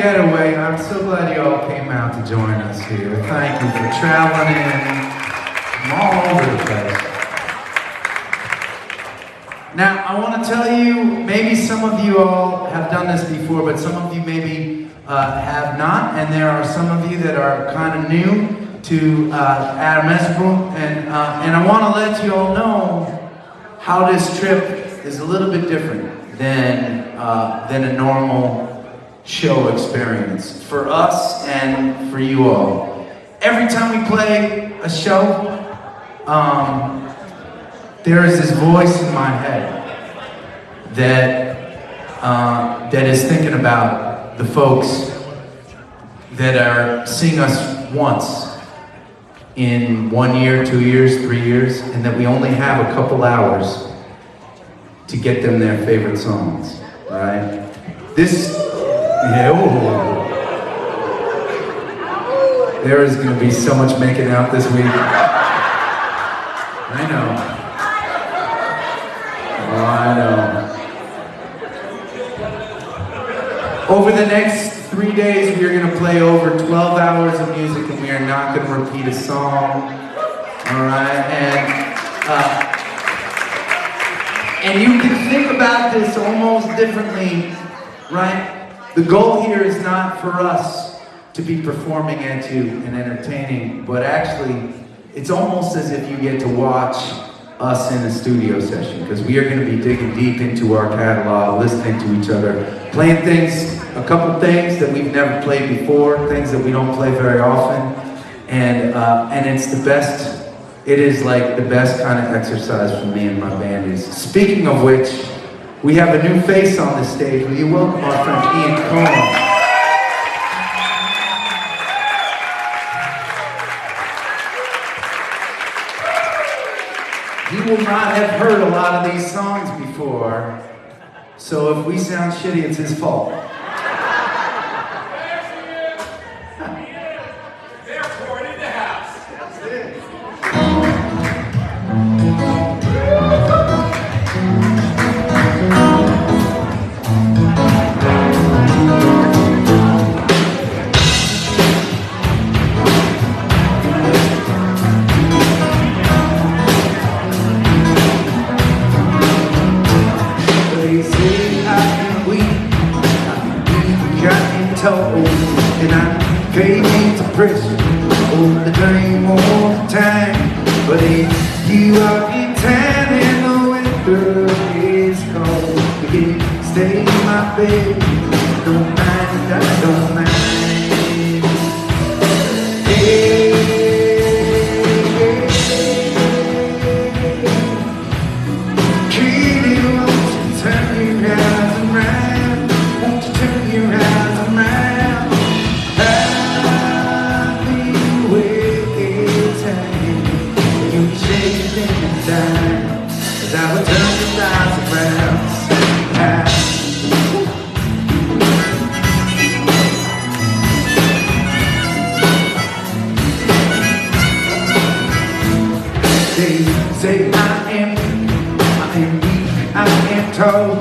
Getaway. I'm so glad you all came out to join us here. Thank you for traveling in from all over the place. Now, I want to tell you, maybe some of you all have done this before, but some of you maybe have not, and there are some of you that are kind of new to Adam Esbro, and I want to let you all know how this trip is a little bit different than a normal show experience for us and for you all. Every time we play a show, there is this voice in my head that is thinking about the folks that are seeing us once in 1 year, 2 years, 3 years, and that we only have a couple hours to get them their favorite songs, right? There is going to be so much making out this week. I know. Oh, I know. Over the next 3 days, we are going to play over 12 hours of music, and we are not going to repeat a song. All right? And you can think about this almost differently, right? The goal here is not for us to be performing at you and entertaining, but actually, it's almost as if you get to watch us in a studio session, because we are going to be digging deep into our catalog, listening to each other, playing things, a couple things that we've never played before, things that we don't play very often, and it's the best. It is like the best kind of exercise for me and my band is. Speaking of which, we have a new face on the stage. Will you welcome our friend Ian Cohen? He will not have heard a lot of these songs before, so if we sound shitty, it's his fault. Therefore, in the house. That's it. And I gave into prison all the dream all the time. But if you are in town and the winter is cold, you can stay in my bed. Don't mind, I don't mind. Hey, Kitty, won't you turn your eyes around? Won't you turn your eyes around? As I would turn your eyes around, they say I am weak, I am tall,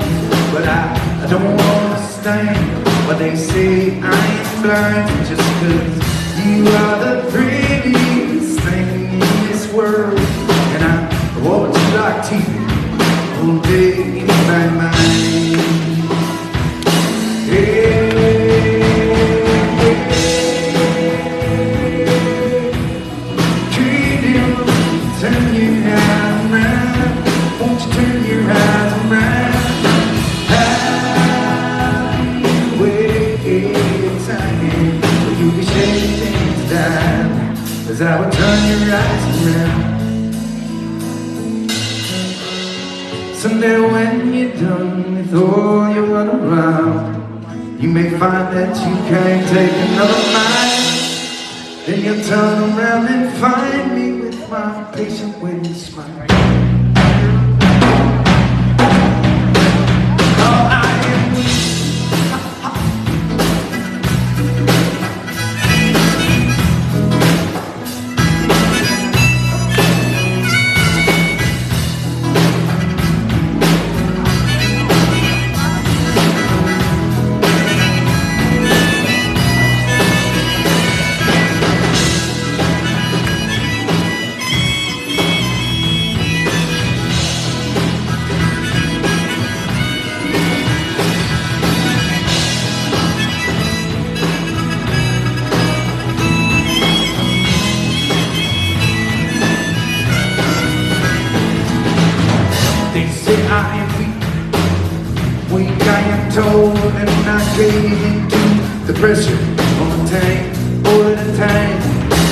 but I don't understand what they say. I am blind just 'cause you are the prettiest thing in this world, and I want you like TV all day in my mind. Hey, Kitty, won't you turn your eyes around? Won't you turn your eyes around? I'll be waiting time for you to shake things down as I would turn your eyes around. Someday when you're done with all you run around, you may find that you can't take another night. Then you'll turn around and find me with my patient waiting smile. into the pressure on the tank, or the tank.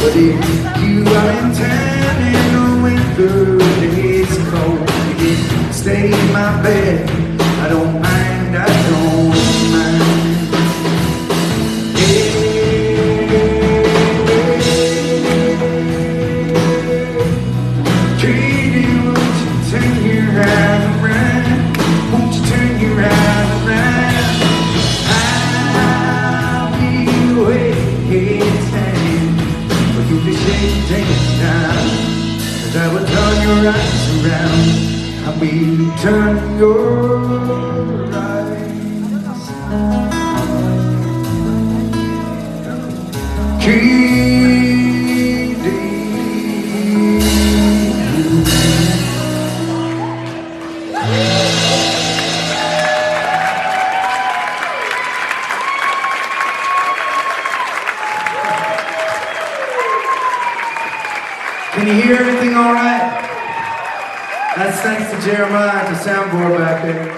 But if you are in town in the winter and it's cold, you can stay in my bed. I don't mind, I don't mind. Katie, won't you turn your eyes around? Won't you turn your eyes around? I'll be waiting for you to shake things down. 'Cause I will turn your eyes around. I'll be turning your eyes. Can you hear everything all right? That's thanks to Jeremiah, the soundboard back there.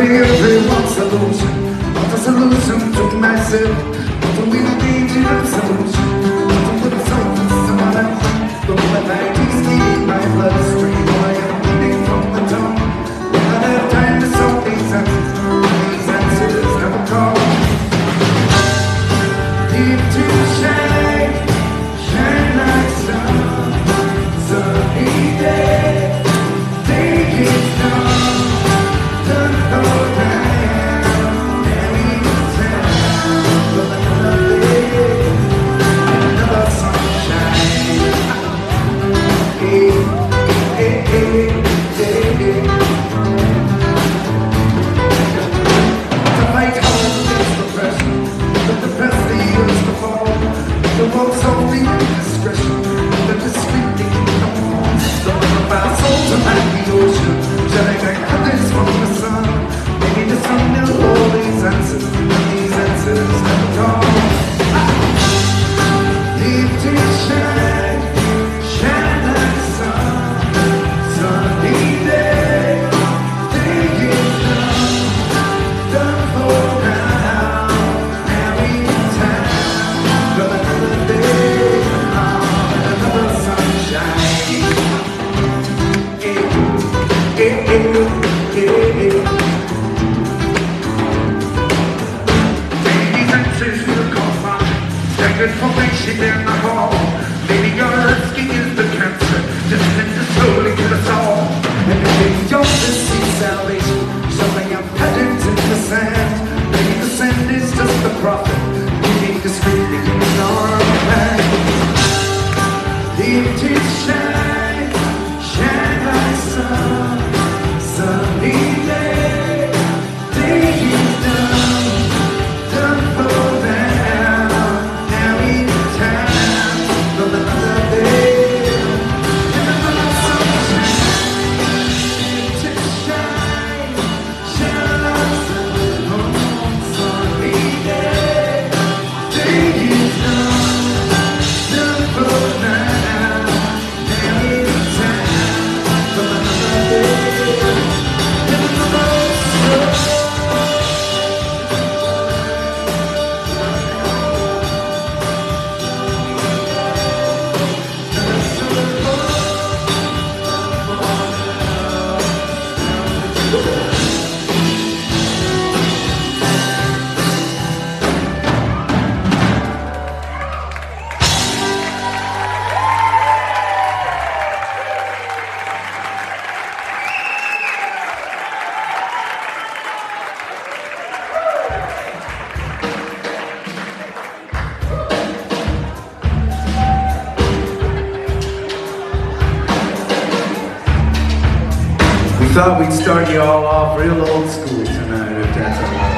Everyone's solution, want a solution to myself. Want to win a dangerous solution. Want to put a soul to someone else. But when I taste in my bloodstream, I am bleeding from the tongue. When I have time to solve these answers never come. Need to shine, shine like sun. Sunny day, take it down. Shine like sun, sunny day. thought we'd start you all off real old school tonight, if that's all right.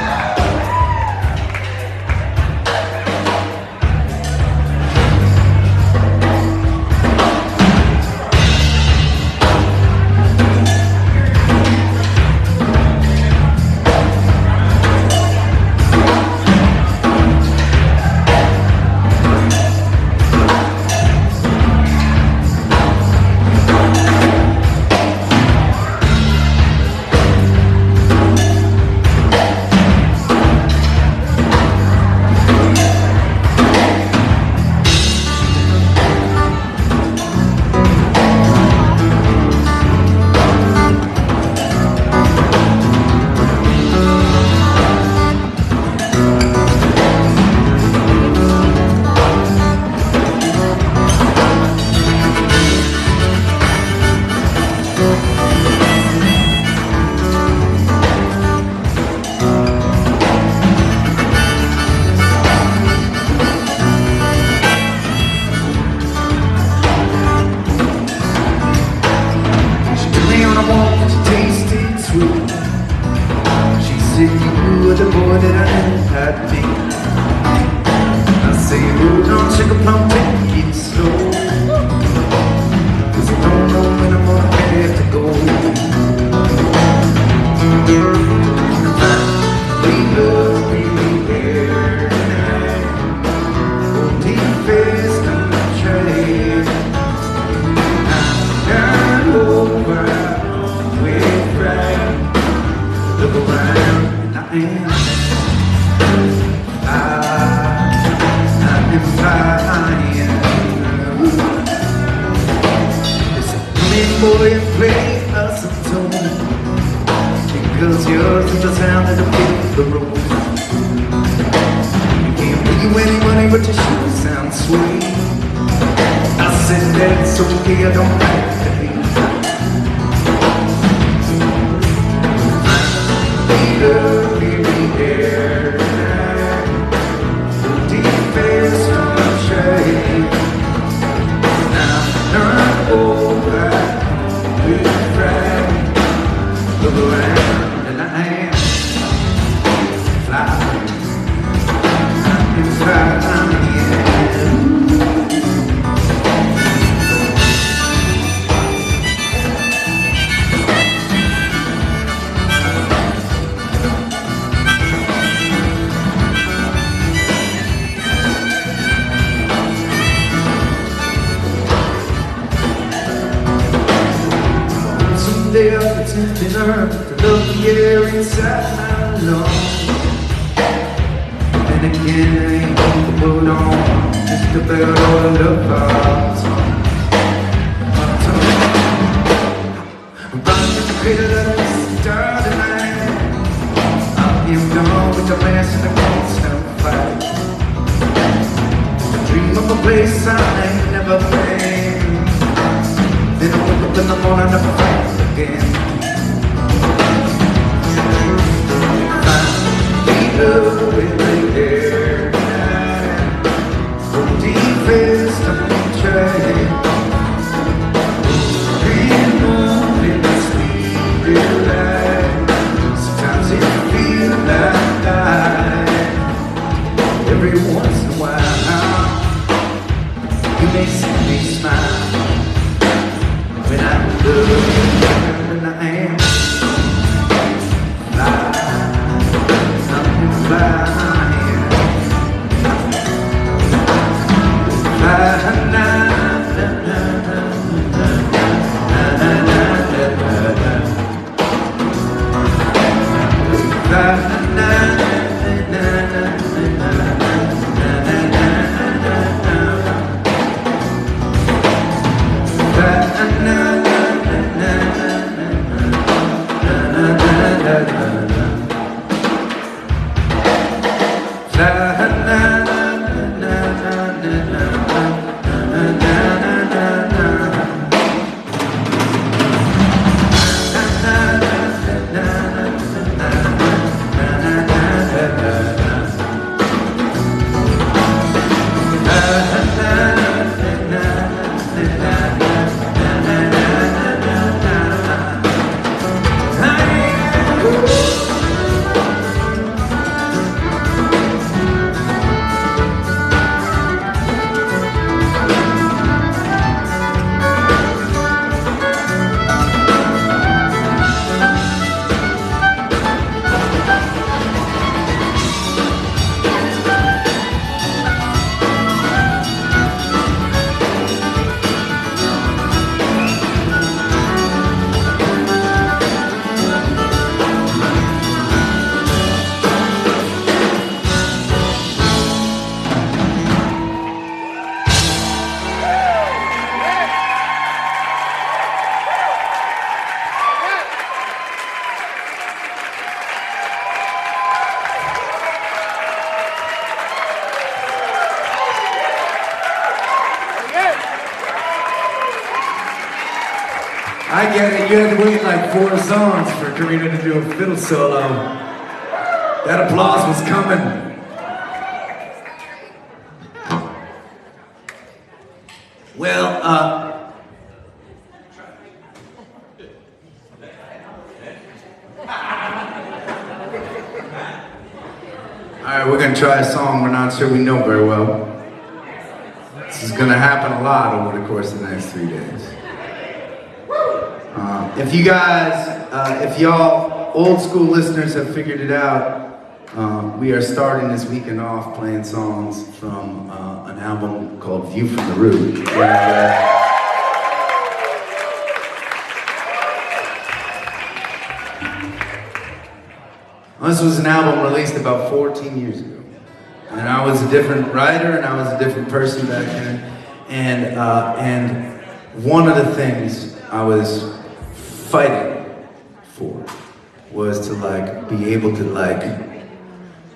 Said you were the boy that I had been. I say, hold on, sugar plum, take it slow, 'cause I don't know when I'm gonna have to go. We love really here tonight. Oh, deep face on the train. I'm not over with right. Look around and I am. I'm fine. Listen, come in, boy, and play us a tune, because yours is the sound of the beat of the road. You can't bring you any money, but your shoes sound sweet. I said that it's okay, I don't have to be. Look around and I am flying. I'm flying, yeah. Someday I'll pretend to learn to love the air inside my lungs. And again I ain't gonna put on just about all the parts. I'm running in the cradle of the star tonight. I'll be gone with the last and the constant fight. I dream of a place I ain't never been. Then I wake up in the morning to fight again. Find love in the air tonight. So deep is the train. Real moon in the sleeping light. Sometimes it feels like dying. Every once in a while, you may see me smile when I'm good. I get it. You had to wait like 4 songs for Karina to do a fiddle solo. That applause was coming. Well, alright, we're gonna try a song we're not sure we know very well. This is gonna happen a lot over the course of the next 3 days. If you guys, if y'all old school listeners have figured it out, we are starting this weekend off playing songs from an album called View from the Roof. This was an album released about 14 years ago. And I was a different writer and I was a different person back then. And one of the things I was fighting for was to like be able to like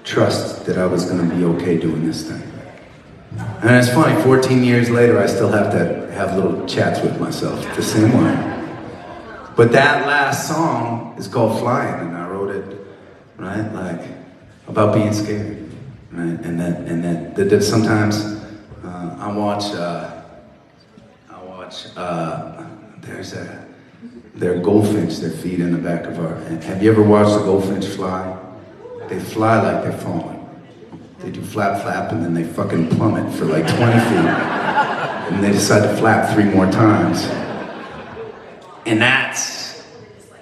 trust that I was gonna be okay doing this thing. And it's funny, 14 years later I still have to have little chats with myself the same way. But that last song is called Flying, and I wrote it, right, like about being scared, right? And that sometimes I watch their goldfinch that feed in the back of our, have you ever watched a goldfinch fly? They fly like they're falling. They do flap, flap, and then they fucking plummet for like 20 feet. And they decide to flap 3 more times. And that's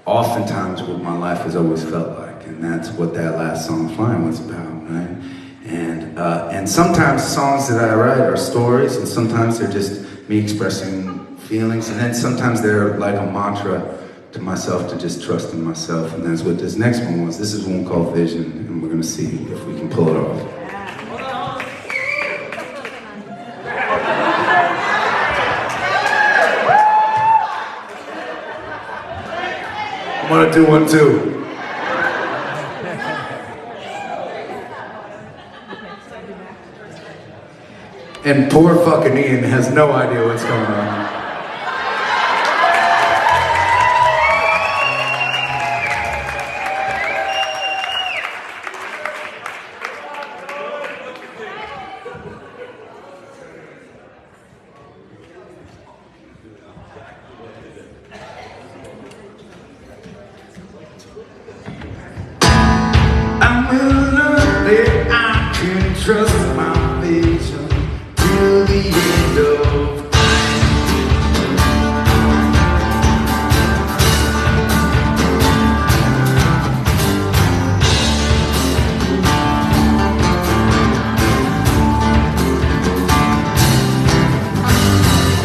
oftentimes what my life has always felt like. And that's what that last song, Flying, was about, right? And sometimes songs that I write are stories, and sometimes they're just me expressing feelings, and then sometimes they're like a mantra to myself to just trust in myself, and that's what this next one was. This is one called Vision, and we're gonna see if we can pull it off. I'm gonna do one too. And poor fucking Ian has no idea what's going on. I'm gonna learn that I can trust my vision till the end of time.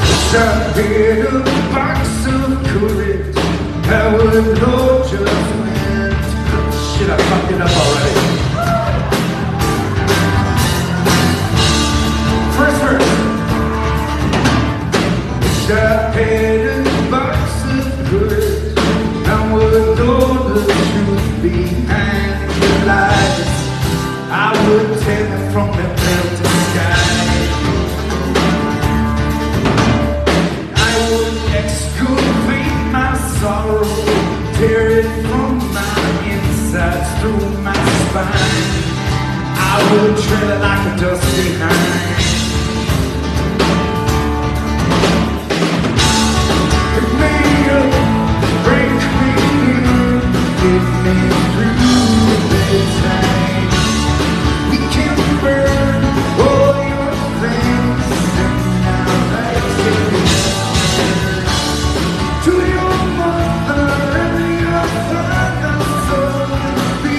Wish I had a box of courage that would know just when. Shit, I fucked it up already. First verse. Wish I had a box of courage, I would know the truth behind the lies. I would take them from the melting sky. I would excavate my sorrow, tear it from my insides through my spine. I would tread it like a dusty hind. Pick me up, break me in, get me through the time. We can burn all your things and now let's take it to your mother and your father, so be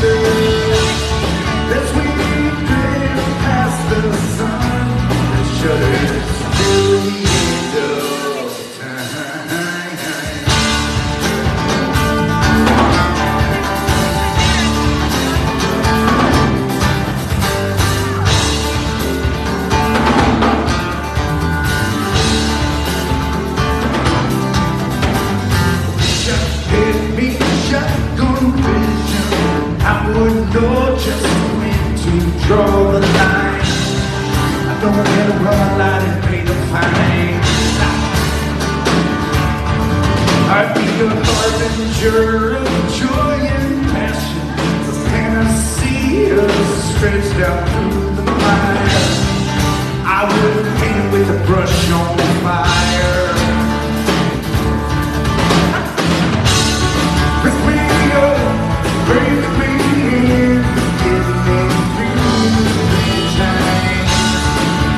there. As we drift past the the harbinger of joy and passion, the panacea stretched out through the fire. I would paint it with a brush on fire. Break me up, break me in, give me through time.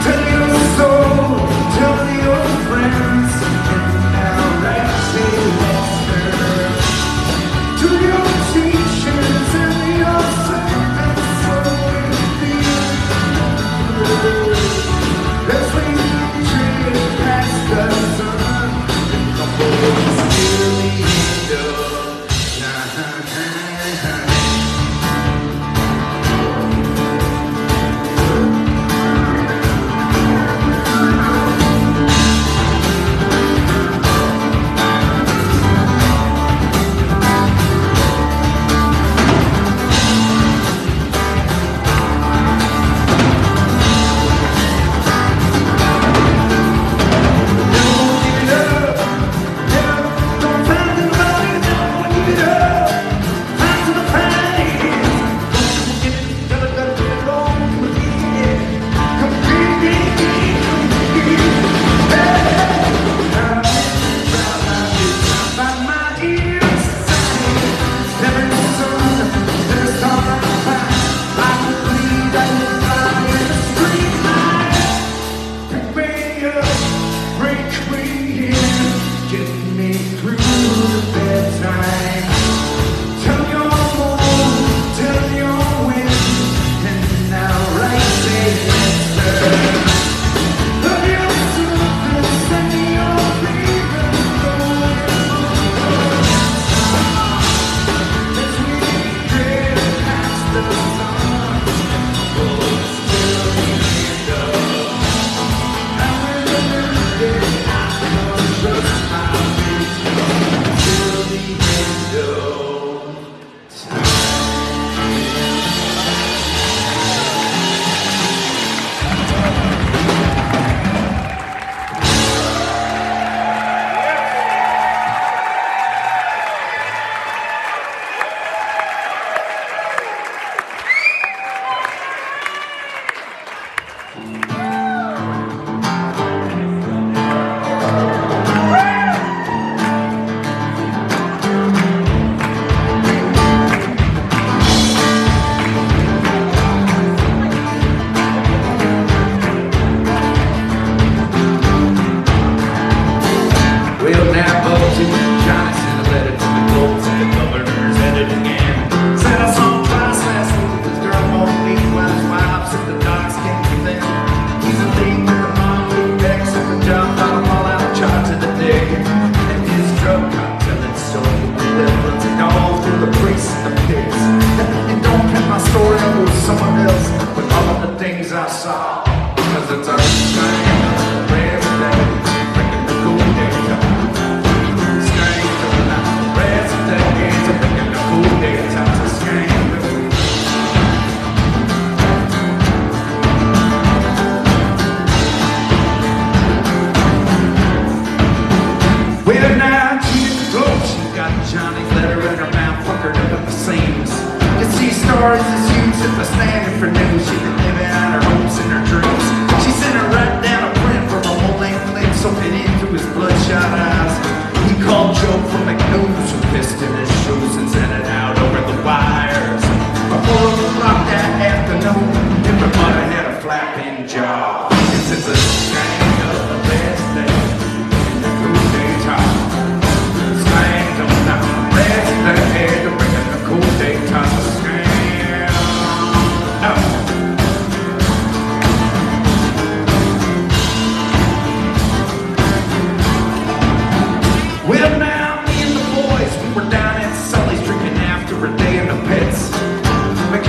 Tell your soul, tell your friends, and now let's say let's turn to your teachers and your servants, so as we drift past the sun, the boys still the end of time.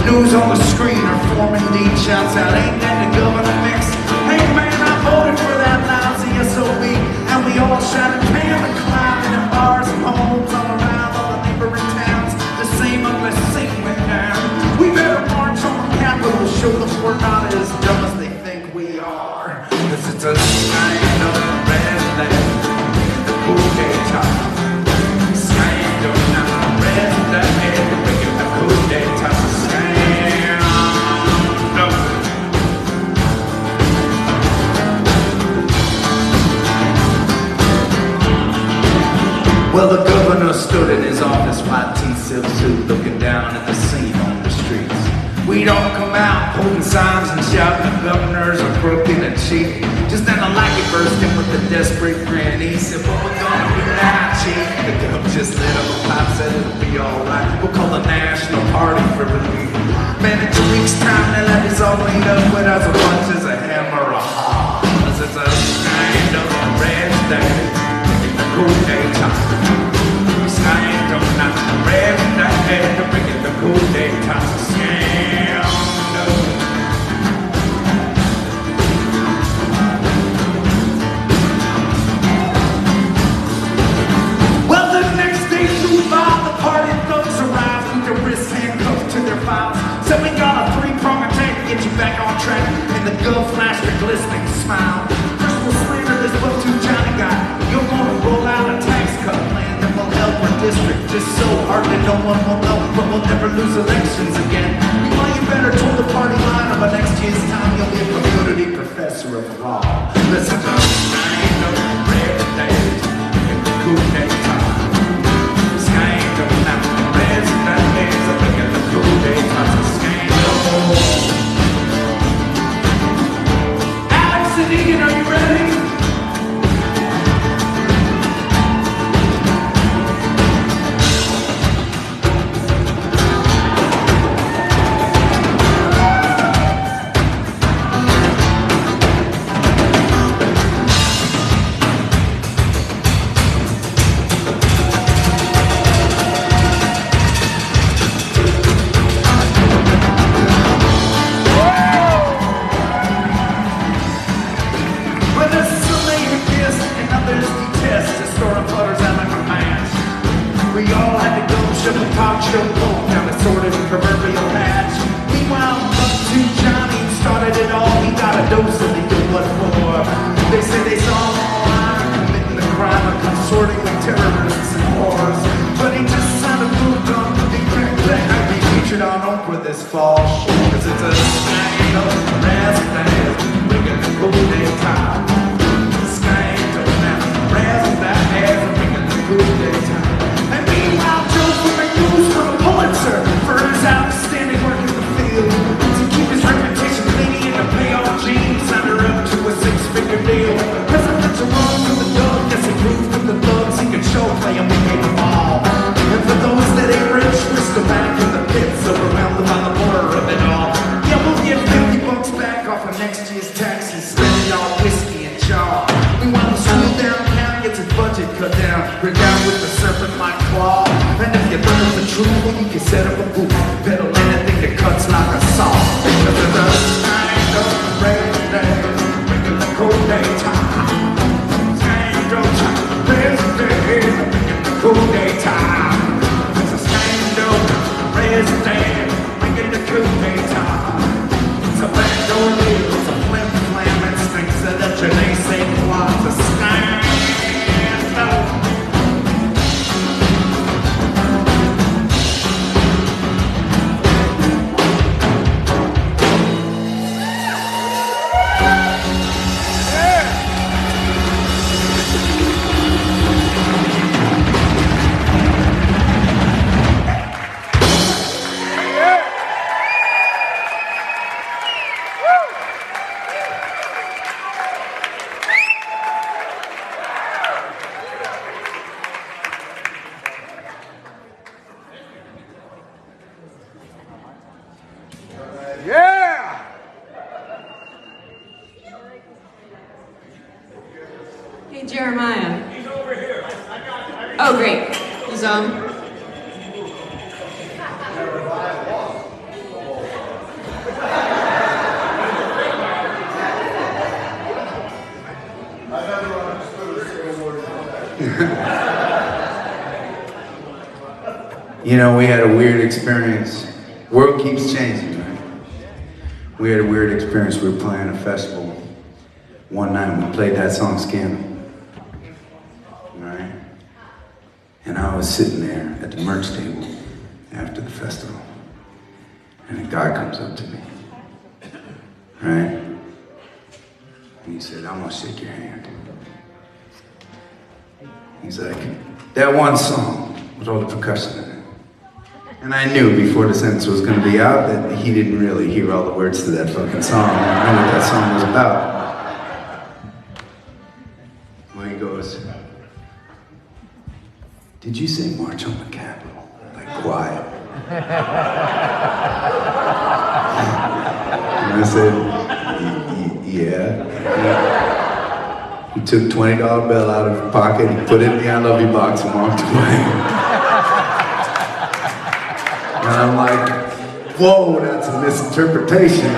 News on the screen or forming deed shouts out, ain't that the governor mix? Hey man, I voted for that lousy SOB, and we all shouted, man, the climb in bars and homes all around all the neighboring towns. The same ugly scene went down. We better march on the Capitol, show them we're not as dumb as they think we are. 'Cause it's a sign of red land, the coup d'etat. Well, the governor stood in his office, white tee silk suit, looking down at the scene on the streets. We don't come out holding signs and shouting the governors are crooked and cheap. Just then a lackey burst in with a desperate grin. He said, what we gonna do now, chief? The gov just lit up a pipe, said it'll be alright. We'll call the national party for relief. Man, in 2 weeks' time, they'll have us all laid up with us a bunch as a hammer or a haw. It's a stand up and red day, in the cool daytime. We stand up now, red day, to bring it the cool daytime. So we got a three-prong attack to get you back on track. And the gov flashed a glistening smile. First we'll slander this book to Johnny guy. You're gonna roll out a tax cut plan that will help our district just so hard that no one will know. But we'll never lose elections again. Meanwhile, you better toe the party line, or by next year's time you'll be a community professor of law. Listen to the stand up red days in the cool day time. Stand up now, red days up in the cool day time. Ian, are you ready? This fall, cause it's a stand up razzle-dazzle, bringing the cool day time. Stand up now, razzle-dazzle, bringing the cool day time. And meanwhile, Joe from the news for a Pulitzer for his outstanding work in the field. To keep his reputation clean and to pay all jeans, signed her up to a six-figure deal. Presidential run from the dog, yes, he proved with the thugs he could show play and we gave them all. And for those that ain't rich, we're still back in the pits, overwhelmed by the horror of it all. Yeah, we'll get $50 back off of next year's taxes, spend it on whiskey and jaw. Meanwhile, the school downtown gets its budget cut down, rigged out with the serpent-like claw. And if you're looking for truth, well, you can set up a booth, peddle anything that cuts like a saw. Because there's a stand up red day, bringing the cool day time. Stand up red day, bringing the cool day time. It's a stand up red day, bringing the cool day time. It's a back door deal, it's a flim flam, it stinks of the Janae plot to stand up. Hey, Jeremiah. He's over here. Oh, great. He's You know, we had a weird experience. World keeps changing, right? We had a weird experience. We were playing a festival. One night we played that song, Scandal. Right? And I was sitting there at the merch table after the festival. And a guy comes up to me. Right? And he said, "I'm gonna shake your hand." He's like, that one song with all the percussion in it. And I knew before the sentence was going to be out that he didn't really hear all the words to that fucking song. I knew what that song was about. When he goes, did you say March on the Capitol? Like quiet. And I said, yeah. He took $20 bill out of his pocket, he put it in the I love you box and walked away. And I'm like, whoa, that's a misinterpretation.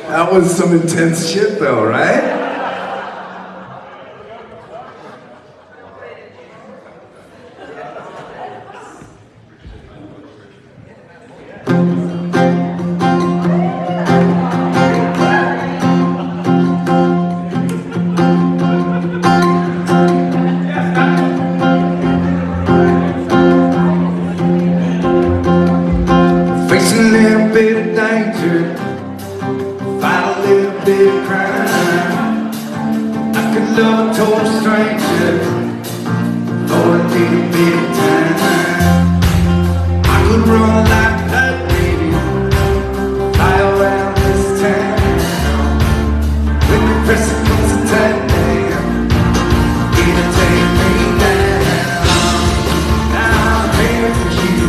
That was some intense shit though, right? Face a little bit of danger, fight a little bit of crime. I could love a total stranger for a little bit of time. I could run like that baby, fly around this town. When the pressure comes to tight down, it'll take me down. Now I'm here for you.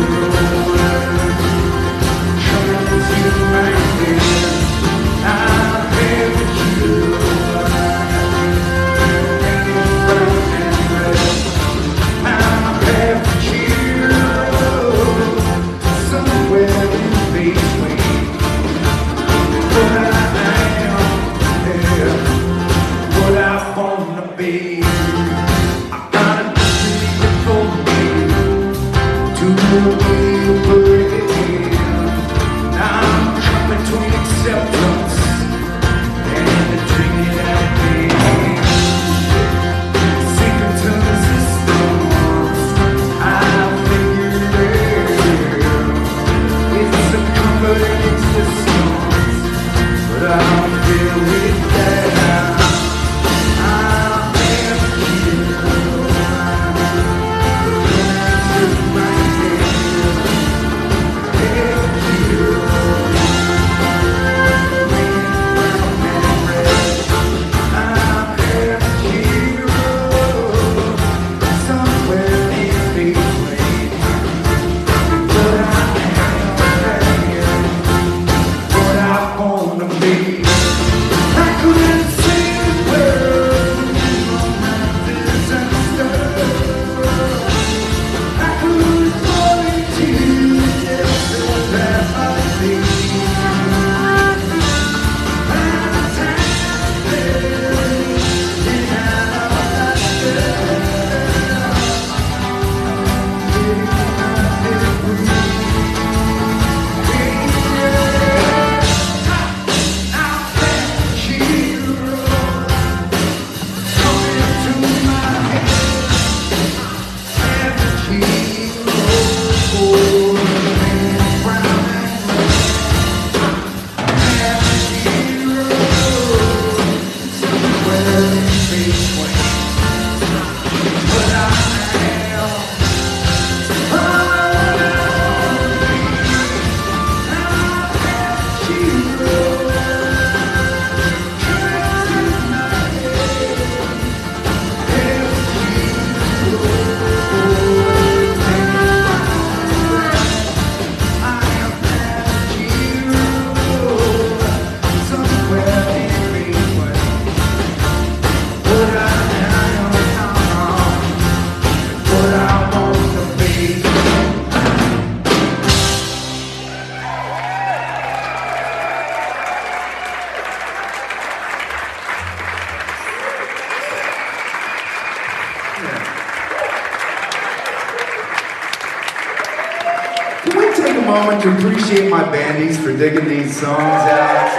Can we take a moment to appreciate my bandies for digging these songs out?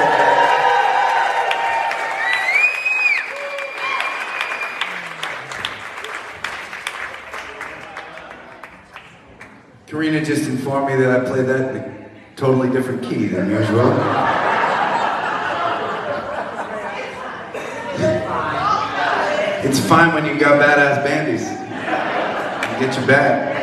Karina just informed me that I played that in a totally different key than usual. It's fine when you got badass bandies. Get your bag.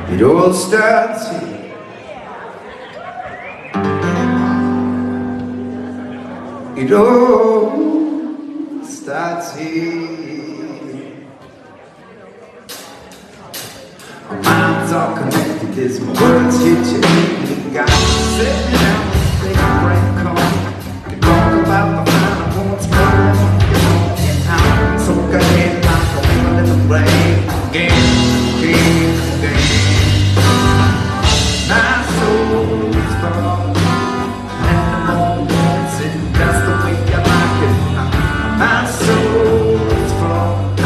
It all starts here. It all starts here. Our minds are connected as my words hit you. We got sitting down with big brain come. We talk about the final what's going on. Get out, so go ahead like a wheel in the rain. Game. My soul is falling, and the moments, and that's the way I like it. My soul is falling.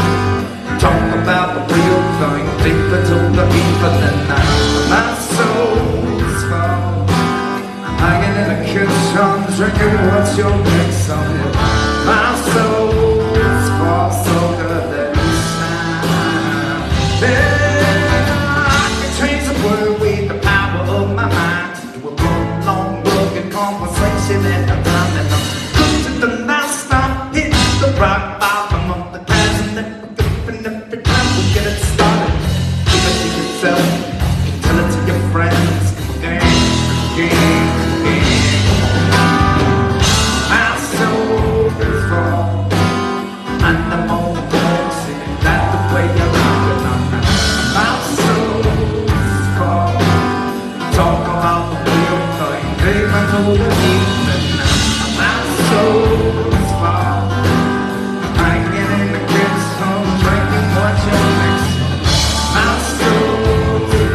Talk about the real thing, deeper to the evil and night. My soul is falling. Hanging in the kitchen, drinking what's your next on it. My soul is falling, so good that it's time. I can change the world with the power of my mind. Do a good, long, rugged conversation at a time. And I'm good to the last stop, hit the rock bottom of the glass. And every time we get it started, give it to yourself, tell it to your friends. Game. My soul is full, and the moments, and that's the way I like it. My soul is full. Talk about the real thing, deep into the evening. My soul is full. Hanging in the kitchen, drinking what you mix. My soul is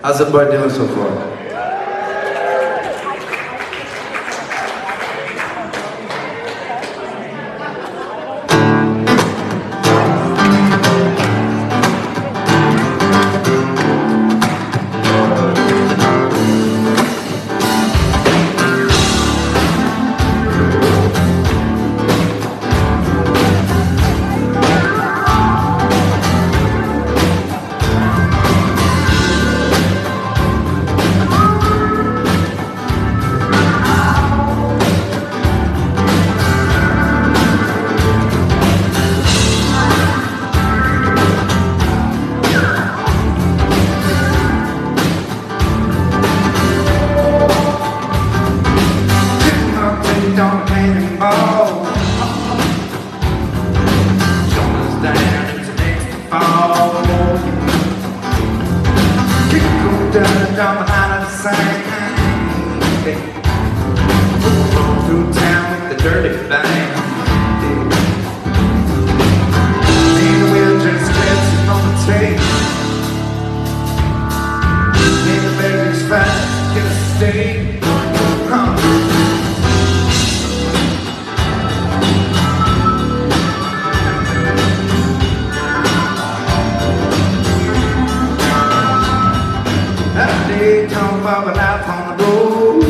How's the bud doing so far? Down behind the sign, roll through town with the dirty bang. And we'll just catch on the tape. And the baby's fast, get a steak. Talking about the life on the road.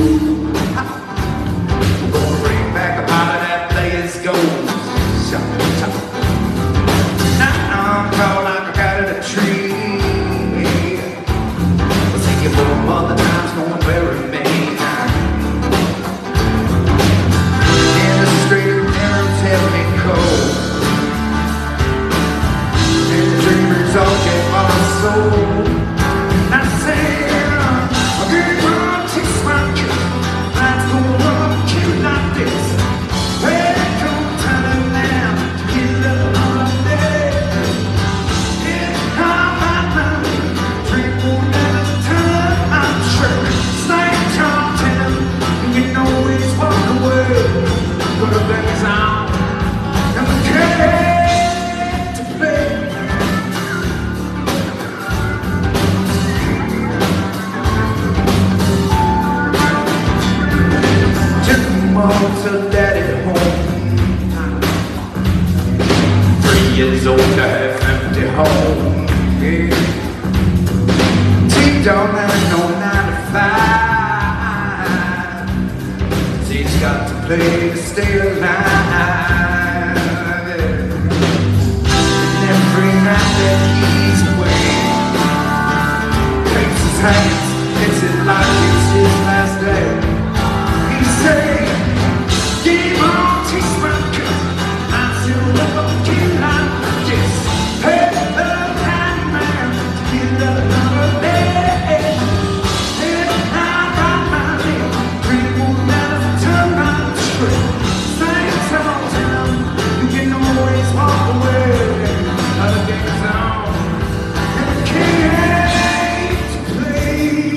We're gonna bring back a part of that player's gold. Now I'm tall like I got at a tree. We'll take you for a mother time's gonna bury me. In the straight arrows have me cold. And the dreamers all get my soul. I say to daddy home. 3 years old, I have empty home. Yeah. T-Dog man, no 9 to 5. He's got to play to stay alive. And every night that he's away, takes his hands, hits it like it's his last day. He say, "Game on, taste my cut. I'm still looking like this. Hey, kind man, get another day. And I got my name, 3 more letters to turn my trick. Things all down, you can always walk away. Other game's on, and the king ain't to play."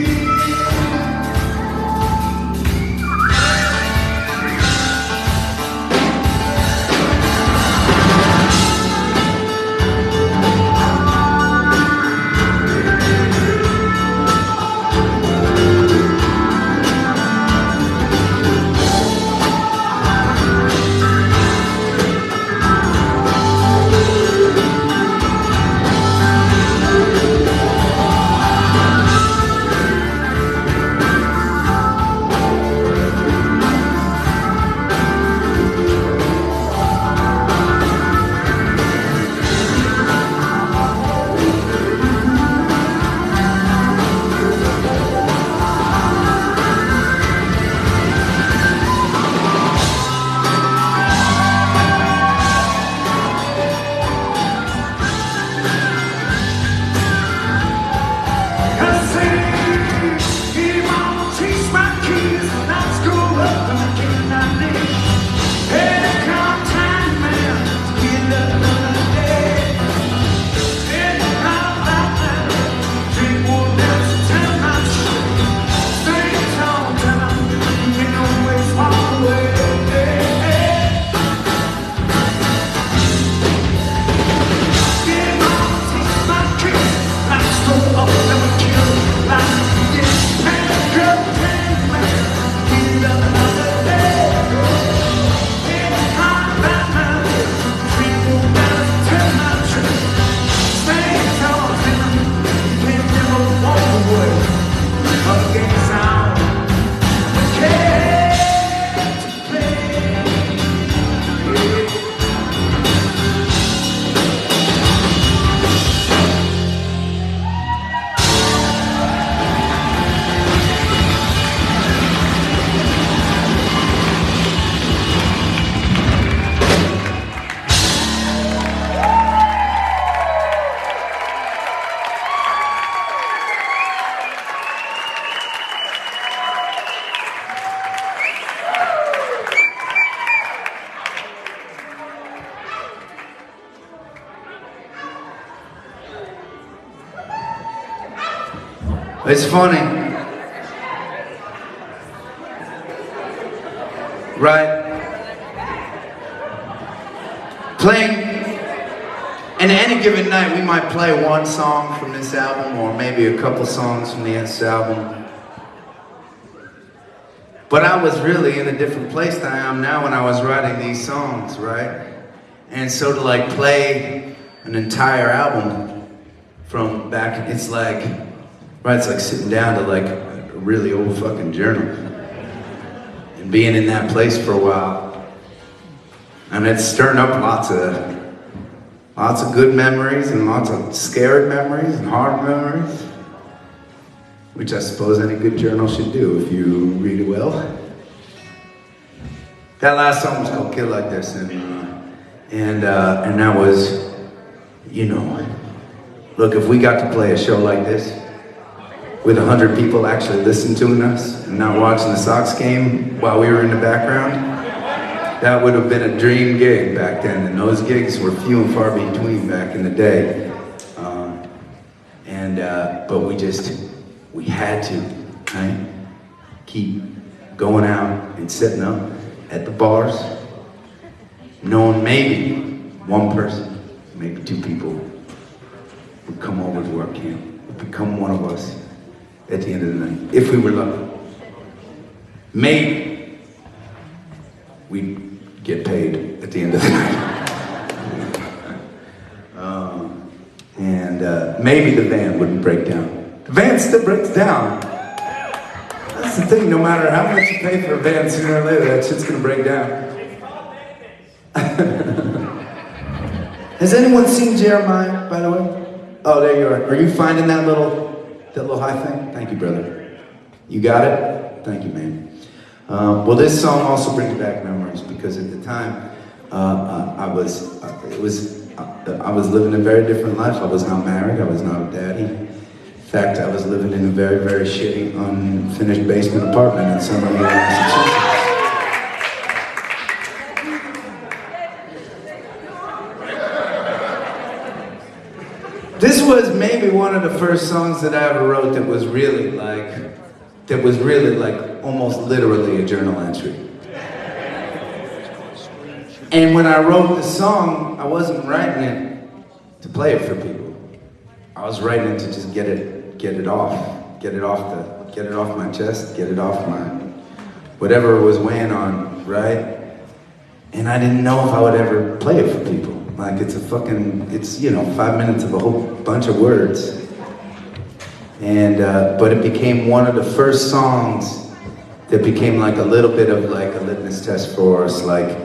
It's funny, right? Playing, and any given night we might play one song from this album or maybe a couple songs from the next album. But I was really in a different place than I am now when I was writing these songs, right? And so to like play an entire album from back, it's like, right, it's like sitting down to like a really old fucking journal and being in that place for a while. And it's stirring up lots of good memories and lots of scared memories and hard memories, which I suppose any good journal should do if you read it well. That last song was called "Kill Like This," and that was, you know, look, if we got to play a show like this with 100 people actually listening to us and not watching the Sox game while we were in the background, that would have been a dream gig back then, and those gigs were few and far between back in the day. But we had to, right? Keep going out and sitting up at the bars, knowing maybe one person, maybe two people would come over to our camp, would become one of us at the end of the night, if we were lucky. Maybe we'd get paid at the end of the night. Maybe the van wouldn't break down. The van still breaks down. That's the thing, no matter how much you pay for a van, sooner or later that shit's gonna break down. Has anyone seen Jeremiah, by the way? Oh, there you are. Are you finding that little high thing? Thank you, brother. You got it? Thank you, man. Well, this song also brings back memories because at the time, I was living a very different life. I was not married. I was not a daddy. In fact, I was living in a very, very shitty, unfinished basement apartment in Somerville, Massachusetts. This was maybe one of the first songs that I ever wrote that was really like almost literally a journal entry. And when I wrote the song, I wasn't writing it to play it for people. I was writing it to just get it off my chest, get it off my whatever was weighing on, right? And I didn't know if I would ever play it for people. Like it's 5 minutes of a whole bunch of words. And but it became one of the first songs that became like a little bit of like a litmus test for us, like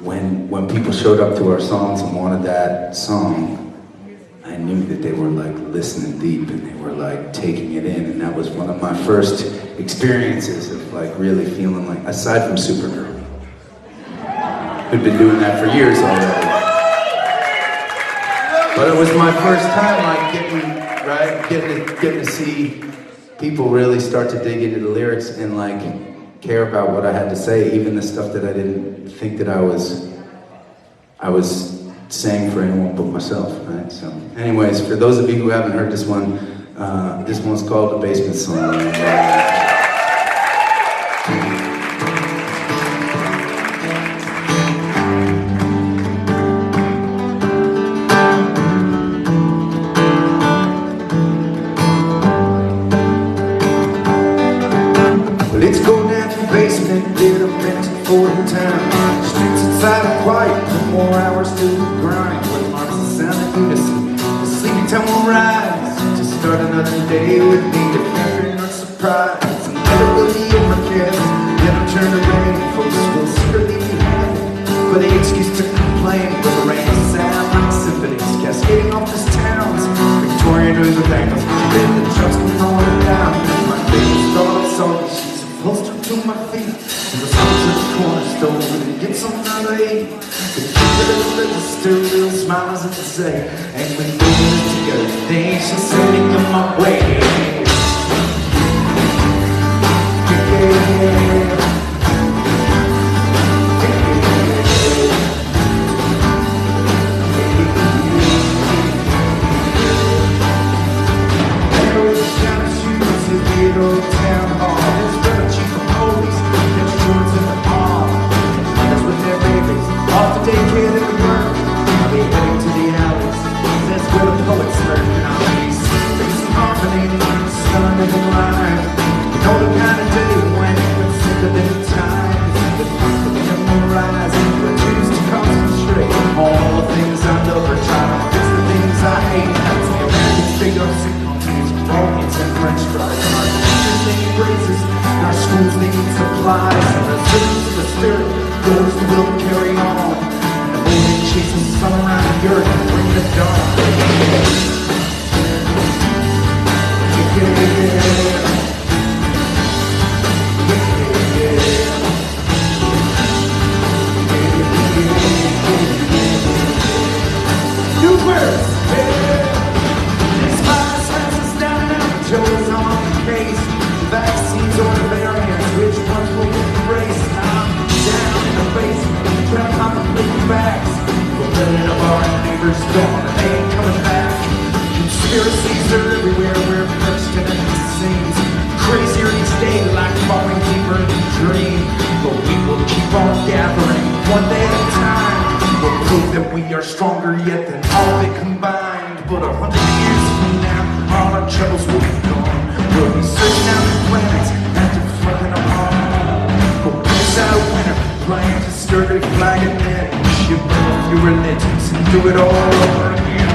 when people showed up to our songs and wanted that song, I knew that they were like listening deep and they were like taking it in, and that was one of my first experiences of like really feeling like, aside from Supergirl, who'd been doing that for years already. But it was my first time like getting to see people really start to dig into the lyrics and like care about what I had to say, even the stuff that I didn't think that I was saying for anyone but myself, right? So anyways, for those of you who haven't heard this one's called The Basement Song. Let's go down to the basement, get a rented for the town. Streets inside are quiet, no more hours to the grind. With marks and sound in unison, the sleepy time will rise to start another day with me. The fear not surprise, and never really overcast. Never turn away, folks will secretly be happy for the excuse to complain. With the rain sound like symphonies cascading off this town's Victorian with angles. Then the trucks come rolling down, and my baby's daughter saw she's holstered to my feet, and the songs in the corner store and get some another eat. The kid in the register little smiles at the say, and when we live together, they shall send me on my way. There was a shine of shoes flies, and the city to the spirit goes the will to carry on. And the moon that chases the sun around the earth and bring the dawn. New birds, this virus has us down and out. Joe's on the case. Vaccines or the variants, which ones will we embrace? I'm down in the basement, trying to contemplate the facts. We're living in a bar and the neighbor's gone and they ain't coming back. Conspiracies are everywhere, we're first in it seems. Crazier each day, like falling deeper in a dream. But we will keep on gathering, one day at a time. We'll prove that we are stronger yet than all they combined. But 100 years from now, all our troubles will be gone. We'll be searching out the planets after fucking them all. We'll piss out a winner, plant a sturdy flag and then ship off your religions and do it all over again.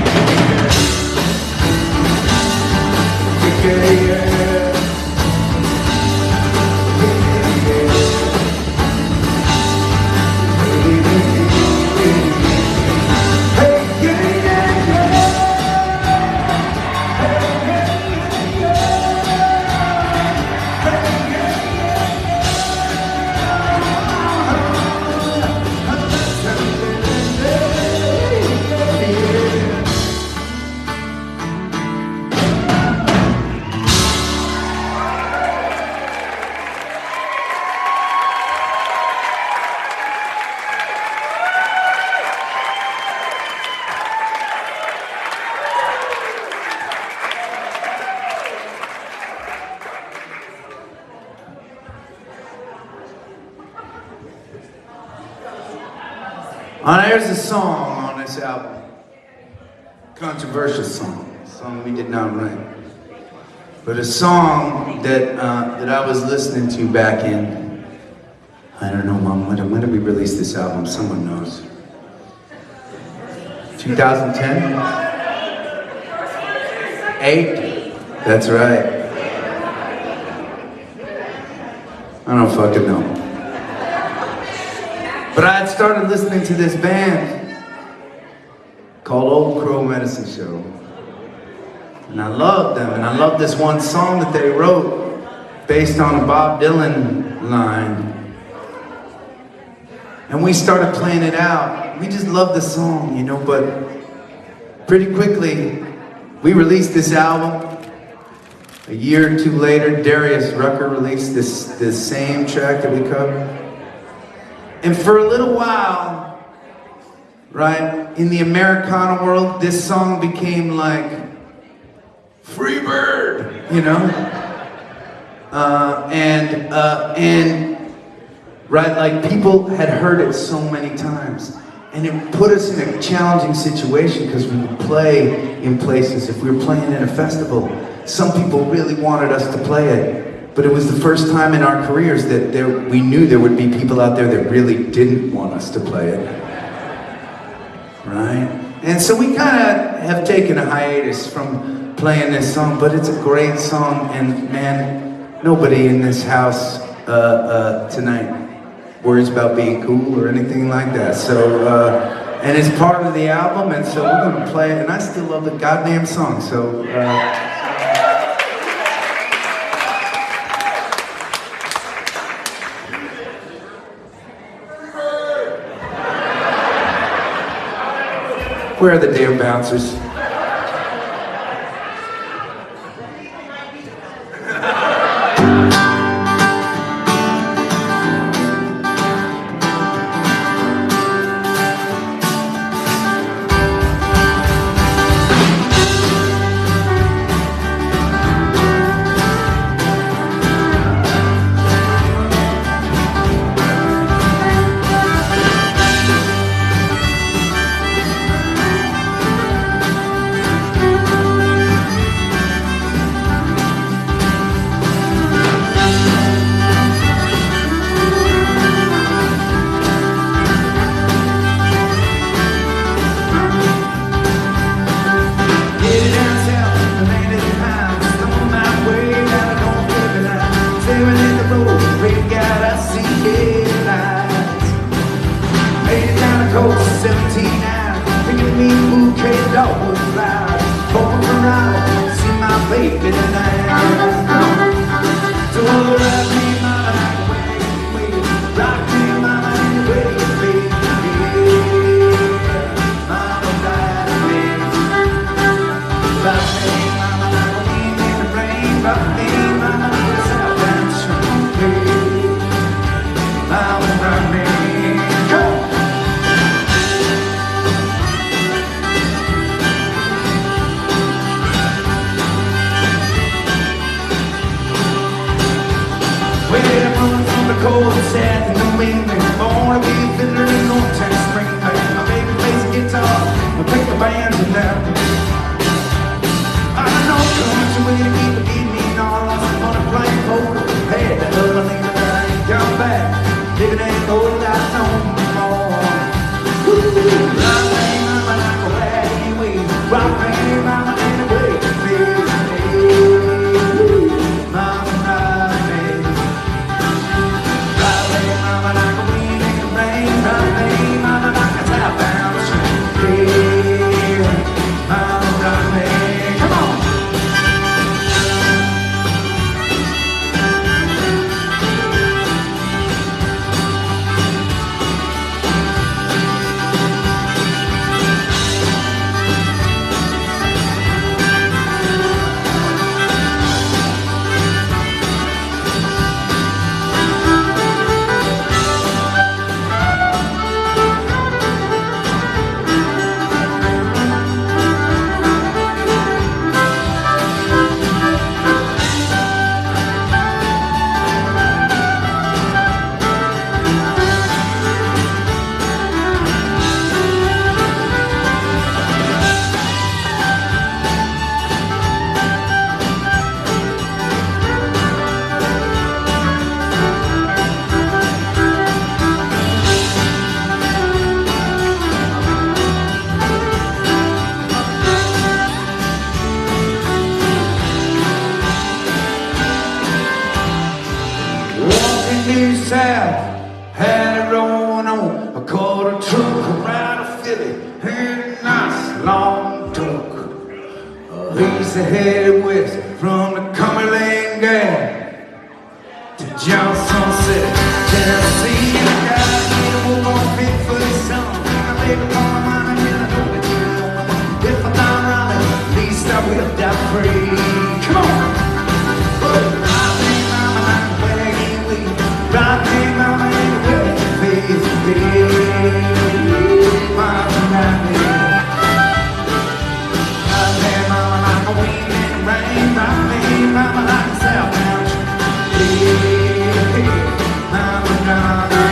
Yeah, yeah. There's a song on this album, controversial song, a song we did not write, but a song that I was listening to back in, I don't know, Mom, when did we release this album? Someone knows. 2010? 8? That's right. I don't fucking know. But I had started listening to this band called Old Crow Medicine Show. And I loved them, and I loved this one song that they wrote based on a Bob Dylan line. And we started playing it out. We just loved the song, you know, but pretty quickly, we released this album. A year or two later, Darius Rucker released this same track that we covered. And for a little while, right, in the Americana world, this song became like Free Bird, you know? And right, like people had heard it so many times. And it put us in a challenging situation because we would play in places. If we were playing in a festival, some people really wanted us to play it. But it was the first time in our careers that we knew there would be people out there that really didn't want us to play it. Right? And so we kind of have taken a hiatus from playing this song, but it's a great song, and man, nobody in this house tonight worries about being cool or anything like that. So, and it's part of the album, and so we're gonna play it, and I still love the goddamn song, so. Where are the damn bouncers? baby tonight. So rock me, mama, like a wagon wheel. Rock me, mama, in the way you feel. Mama, daddy, baby. Rock me, mama, like a wind in the rain. Rock me, mama, like a southbound train. Mama, rock me. Go! Cold and sad and no meaning. I wanna be a fiddler in no Texas spring. My baby plays the guitar, I pick the bands and now I know comes a way to keep the beat me and all. I wanna play poker. Hey, that other name that I ain't come back. If it ain't old, I know more. Rock me, mama, like a wagon wheel. Rock me, mama, in the way you feel. Mama, rock me. Mama, like a wind in the rain. Rock me, mama, like a southbound train. Mama, rock me. Come on. Walking south, had it rolling on. I caught a truck around a Philly, and a nice long truck. He's headed west from the Cumberland Gap to Johnson City, Tennessee. I gotta get a move on fit for his son. My baby mama, mama, and I know that you know. If I'm not running, at least I will die free. Come on. Rock me, mama, like a wagon wheel. Rock me, mama, in the way you feel. Mama, rock me. Rock me, mama, like a wind in the rain. Rock me, mama, like a southbound train. Mama, rock me.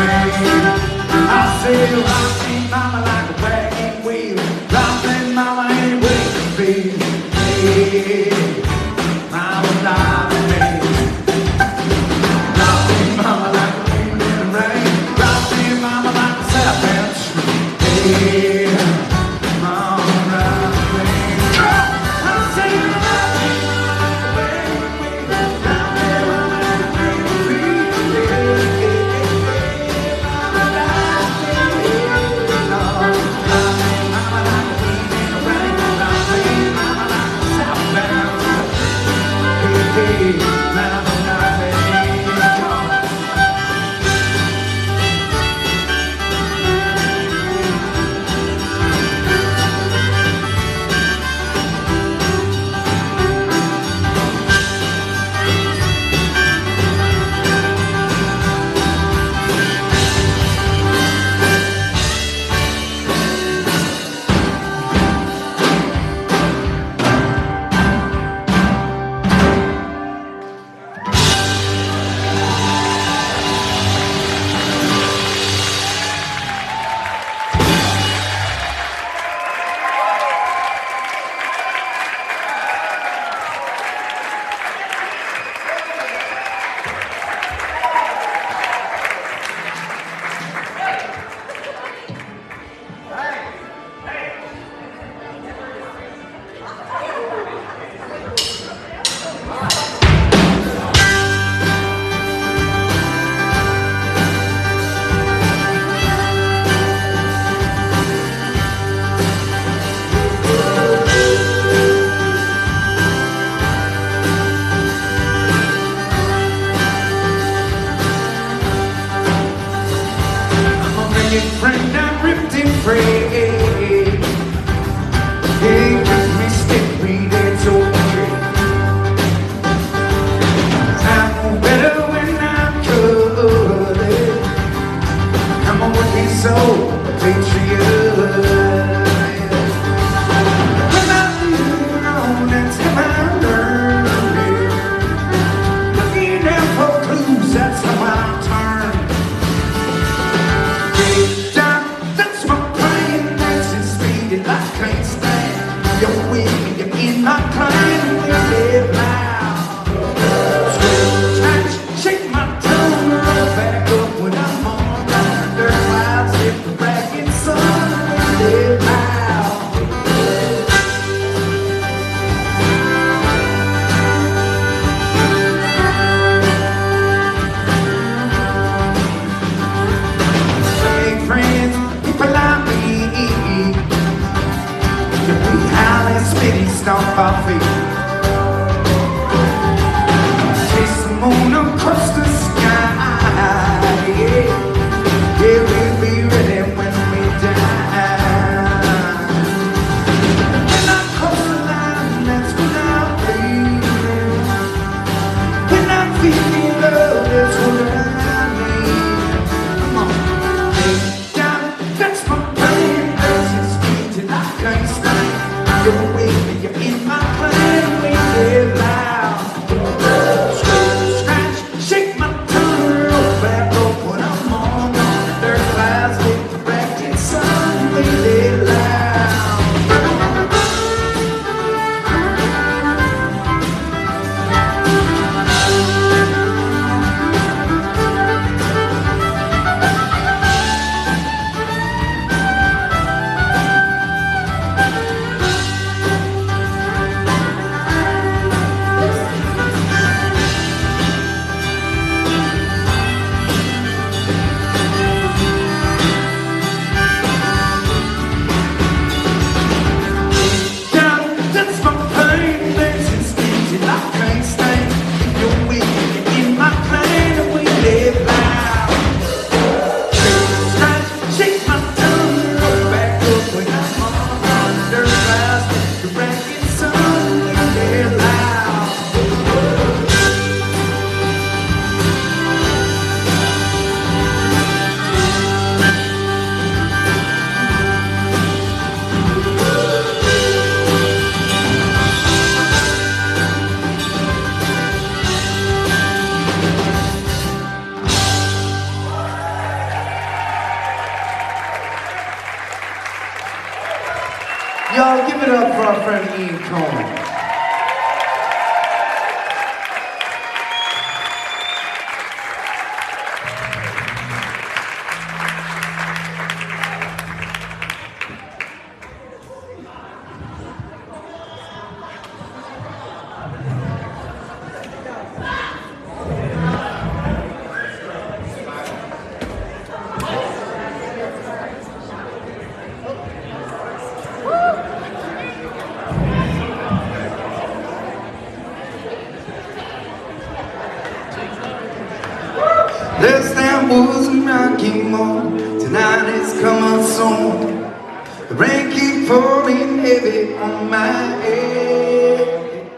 I say, rock me, mama, like a wagon wheel. Rock me, mama, in the way you feel. Mama, rock me. Rock me, mama, like a wind in the rain. Rock me, mama, like a southbound train. Mama, rock me. I say, rock me, mama, like a wagon wheel. Rock me, mama, like a wagon wheel. Mama, rock me. Coleman. Last night was a rocky morning, tonight is coming soon. The rain keep falling heavy on my head.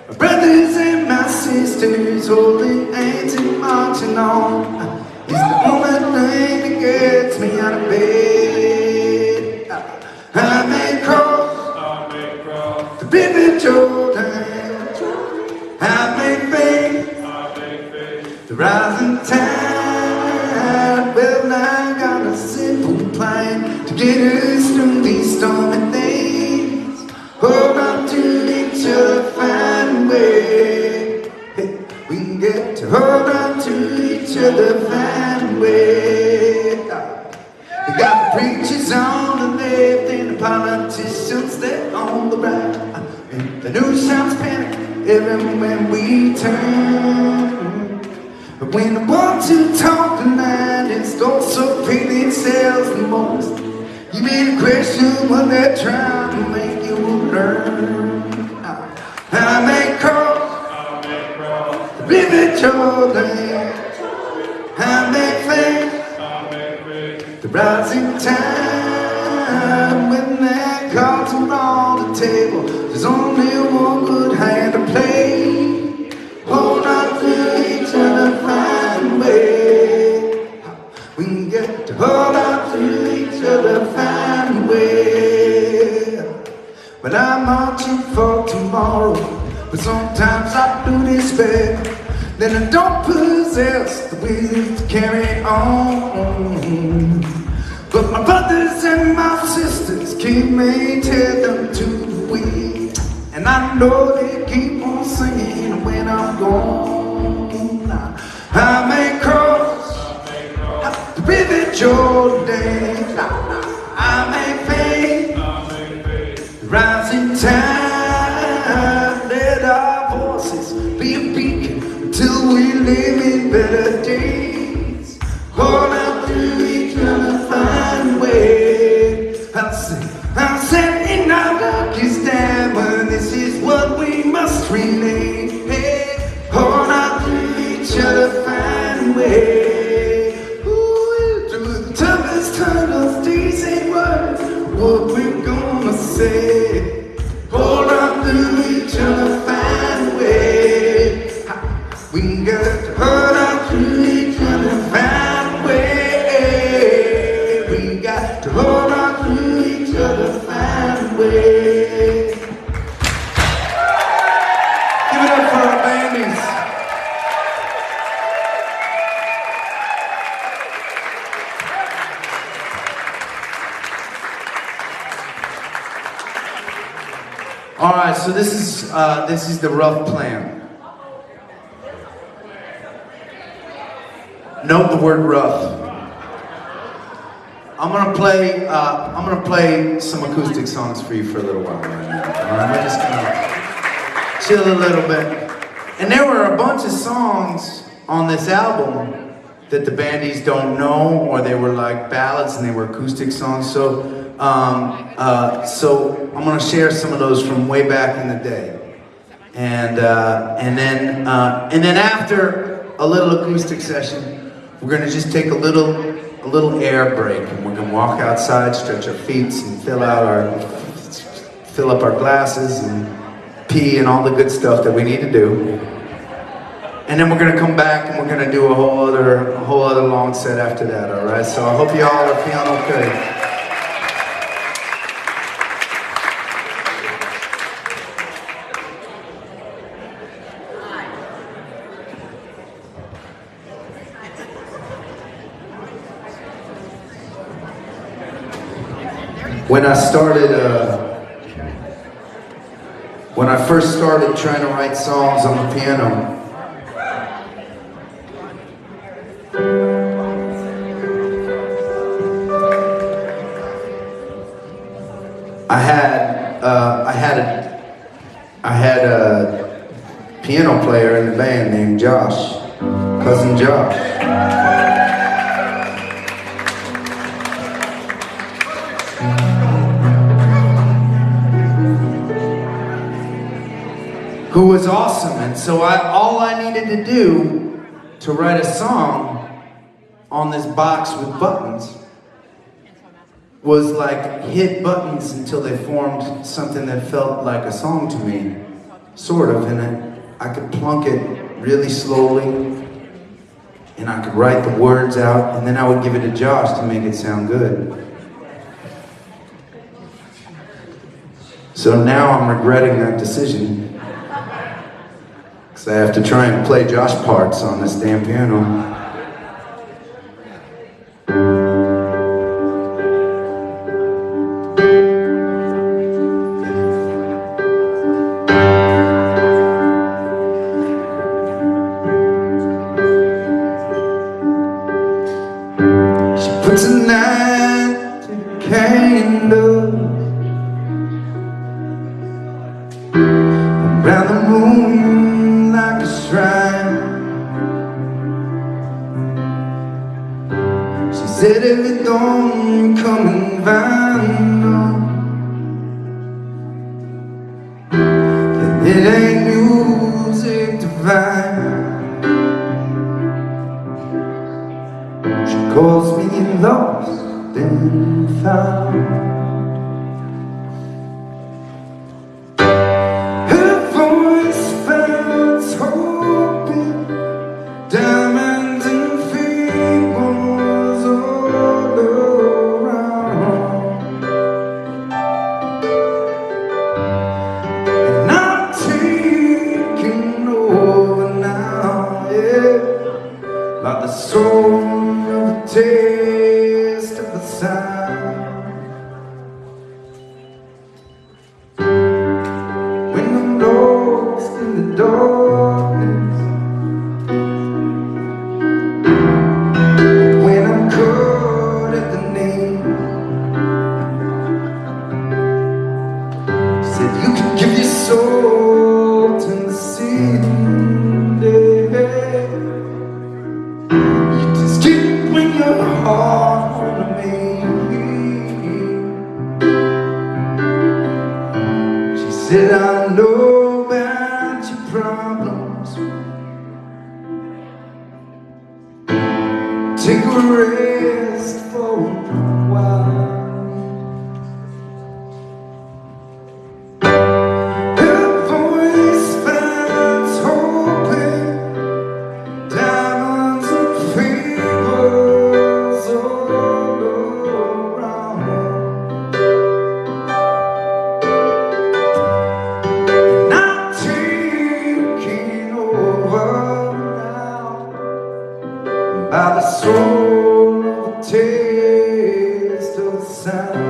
My brothers and my sisters holding hands and marching on. It's the only thing that gets me out of bed. I may cross the river Jordan. I may face the rising tide. Well, I got a simple plan to get us through these stormy days. Hold on to each other, find a way. Hey, we can get to hold on to each other, find a way. We got the preachers on the left and the politicians there on the right. And the news sounds panic everywhere we turn. But when the ones who talk the line, it's also pain it sells the most. You may question what they're trying to make you learn. I may cross the river Jordan. I may face the rising tide. When that cards are on the table, there's only one good hand to play. Hold on to each other, find a way. We can get to hold on to each other, find a way. But I'm marching for tomorrow, but sometimes I do despair. Then I don't possess the will to carry on. But my brothers and my sisters keep me tethered to the wheel. And I know they keep on singing when I'm gone. I may cross the river Jordan. I may face the rising tide. Let our voices be a beacon until we live in better days. Hold on to each other, find a way. I'll say in our darkest hour, this is what we must relay. Hey, hold on to each other, find a way. Ooh, through the toughest tunnels, days and words, what we're gonna say. Hold on to each other, find a way. We got to hold on to each other, find a way. We got to hold on to each other, find a way. Give it up for our bandies. All right, so this is the rough plan. Note the word rough. I'm gonna play some acoustic songs for you for a little while right now. All right, we're just gonna chill a little bit. And there were a bunch of songs on this album that the bandies don't know, or they were like ballads and they were acoustic songs. So I'm gonna share some of those from way back in the day, and then after a little acoustic session, we're gonna just take a little air break, and we're gonna walk outside, stretch our feet, and fill up our glasses, and pee, and all the good stuff that we need to do. And then we're gonna come back, and we're gonna do a whole other long set after that. All right. So I hope you all are feeling okay. when I first started trying to write songs on the piano, I had a piano player in the band named Josh, cousin Josh. Who was awesome, and so all I needed to do to write a song on this box with buttons was like hit buttons until they formed something that felt like a song to me, sort of, and I could plunk it really slowly, and I could write the words out, and then I would give it to Josh to make it sound good. So now I'm regretting that decision, because I have to try and play Josh parts on this damn piano. Puts a light to the candle around the room like a shrine. She said every dawn come and find that it ain't music divine. Calls me lost and found. Her voice finds hope in diamonds and fables all around. And I'm taking over now, yeah, like the soul. Taste of the sound when I'm lost in the darkness, when I'm caught at the knee. She said you can give your soul to the sea. You just keep when your heart on me. She said I know about your problems. Take a rest for a while. Her voice finds hope in diamonds and fables all around. And I'm taking over now by the soul of the taste of the sound.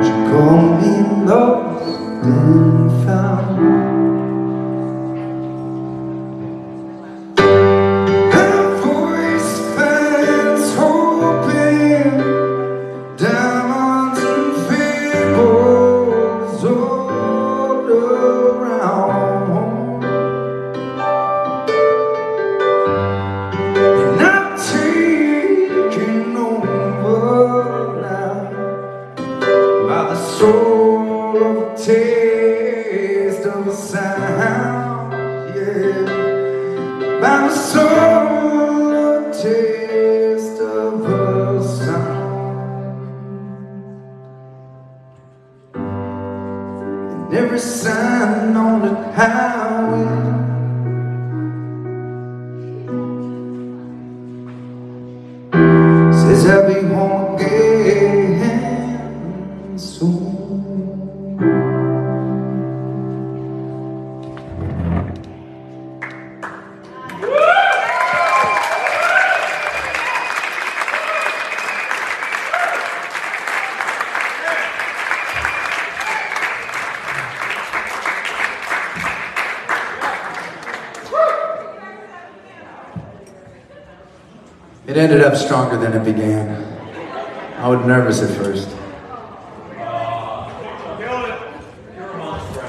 She called me lost and found. Her voice finds hope in diamonds and fables all around. And I'm taking over now by the soul of the taste of the sound, yeah, by the soul of the taste of the sound. And every sign on the highway says I'll be home again soon. It ended up stronger than it began. I was nervous at first. Killed it. You're a monster.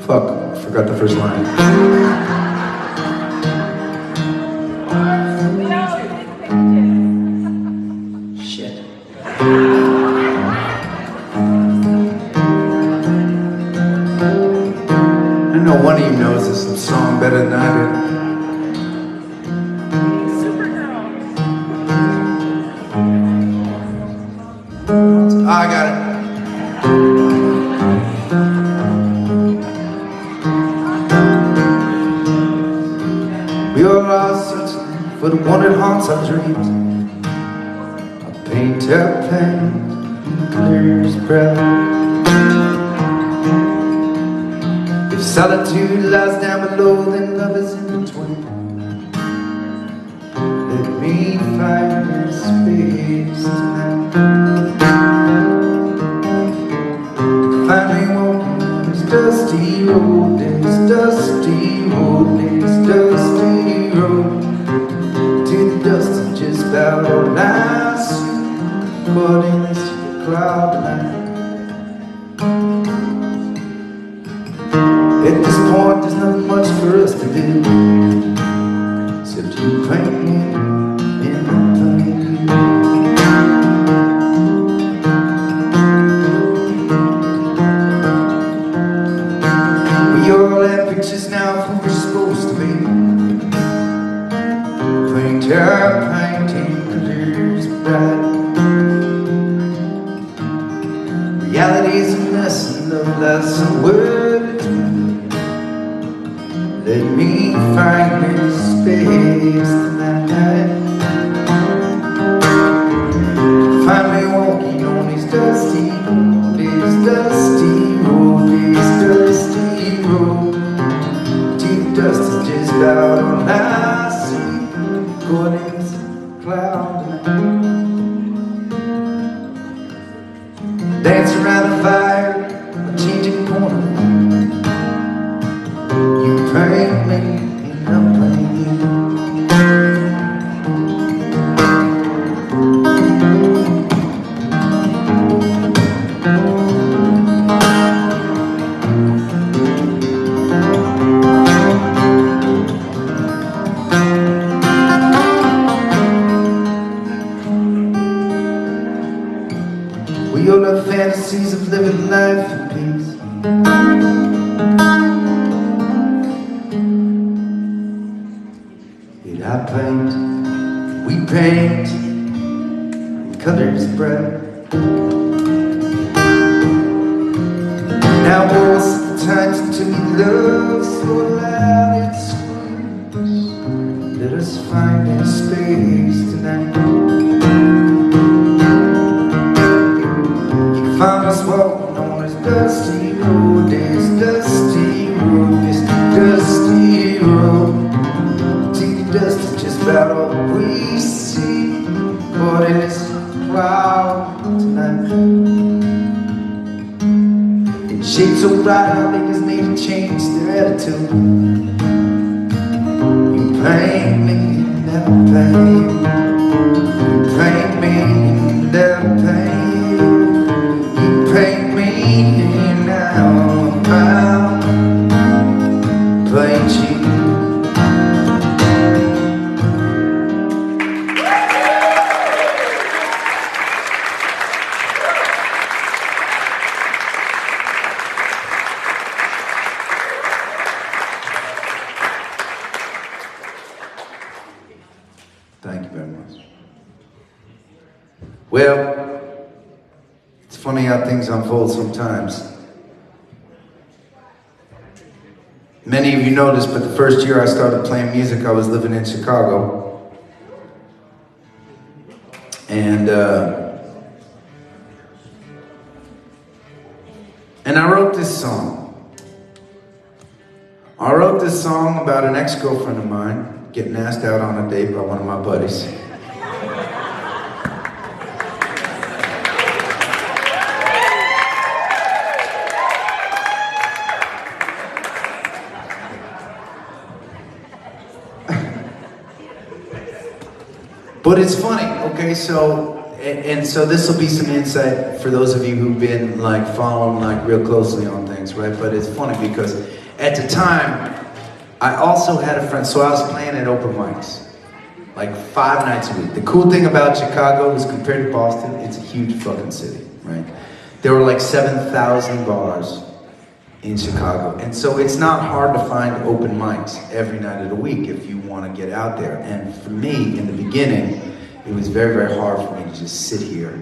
Fuck, forgot the first line. Shit. I know one of you knows this song better than I do. I got it. We are all searching for the one that haunts our dreams. A paint our pain, clears breath. If solitude lies down below, then love is in between. Let me find this space tonight. Find me walking this dusty road, this dusty road, this dusty road. Till the dust is just about all I see. Caught in this cloud line. At this point, there's not much for us to do, except you paint me and I paint you. We all have pictures now of who we're supposed to be. Paint our painting colors bright. Reality's a mess and love lies somewhere between. Let me find this space tonight. Find me walking on these dusty roads, this dusty road, this dusty road. Till the dust is just about all I see. Caught in this cloud tonight. Dance around the fire, a changing corner. You paint me and I paint you. We all have fantasies of living life in peace. Yet I paint, we paint, colors bright. Now what's the time to be loved so loud it screams? Let us find that space tonight. Found us walking on this dusty road, this dusty road, this dusty road. Till the dust is just about all we see. Caught in this cloud tonight. It shades so bright, our niggas need to change their attitude. You paint me and I paint. You paint me and I paint. Paint me now, I'll paint you. Well, it's funny how things unfold sometimes. Many of you know this, but the first year I started playing music, I was living in Chicago. And I wrote this song. I wrote this song about an ex-girlfriend of mine getting asked out on a date by one of my buddies. But it's funny, okay, so this will be some insight for those of you who've been like following like real closely on things, right? But it's funny because at the time, I also had a friend, so I was playing at open mics, like 5 nights a week. The cool thing about Chicago is compared to Boston, it's a huge fucking city, right? There were like 7,000 bars in Chicago. And so it's not hard to find open mics every night of the week if you want to get out there. And for me, in the beginning, it was very, very hard for me to just sit here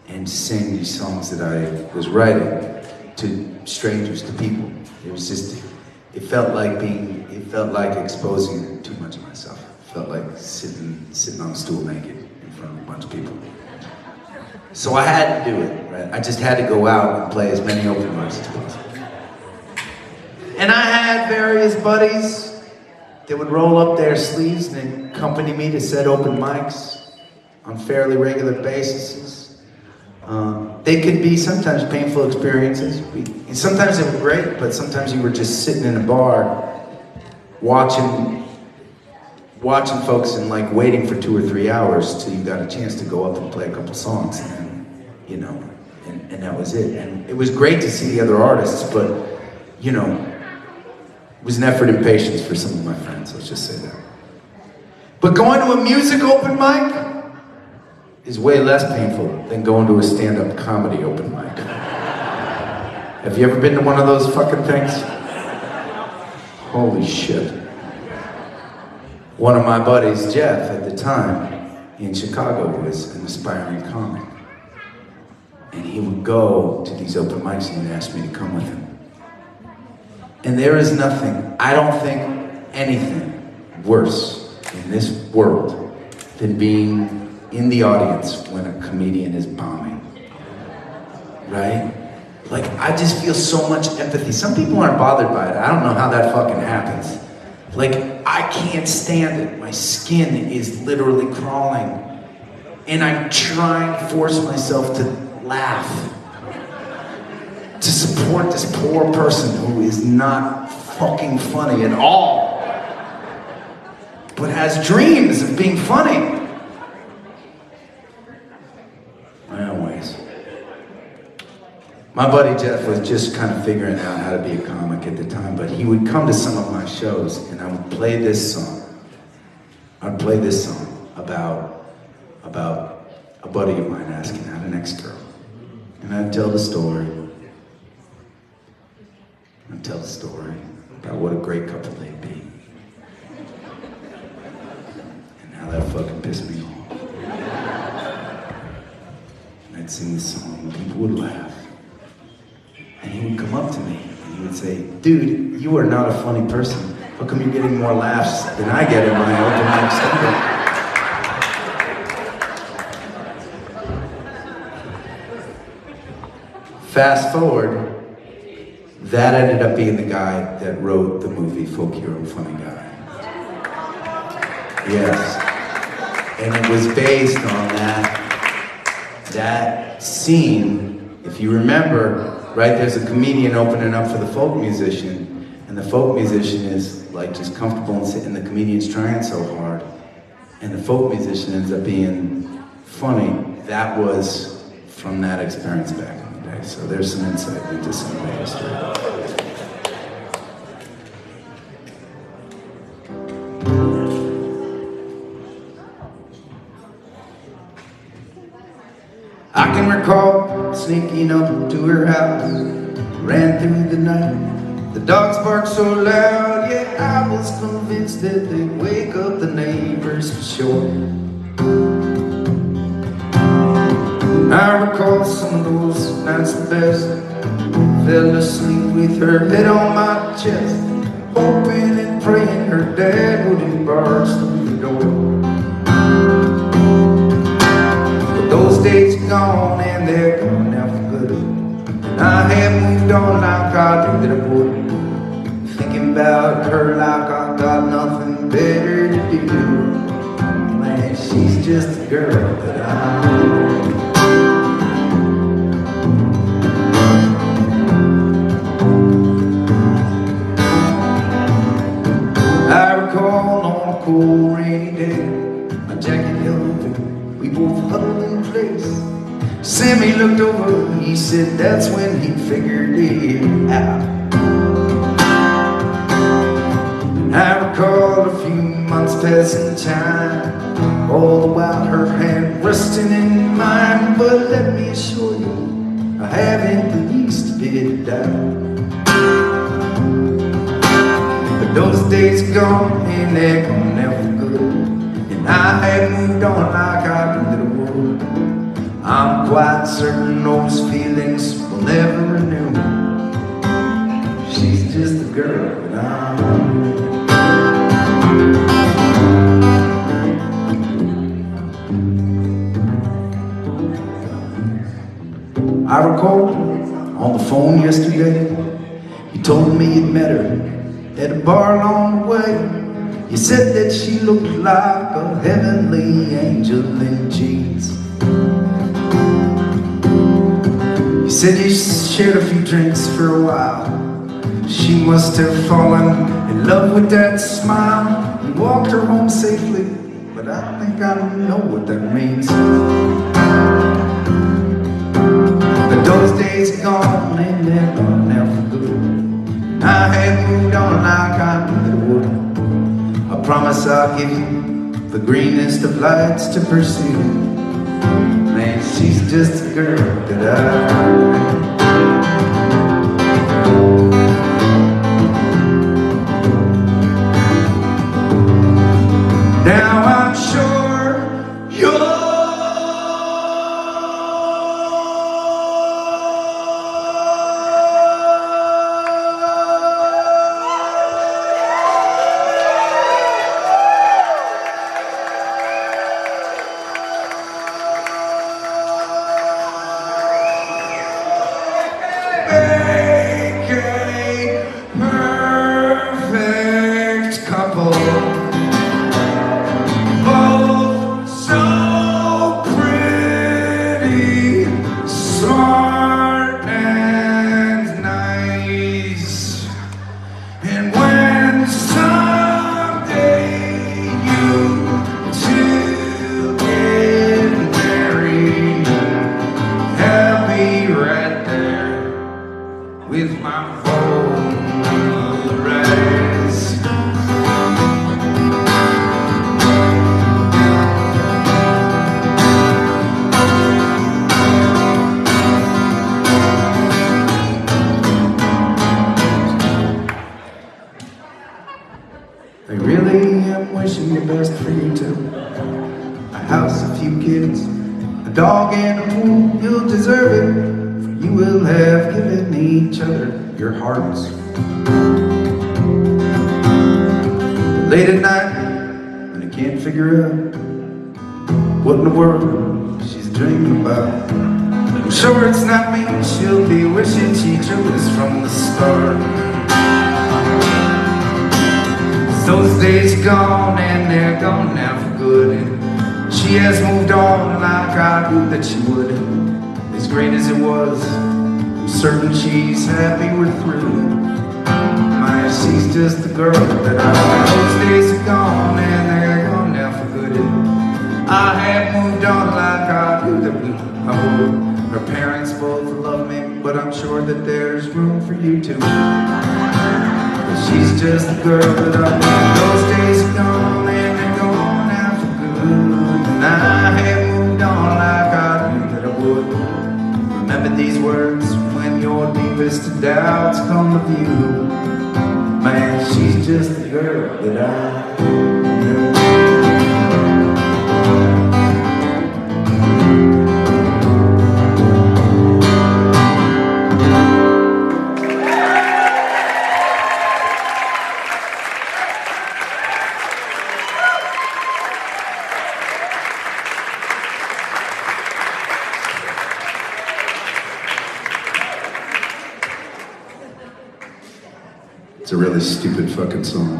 and sing these songs that I was writing to strangers, to people. It was just, it felt like exposing too much of myself. It felt like sitting on a stool naked in front of a bunch of people. So I had to do it, right? I just had to go out and play as many open mics as possible. And I had various buddies that would roll up their sleeves and accompany me to said open mics on fairly regular basis. They could be sometimes painful experiences. Sometimes they were great, but sometimes you were just sitting in a bar watching folks and like waiting for 2 or 3 hours till you got a chance to go up and play a couple songs, and you know, and that was it. And it was great to see the other artists, but you know, it was an effort in patience for some of my friends, let's just say that. But going to a music open mic is way less painful than going to a stand-up comedy open mic. Have you ever been to one of those fucking things? Holy shit. One of my buddies, Jeff, at the time in Chicago, was an aspiring comic. And he would go to these open mics and he'd ask me to come with him. And there is nothing, I don't think anything worse in this world than being in the audience when a comedian is bombing, right? Like, I just feel so much empathy. Some people aren't bothered by it. I don't know how that fucking happens. Like, I can't stand it. My skin is literally crawling. And I'm trying to force myself to laugh, to support this poor person who is not fucking funny at all, but has dreams of being funny. Anyways, my buddy Jeff was just kind of figuring out how to be a comic at the time, but he would come to some of my shows and I would play this song. I'd play this song about a buddy of mine asking out an ex-girl. And I'd tell the story. I'd tell the story about what a great couple they'd be. And how that fucking pissed me off. And I'd sing this song and people would laugh. And he would come up to me and he would say, dude, you are not a funny person. How come you're getting more laughs than I get in my open mic stand-up? Fast forward, that ended up being the guy that wrote the movie Folk Hero Funny Guy. Yes. And it was based on that scene. If you remember, right, there's a comedian opening up for the folk musician, and the folk musician is like just comfortable and sitting, the comedian's trying so hard, and the folk musician ends up being funny. That was from that experience back in the day. So there's some insight into some of the history. I can recall sneaking up to her house, ran through the night. The dogs barked so loud, yeah, I was convinced that they'd wake up the neighbors for sure. that's the best. Fell asleep with her head on my chest, hoping and praying her dad wouldn't burst through the door. But those days are gone and they're gone now for good. And I have moved on like I knew that I would, thinking about her like I got nothing better to do. Man, she's just a girl that I know. I recall on a cold rainy day, my jacket held through, we both huddled in place. Sammy looked over, he said that's when he figured it out. I recall a few months passing time, all the while her hand resting in mine. But let me assure you, I haven't the least bit of doubt. But those days are gone and they're gone now for good, and I have moved on like I knew that I would. I'm quite certain those feelings will never renew. She's just a girl that I know. I recall on the phone yesterday, you told me you'd met her at a bar along the way. You said that she looked like a heavenly angel in jeans. You said you shared a few drinks for a while. She must have fallen in love with that smile. You walked her home safely, but I think I know what that means. But those days are gone and they're gone now for good. I have moved on like I knew that I would. I promise I'll give you the greenest of lights to pursue. Man, she's just a girl that I know. Now I'm sure you're perfect couple. With my Polaroids. I really am wishing the best for you too. A house, a few kids, a dog and a pool, you'll deserve it. You will have given each other your hearts. Late at night, when I can't figure out what in the world she's dreaming about, I'm sure it's not me. She'll be wishing she chose from the start. Those days are gone and they're gone now for good, and she has moved on like I knew that she would. As great as it was, I'm certain she's happy we're through. My, she's just the girl that I know. Those days are gone and they're gone now for good. And I have moved on like I knew that I would. Her parents both love me, but I'm sure that there's room for you too. But she's just the girl that I know. Those days are gone and they're gone now for good. And I have moved on like I knew that I would. Remember these words when your deepest doubts come to view. Man, she's just the girl that I know. It's a really stupid fucking song.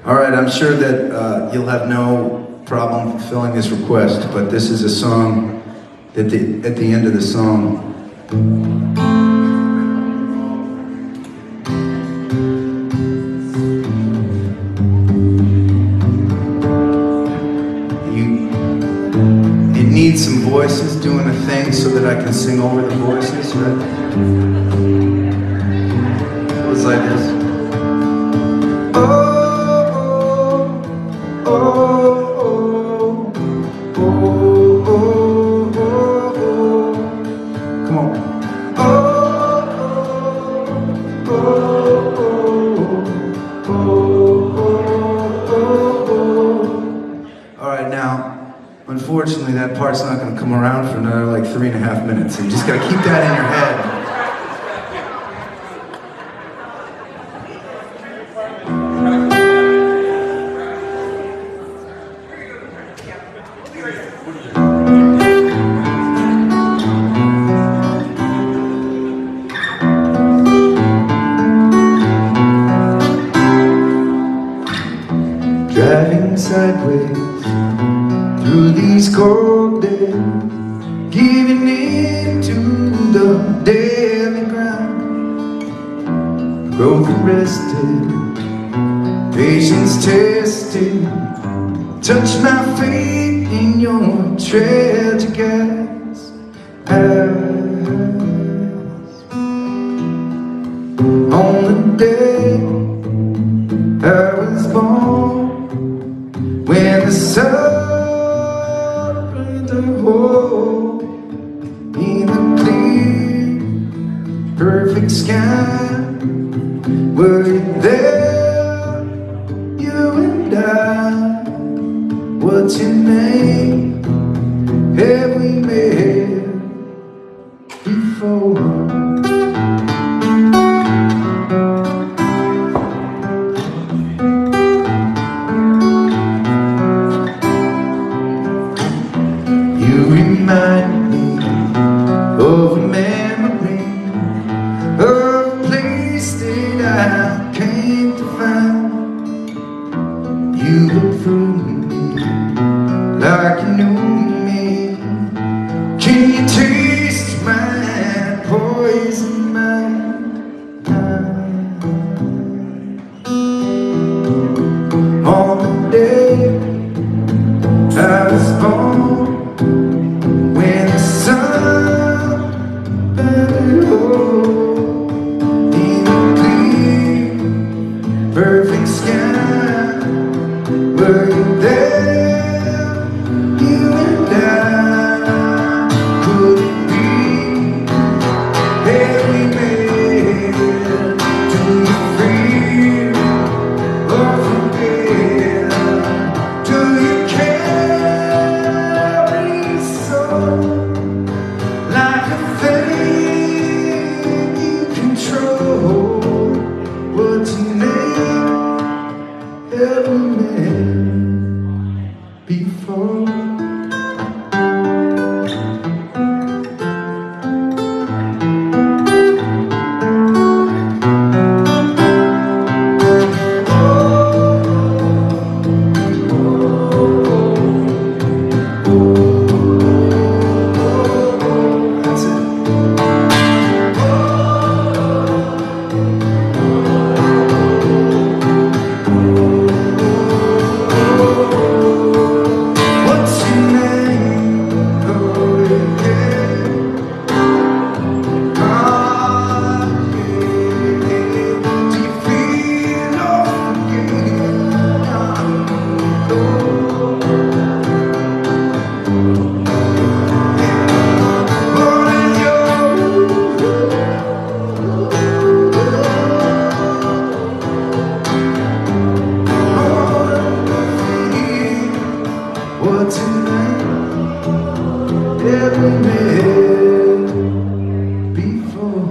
All right, I'm sure that you'll have no problem fulfilling this request, but this is a song that at the end of the song, it needs some voices doing a thing so that I can sing over the voices, right? It was like this. Unfortunately, that part's not going to come around for another like 3.5 minutes. So you just got to keep that in your head. Driving sideways through these cold days, giving in to the daily grind, growth arrested, patience tested, touch my faith in your tragic eyes. On the day I was born, when the sun in the clear, perfect sky, were you there, you and I? What's your name? Have we met before? Remind me of a memory of a place that I came to find. You look through me like you knew me. Can you taste my poison mind? On the day I was born, when the sun burned in the clear, perfect sky, were you there, you and I? Could it be, had we met? Do you feel or forget? Do you carry so like a thing you control? What's your name? Have we met before? What's your name? Have we met before?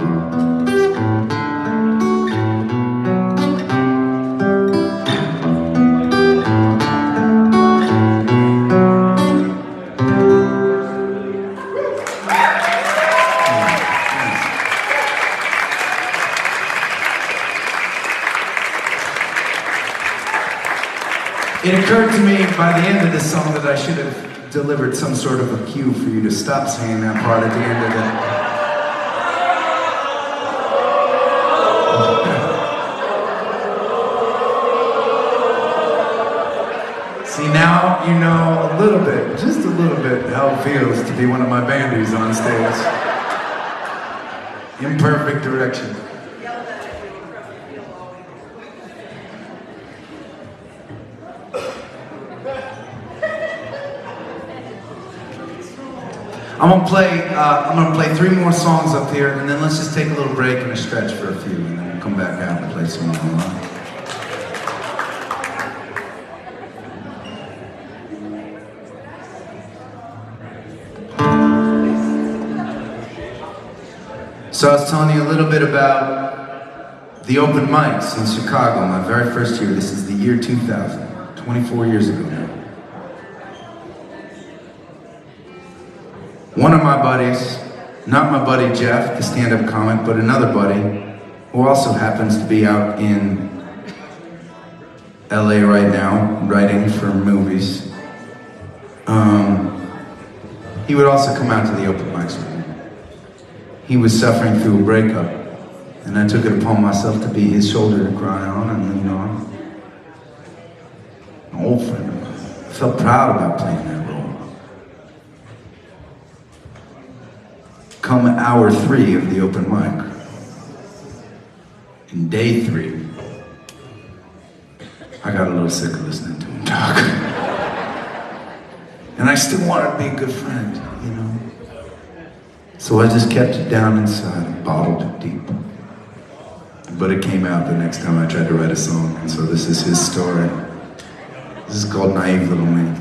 occurred to me by the end of this song that I should have delivered some sort of a cue for you to stop saying that part at the end of it. See, now you know a little bit, just a little bit, how it feels to be one of my bandies on stage. Imperfect direction. I'm gonna play 3 more songs up here, and then let's just take a little break and a stretch for a few, and then we'll come back out and play some more. So I was telling you a little bit about the open mics in Chicago, my very first year. This is the year 2000, 24 years ago now. One of my buddies, not my buddy Jeff, the stand-up comic, but another buddy who also happens to be out in LA right now, writing for movies. He would also come out to the open mics with me. He was suffering through a breakup, and I took it upon myself to be his shoulder to cry on and lean on. An old friend of mine. I felt proud about playing that role. Come hour 3 of the open mic, in day 3, I got a little sick of listening to him talk. And I still wanted to be a good friend, you know? So I just kept it down inside and bottled it deep. But it came out the next time I tried to write a song, and so this is his story. This is called Naive Little Me.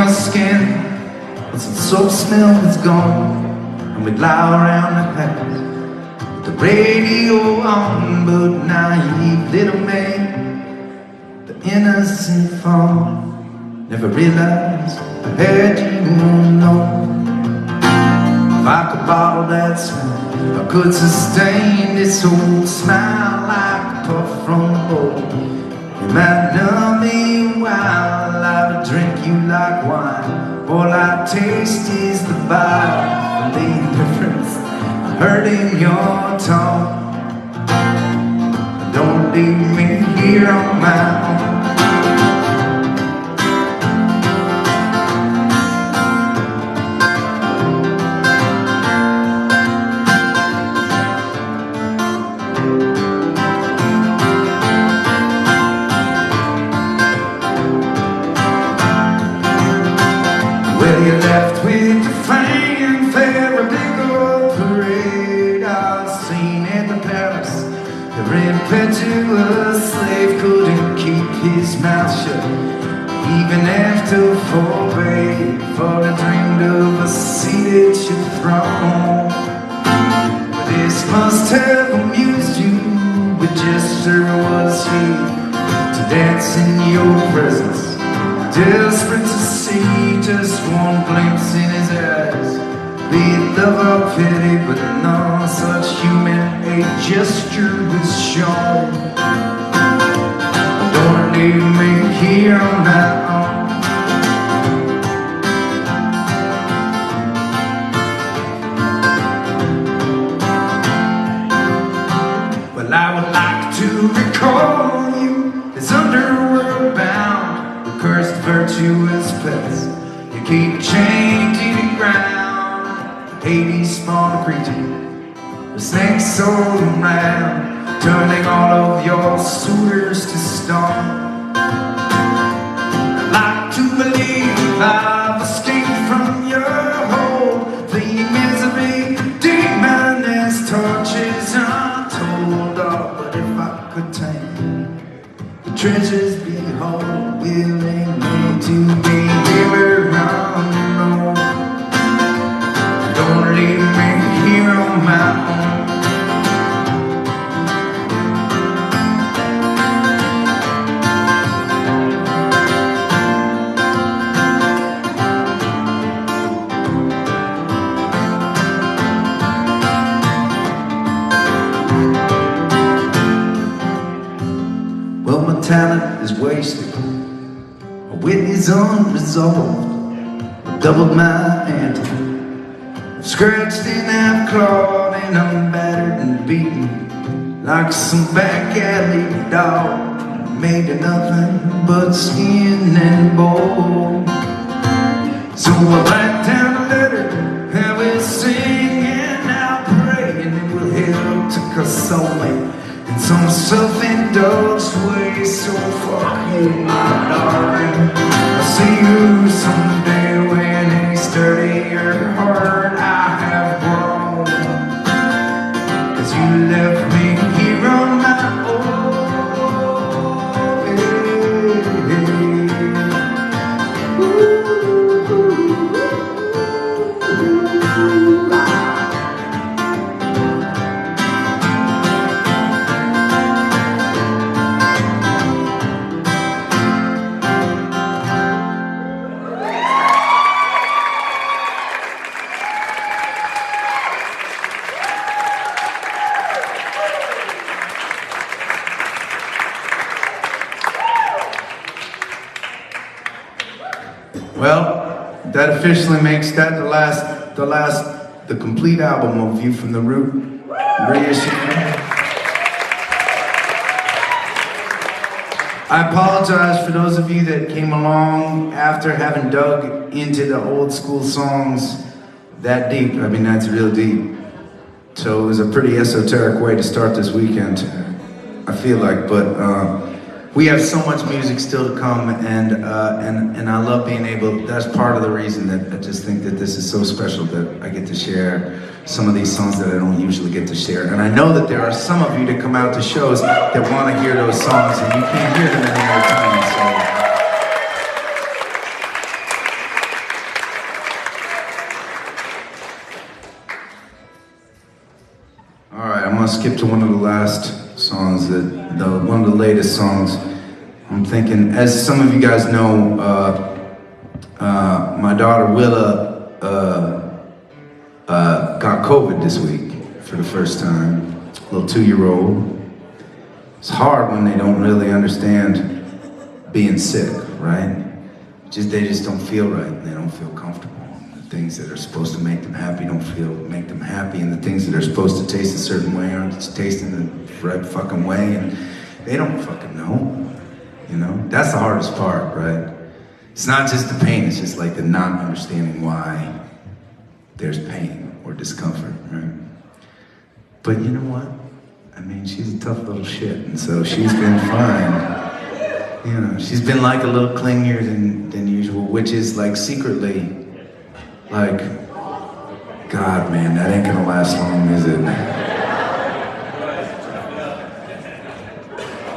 Skin, once the soap smell was gone, and we'd lie around the house with the radio on. But naive little man, the innocent fawn, never realized I had you alone. If I could bottle that smile, I could sustain this old smile like a puff from a bowl. You might know me while I would drink you like wine. All I taste is the vibe, the indifference hurting your tongue. Don't leave me here on my own. Well, you left with your fanfare, a big old parade. I've seen at the palace, the impetuous slave couldn't keep his mouth shut, even after forbade, for he dreamed of a seat at your throne. But this must have amused you, but gesture was he to dance in your presence. Desperate to see just one glimpse in his eyes, be it love or pity, but no such human aid gesture was shown. Don't leave me here on my own. Well, I would like to recall you as underworld bound, cursed virtuous pets. You keep chained to the ground. Hades spawned a creature with snakes all around, turning all of your suitors to stone. I'd like to believe I've escaped from your hold, the misery, demon as torches untold. Oh, but if I could tame the treasures behold, willing to be here on the road. Don't leave me here on my own. Although my talent is wasted, my wit is unresolved. I doubled my ante, I've scratched and I've clawed, and I'm battered and beaten like some back alley dog, made of nothing but skin and bone. So I write down a letter, and we'll sing and I'll pray, and it will help to console me in some self-indulged way. So fuck you, my darling, I'll see you someday when a sturdier heart I have grown. 'Cause you left me here on my own. Well, that officially makes that the complete album of View from the Root reissue. I apologize for those of you that came along after having dug into the old school songs that deep. I mean, that's real deep. So it was a pretty esoteric way to start this weekend, I feel like, but we have so much music still to come, and I love being able. That's part of the reason that I just think that this is so special, that I get to share some of these songs that I don't usually get to share. And I know that there are some of you that come out to shows that want to hear those songs, and you can't hear them any other time. So. All right, I'm gonna skip to one of the last songs, one of the latest songs. I'm thinking, as some of you guys know, my daughter Willa got COVID this week for the first time. Little 2-year-old. It's hard when they don't really understand being sick, right? They just don't feel right, and they don't feel comfortable. The things that are supposed to make them happy don't make them happy, and the things that are supposed to taste a certain way aren't tasting the right fucking way, and they don't fucking know. You know, that's the hardest part, right? It's not just the pain, it's just like the not understanding why there's pain or discomfort, right? But you know what? I mean, she's a tough little shit, and so she's been fine. You know, she's been like a little clingier than usual, which is like secretly, like, God, man, that ain't gonna last long, is it?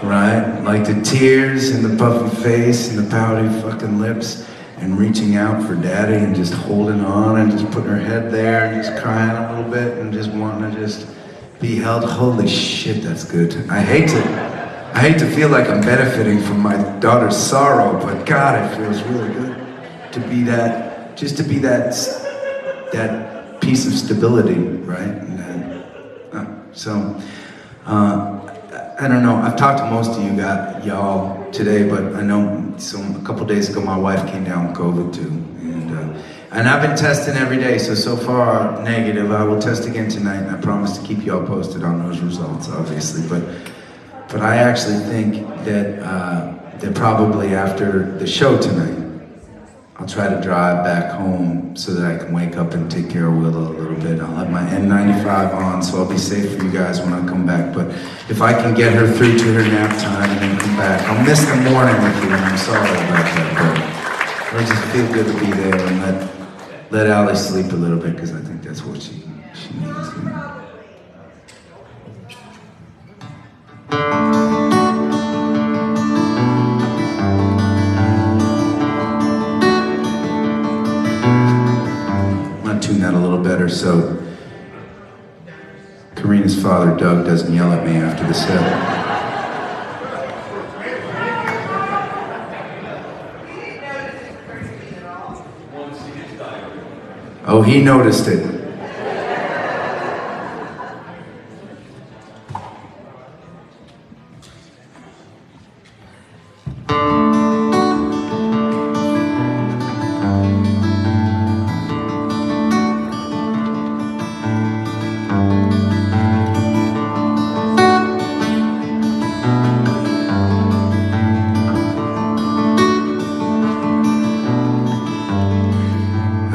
Right? Like the tears and the puffy face and the pouty fucking lips and reaching out for daddy and just holding on and just putting her head there and just crying a little bit and just wanting to just be held. Holy shit, that's good. I hate to feel like I'm benefiting from my daughter's sorrow, but God, it feels really good to be that, just to be that piece of stability, right? I don't know, I've talked to most of y'all today, but I know a couple days ago my wife came down with COVID too. And I've been testing every day, so far negative. I will test again tonight, and I promise to keep y'all posted on those results, obviously. But I actually think that probably after the show tonight, I'll try to drive back home so that I can wake up and take care of Willa a little bit. I'll have my N95 on, so I'll be safe for you guys when I come back. But if I can get her through to her nap time and then come back, I'll miss the morning with you, and I'm sorry about that. But it'll just feel good to be there and let Allie sleep a little bit, because I think that's what she needs. You know? Tune that a little better so Karina's father, Doug, doesn't yell at me after the set. Oh, he noticed it.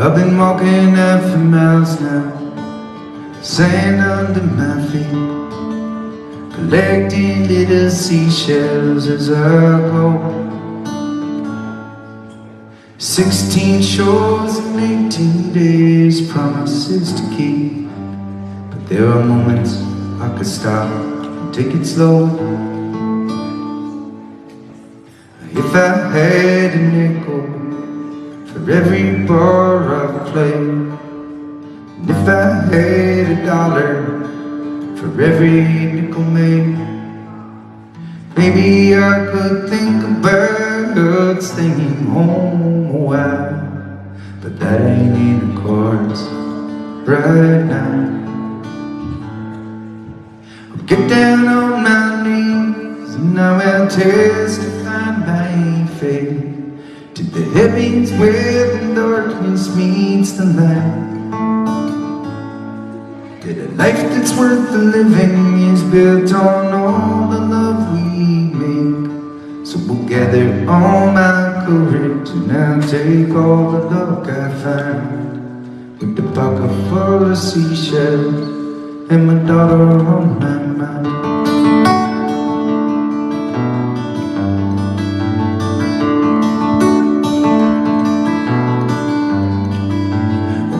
I've been walking out for miles now, sand under my feet, collecting little seashells as I go. 16 shores in 18 days, promises to keep. But there are moments I could stop and take it slow. If I had a nickel for every bar I've played, and if I had a dollar for every nickel made, maybe I could think about staying home a while. But that ain't in the cards right now. I'll get down on my knees and I will testify my faith to the heavens where the darkness meets the light. That a life that's worth the living is built on all the love we make. So we'll gather all my courage and I'll take all the luck I find, with the pocket full of seashells and my daughter on my mind.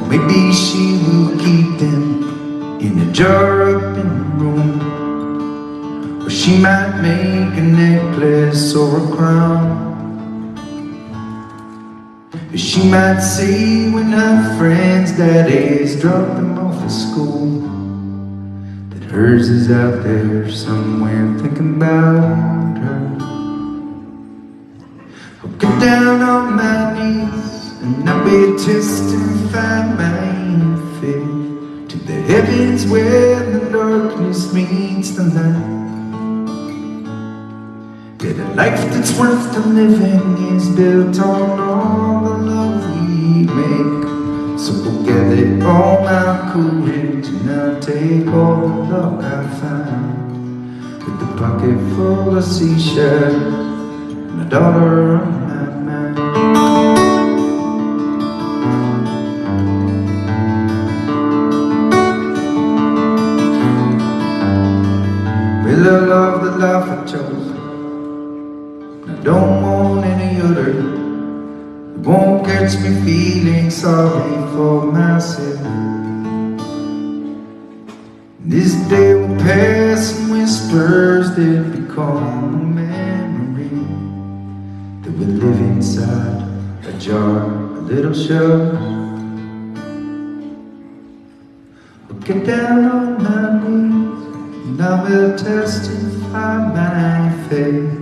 Maybe she will keep them in a jar up in the room, or she might make a necklace or a crown. Or she might say when her friends' daddies drop them off at school, that hers is out there somewhere thinking about her. I'll get down on my knees and I'll be testify my faith to the heavens where the darkness meets the light. That a life that's worth the living is built on all the love we make. So we'll gather all my courage and I'll take all the luck I find, with the pocket full of seashells and my daughter on my mind. Well, I love the life I chose, I don't want any other. It won't catch me feeling sorry for myself. This day will pass in whispers that become a memory, that will live inside a jar, a little shell. I'll get down on my knees and I will testify my faith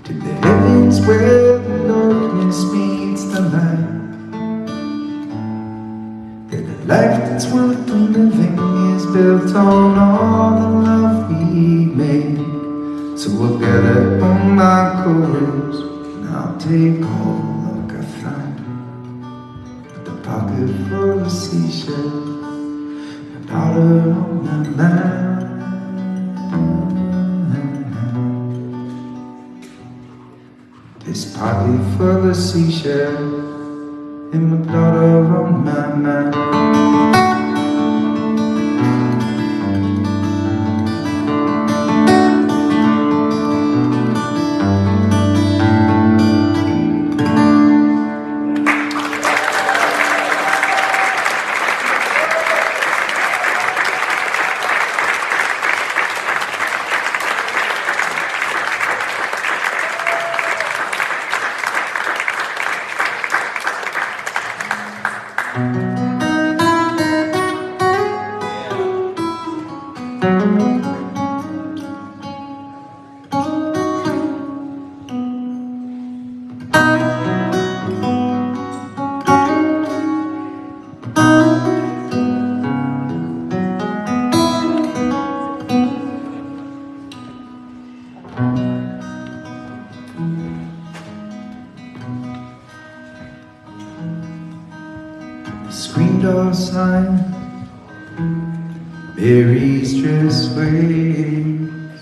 to the heavens where the darkness meets the light. That a life that's worth the living is built on all the love we make. So we'll gather all my courage and I'll take all the luck I find, with the pocket full of seashells, my daughter on my mind. This pocket full of seashells and my daughter on my mind. Screen door sign, Mary's dress waves,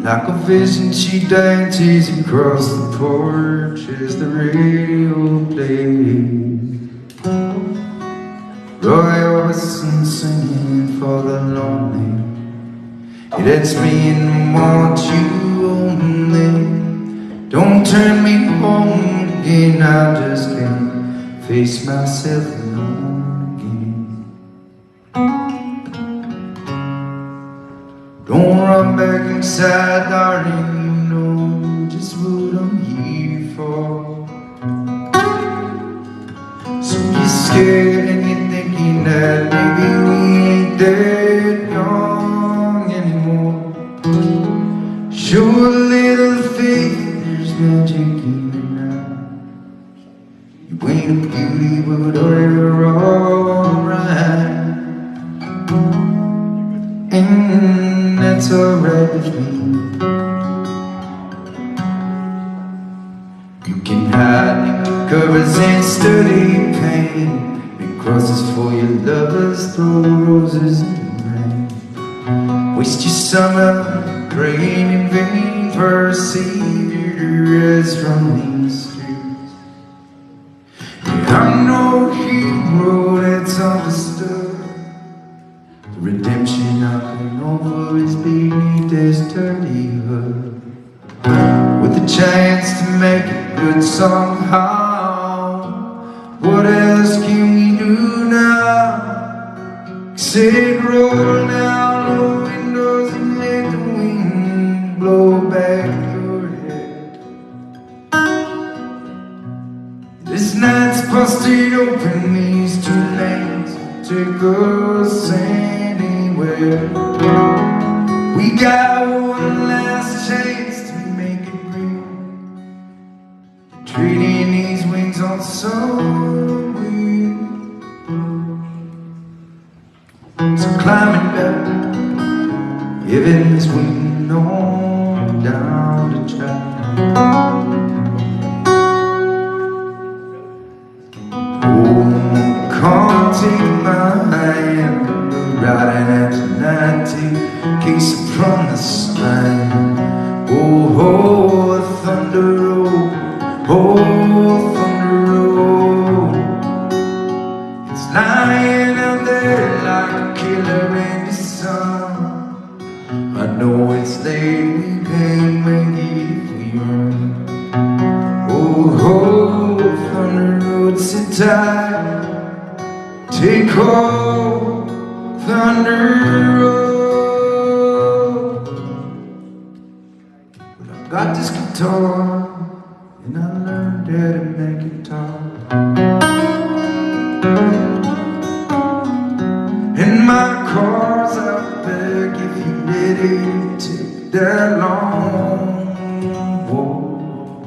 Like a vision she dances across the porch as the radio plays. Roy Orbison singing for the lonely. It hits me in the want you only. Don't turn me home again, I just can't face myself alone again. Don't run back inside, darling, you know just what I'm here for. So you're scared and you're thinking that maybe we ain't that young anymore. Show a little faith, there's magic in it now. You ain't a beauty, but you're alright. And that's alright with me. You can hide in the covers and study pain. Make crosses for your lovers, throw roses in the rain. Waste your summer praying in vain for a savior Ezra on these streets. Yeah, I'm no hero that's understood. The redemption I can offer is beneath this dirty hood. With a chance to make it good somehow. What else can we do now? Except roll down the windows and let the wind blow back your head. This night's busted open, these two lanes take us anywhere. We got one last chance to make it real. Trading these wings on some wind. So climbing back, heaven's waiting on down the track. Oh, come take my hand, riding after 90, case of promise line. Oh, oh, thunder roll, oh, thunder roll. It's lying out there like a killer in the sun. I know it's late, we can't make it if we run. Oh, oh, thunder roll, sit tight, take hold, thunder roll. Got this guitar, and I learned how to make it talk. And my car's out back if you're ready to take that long walk.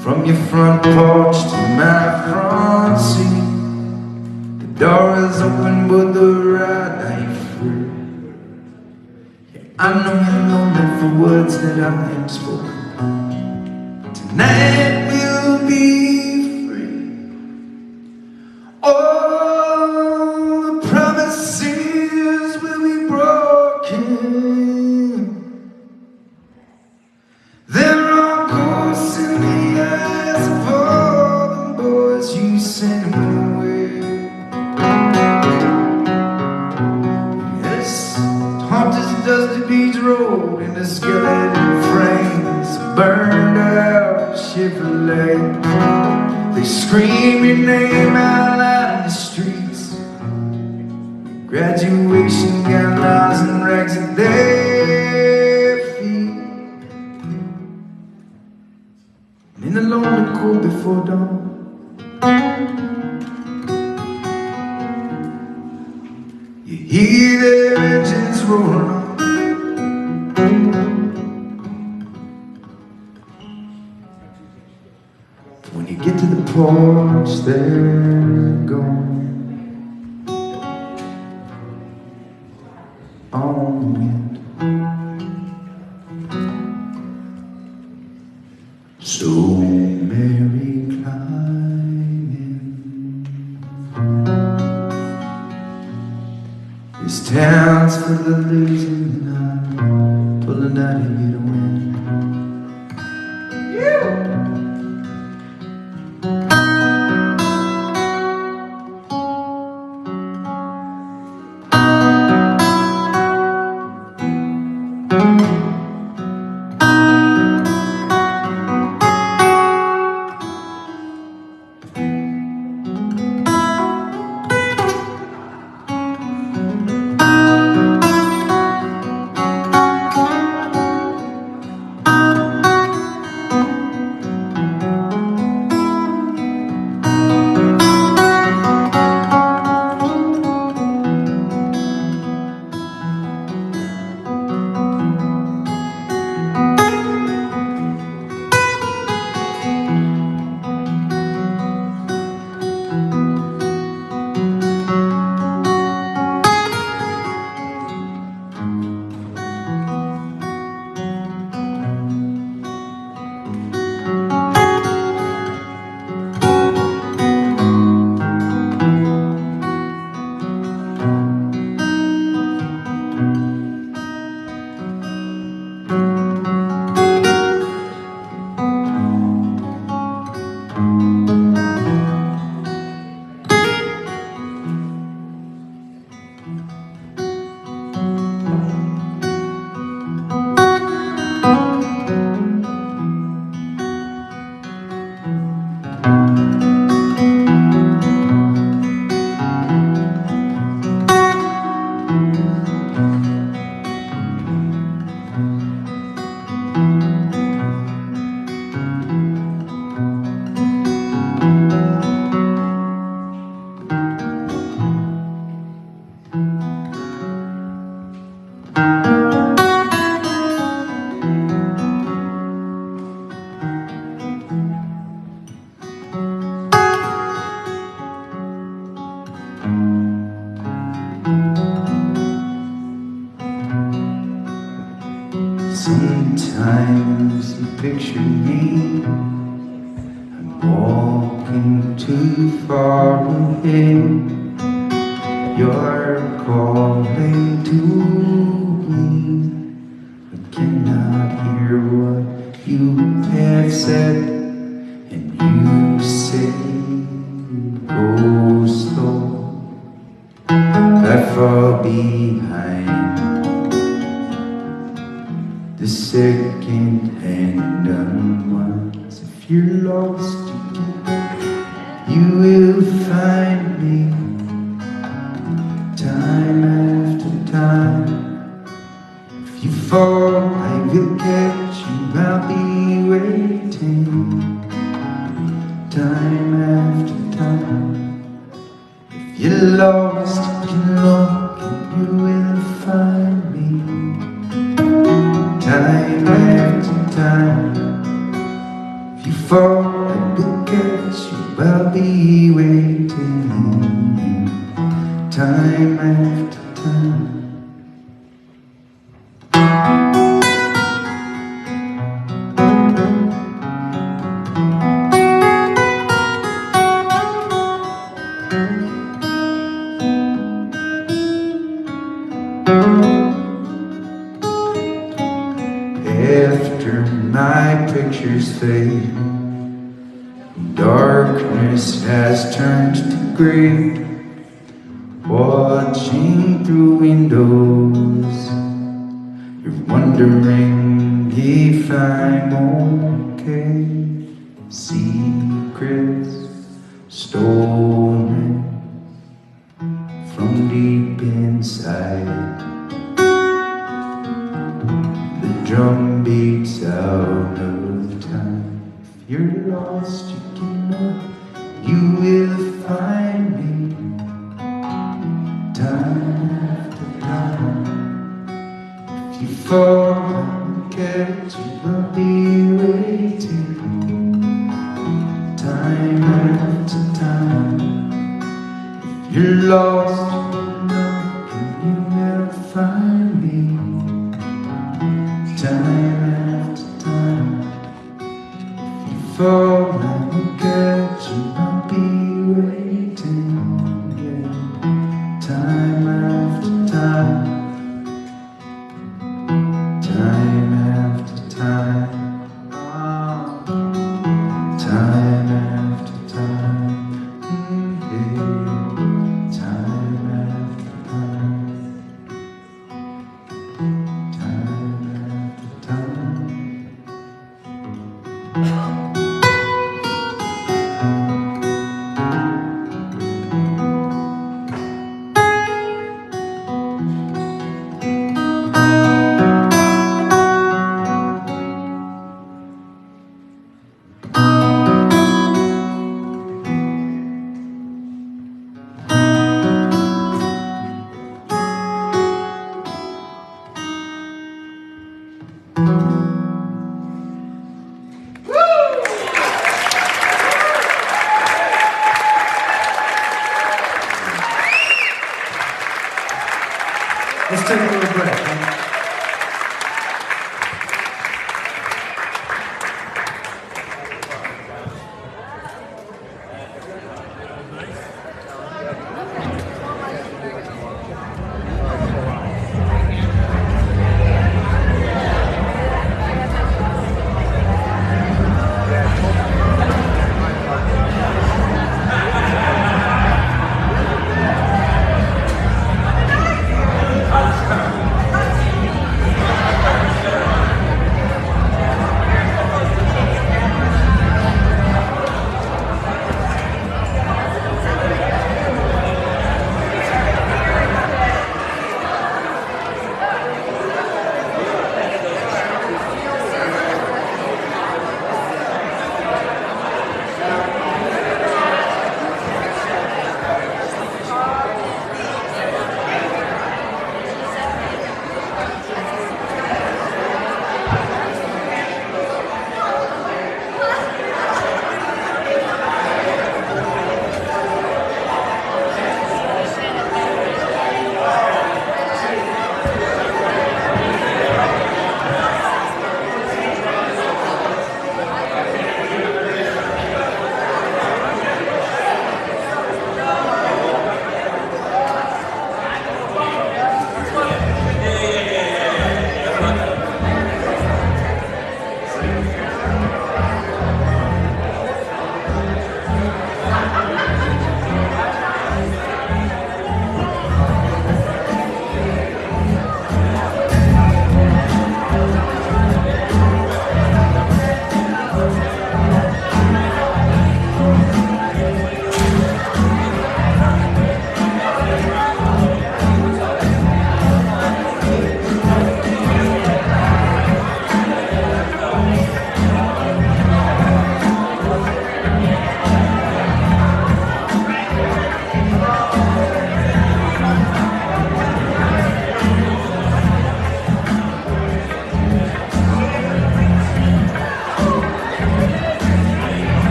From your front porch to my front seat. The door is open but the ride ain't free. I know you're lonely for words that I ain't spoken. Tonight we'll be free. All the promises will be broken. There are ghosts in the eyes of all the boys you sent away. Yes, haunt this dusty beach road in the skeleton frames, burned out Chevrolet. They scream your name out loud in the streets. Graduation gown lies and rags at their feet. And in the lonely cold before dawn, you hear their engines roaring on. When you get to the porch, they're gone. On the wind. So merry climbing. This town's for the lazy night. pulling out a getaway. Sometimes you picture me, I'm walking too far ahead. You're calling to me, I cannot hear what you have said. And you say, go slow, that far behind. The second-hand unwinds. If you're lost, you will find me. Time after time. If you fall, I will catch you. I'll be waiting. Time after time. If you're lost, you can look and you will find me. Time after time. If you fall, I will catch you. I'll be waiting. Time after time. After my pictures fade, darkness has turned to gray. Watching through windows, you're wondering if I'm okay. Secrets stolen from deep inside. The drum beats out of time. If you're lost, you can know you will find me. Time after time. If you fall, I'll catch you. I'll be waiting. Time after time. If you're lost, you know you will find me. Time after time. If you fall, I will catch you. I'll be waiting. Yeah. Time after time. Time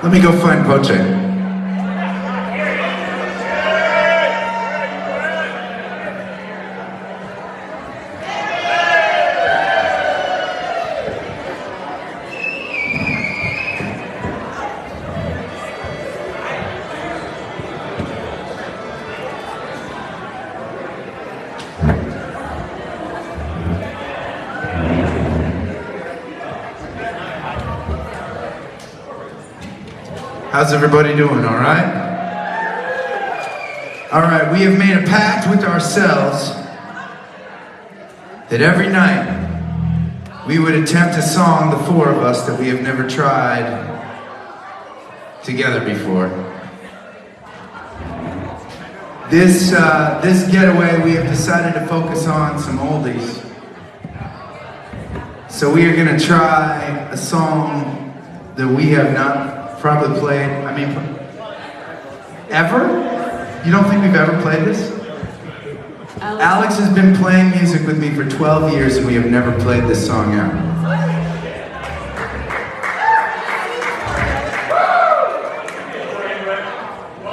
Let me go find Poche. How's everybody doing, all right? All right, we have made a pact with ourselves that every night we would attempt a song, the four of us, that we have never tried together before. This getaway, we have decided to focus on some oldies. So we are gonna try a song that we have not probably played, ever? You don't think we've ever played this? Alex has been playing music with me for 12 years and we have never played this song out.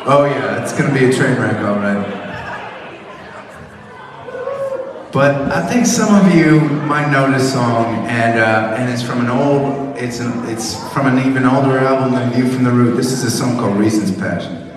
Oh yeah, it's gonna be a train wreck, all right. But I think some of you might know this song, and it's from it's from an even older album than View from the Root. This is a song called Reason's Passion.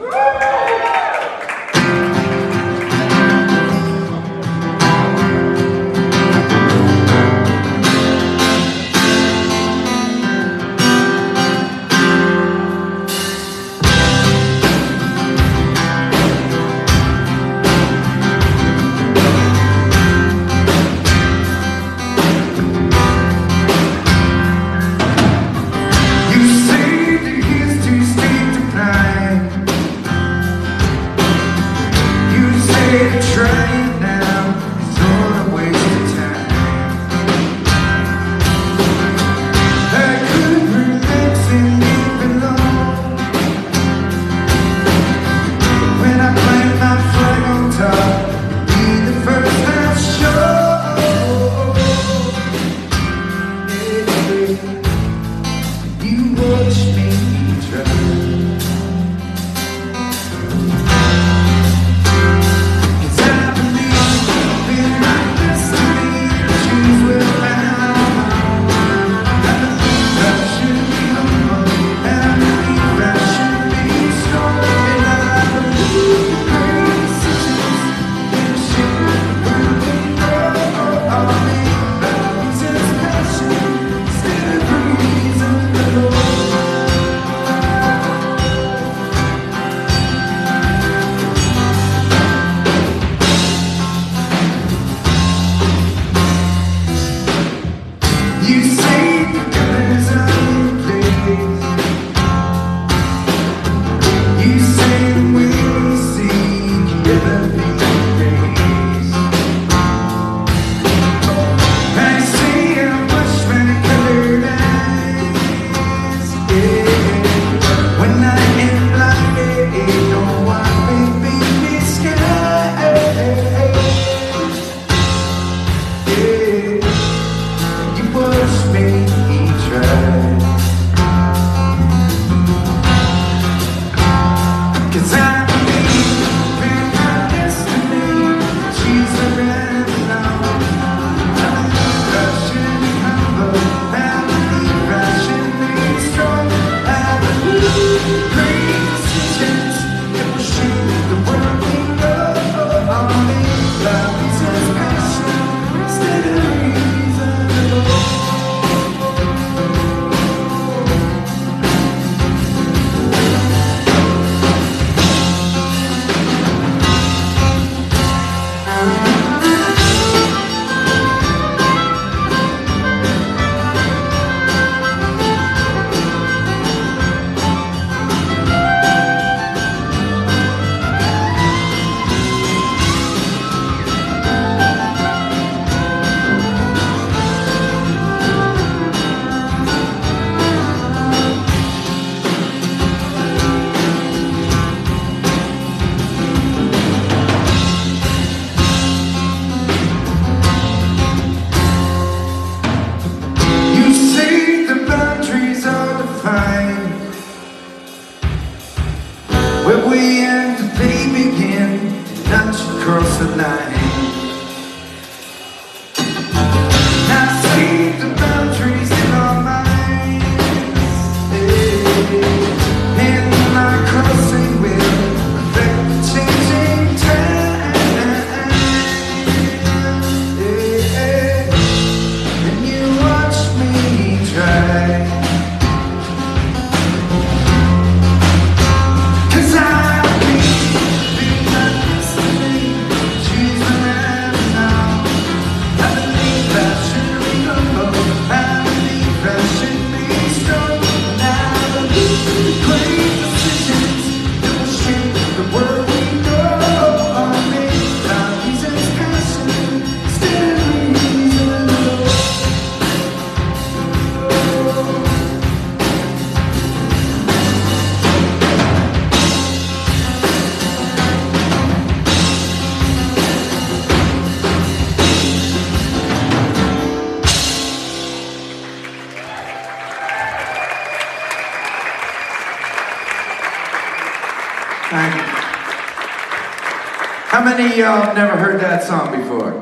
many of y'all have never heard that song before?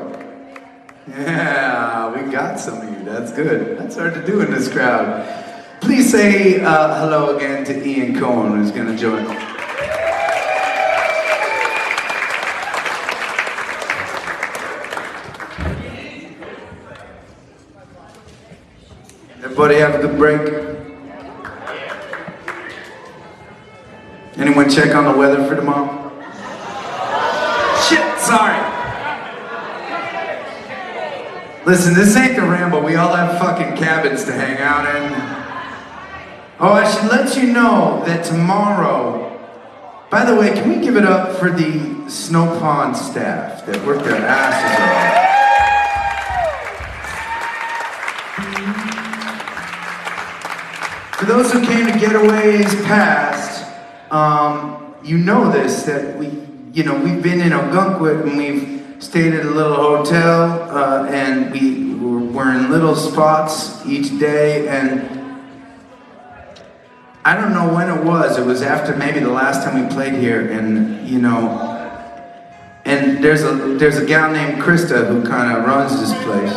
Yeah, we got some of you. That's good. That's hard to do in this crowd. Please say hello again to Ian Cohen, who's going to join. Everybody have a good break? Anyone check on the weather for tomorrow? Shit, sorry. Listen, this ain't the Ramble. We all have fucking cabins to hang out in. Oh, I should let you know that tomorrow... By the way, can we give it up for the Snow Pond staff that worked their asses off? For those who came to Getaways past, you know this, that we've been in Ogunquit and we've stayed at a little hotel, and we're in little spots each day, and I don't know when it was after maybe the last time we played here, and and there's a gal named Krista who kind of runs this place.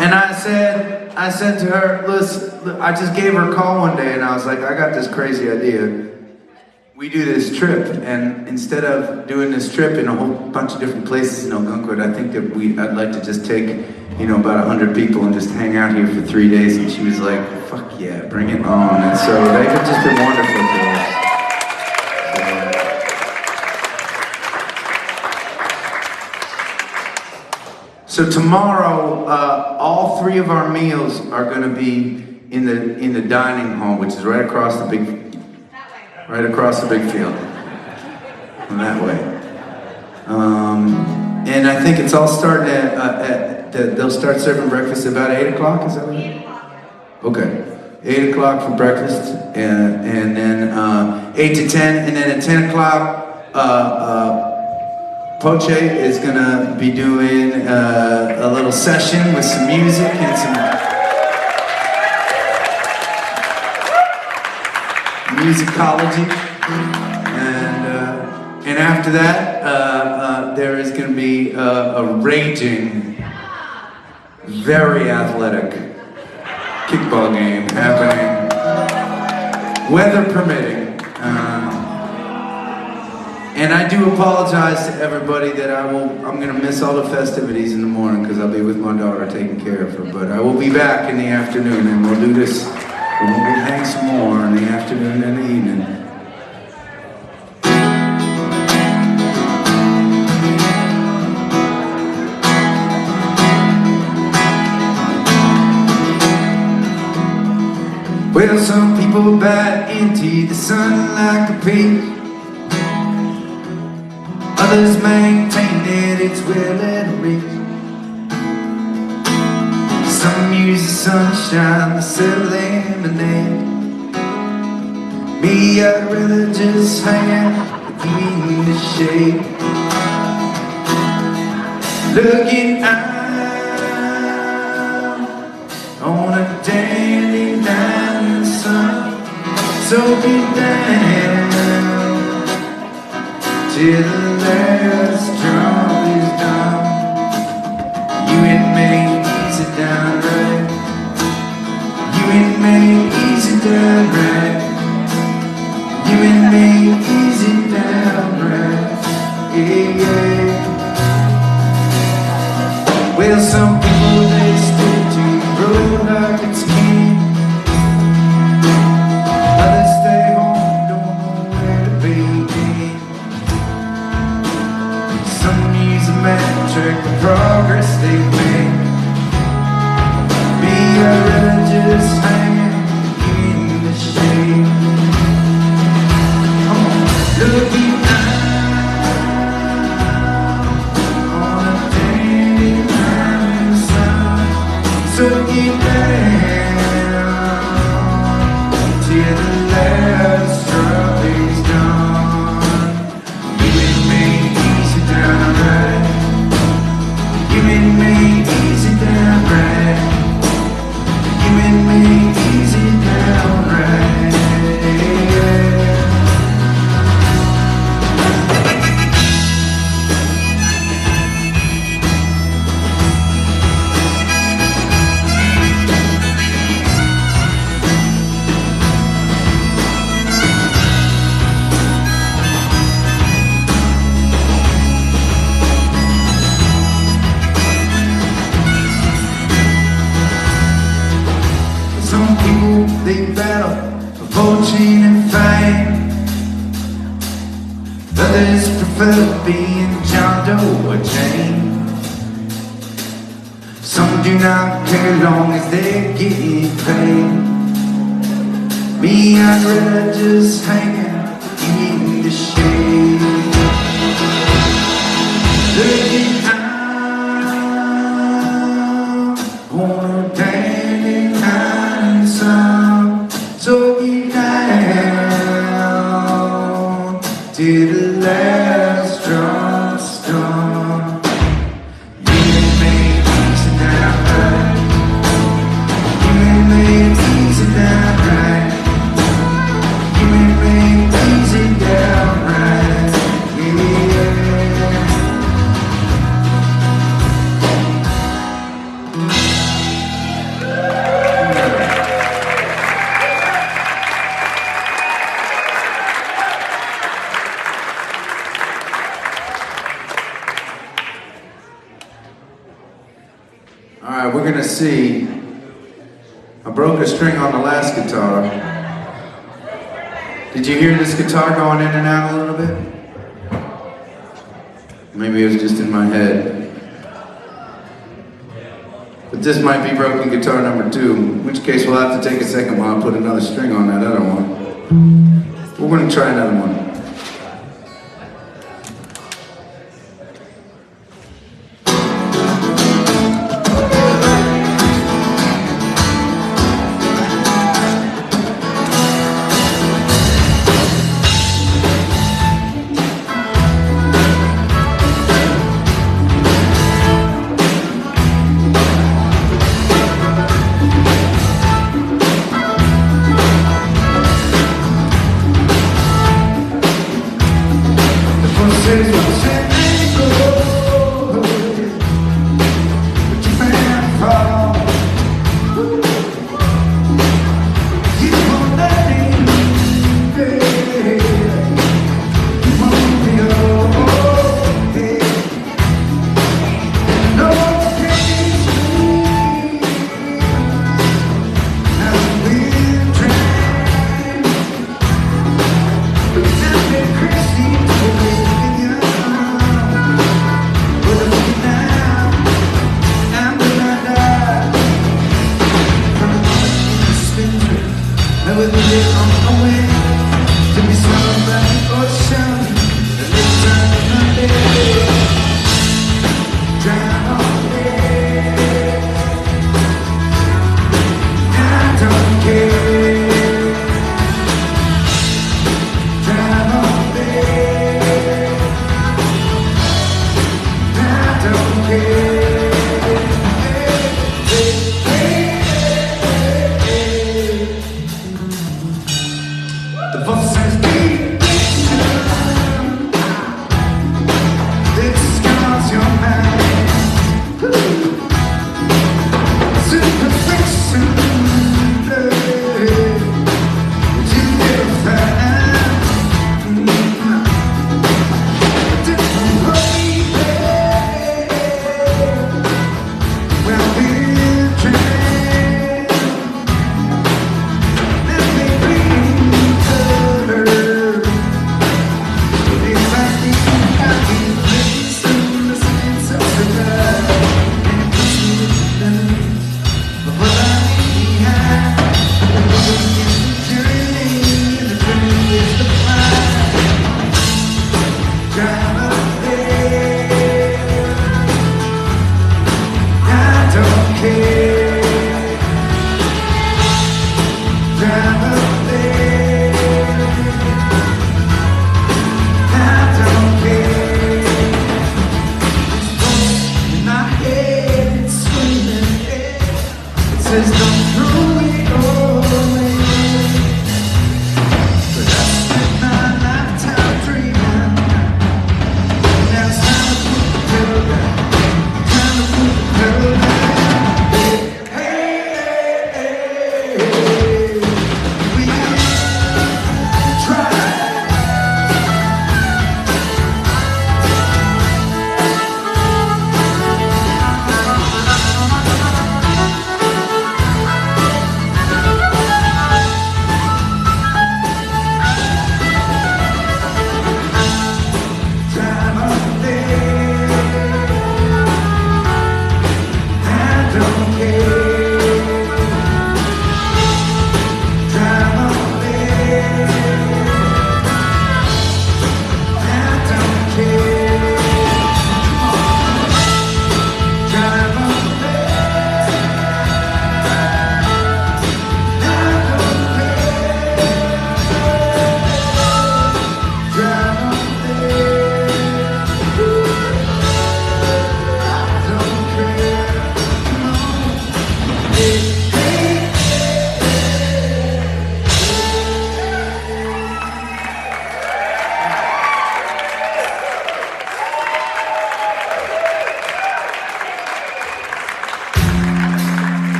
And I said to her, listen, I just gave her a call one day and I was like, I got this crazy idea. We do this trip, and instead of doing this trip in a whole bunch of different places in Ogunquit, I think that I'd like to just take, about 100 people and just hang out here for 3 days. And she was like, fuck yeah, bring it on. And so they've just been wonderful to us. So tomorrow, all 3 of our meals are going to be in the dining hall, which is right across the big field, and that way. And I think it's all starting they'll start serving breakfast about 8 o'clock. Is that right? Okay, 8 o'clock for breakfast, and then 8 to 10, and then at 10 o'clock, Poche is gonna be doing a little session with some music and some musicology, and after that, there is gonna be a raging, very athletic kickball game happening, weather permitting. And I do apologize to everybody that I'm gonna miss all the festivities in the morning because I'll be with my daughter taking care of her. But I will be back in the afternoon and we'll do this, we'll hang some more in the afternoon and the evening. Well, some people bite into the sun like a pig. Others maintain that it's well at reach. Some use the sunshine to sell lemonade. Me, I'd rather just hang out with you in the shade. Looking out on a dandy night in the sun, soaking down till the last drop is done. You and me, easy down right. You and me, easy down right. You and me, easy down right. Yeah, yeah. Well, some people, they stick to the road like it's king. Others stay home, don't know where to begin. Some use a map, track the progress they make. Me, I'd rather just hang in the shade. Come on, looking out Others prefer being John Doe or Jane. Some do not care long as they're getting paid. Me, I'd rather just hang out in the shade. Looking out on a dandy night sun, so get down to the last drum stone. You ain't made easy down right. You ain't made easy down right. You ain't made easy down right. Yeah. All right, we're gonna see. I broke a string on the last guitar. Did you hear this guitar going in and out a little bit? Maybe it was just in my head. But this might be broken guitar number 2, in which case we'll have to take a second while I put another string on that other one. We're gonna try another one.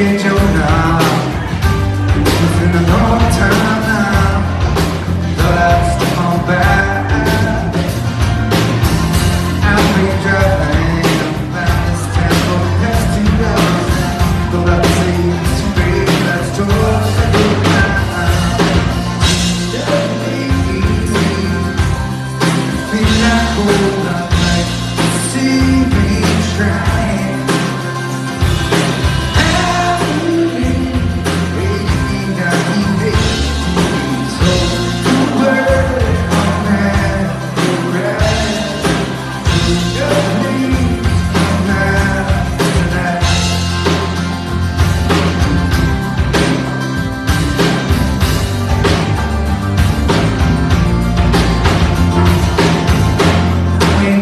did you know? It's been a long time now. Thought I'd stick on back. I've been driving around this town for the past 2 hours. Thought I'd say it's great, let's talk about feel like cold at night. See me trying.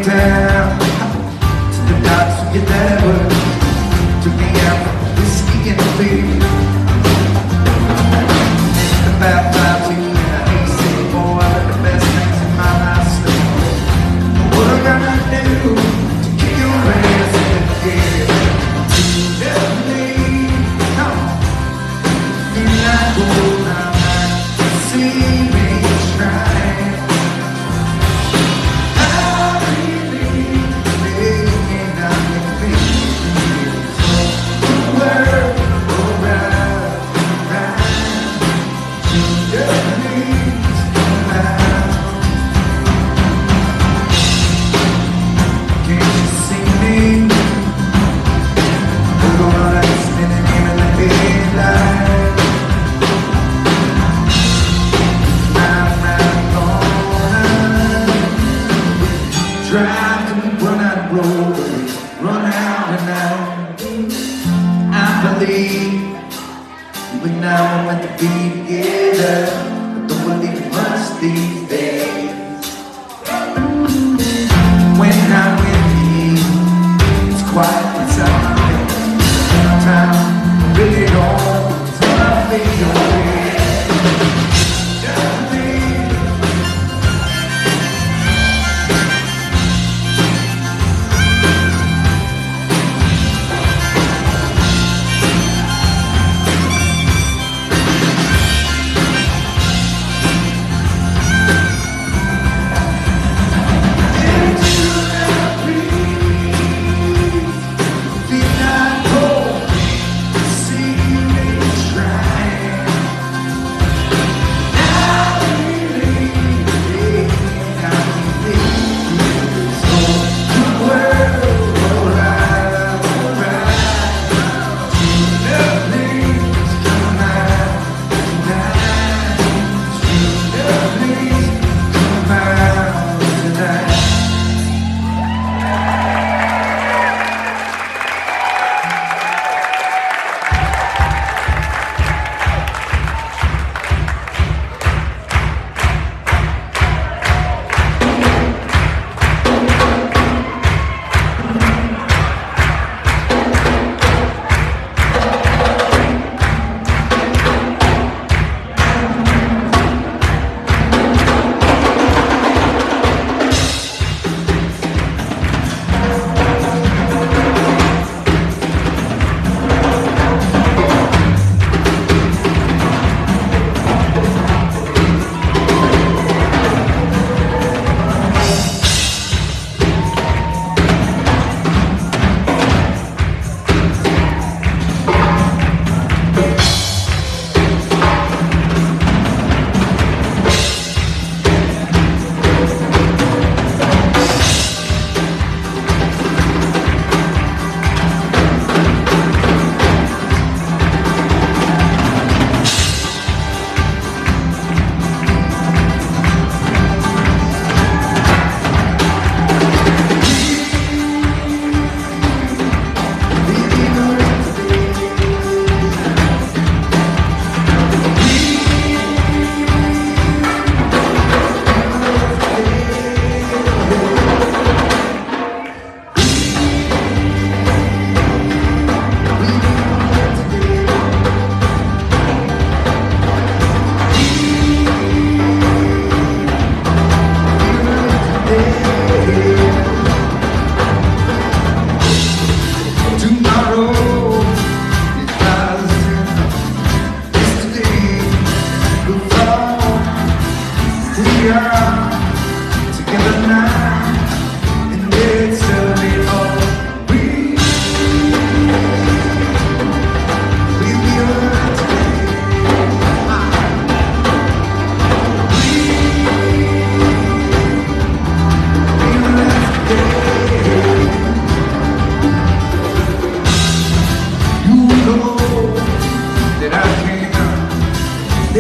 Down to the docks with your dad. Took me out for whiskey and beer. About 5 2 and I hate saying, boy, the best things in my life still. What am I gonna do to kick your ass in the gear? Definitely, come on. Feel like gold, I'm like, see me trying. Drive till we run out of road, run out and out. I believe you and I were meant to be together, but don't believe much these days. When I'm with you, it's quiet inside my head. Sometimes I really don't wanna fade away.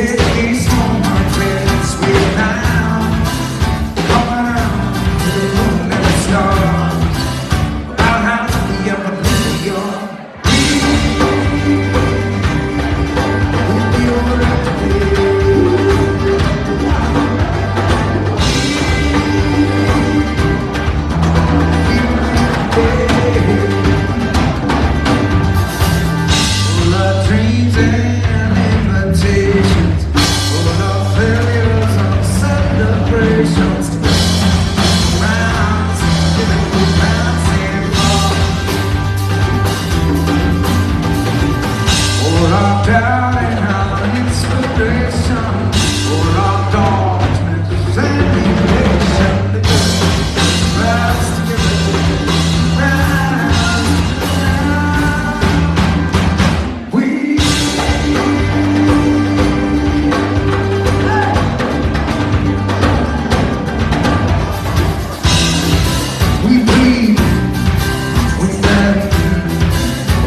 It keeps home my friends with now. Coming out to the moon and the stars. About how to be up in New York. We'll be alright today. Full of dreams and invitations, full of failures and celebrations. Rounds, rounds and more. Full of doubt and our inspiration, full of darkness and elation. Rise together, rise. We breathe, we bend,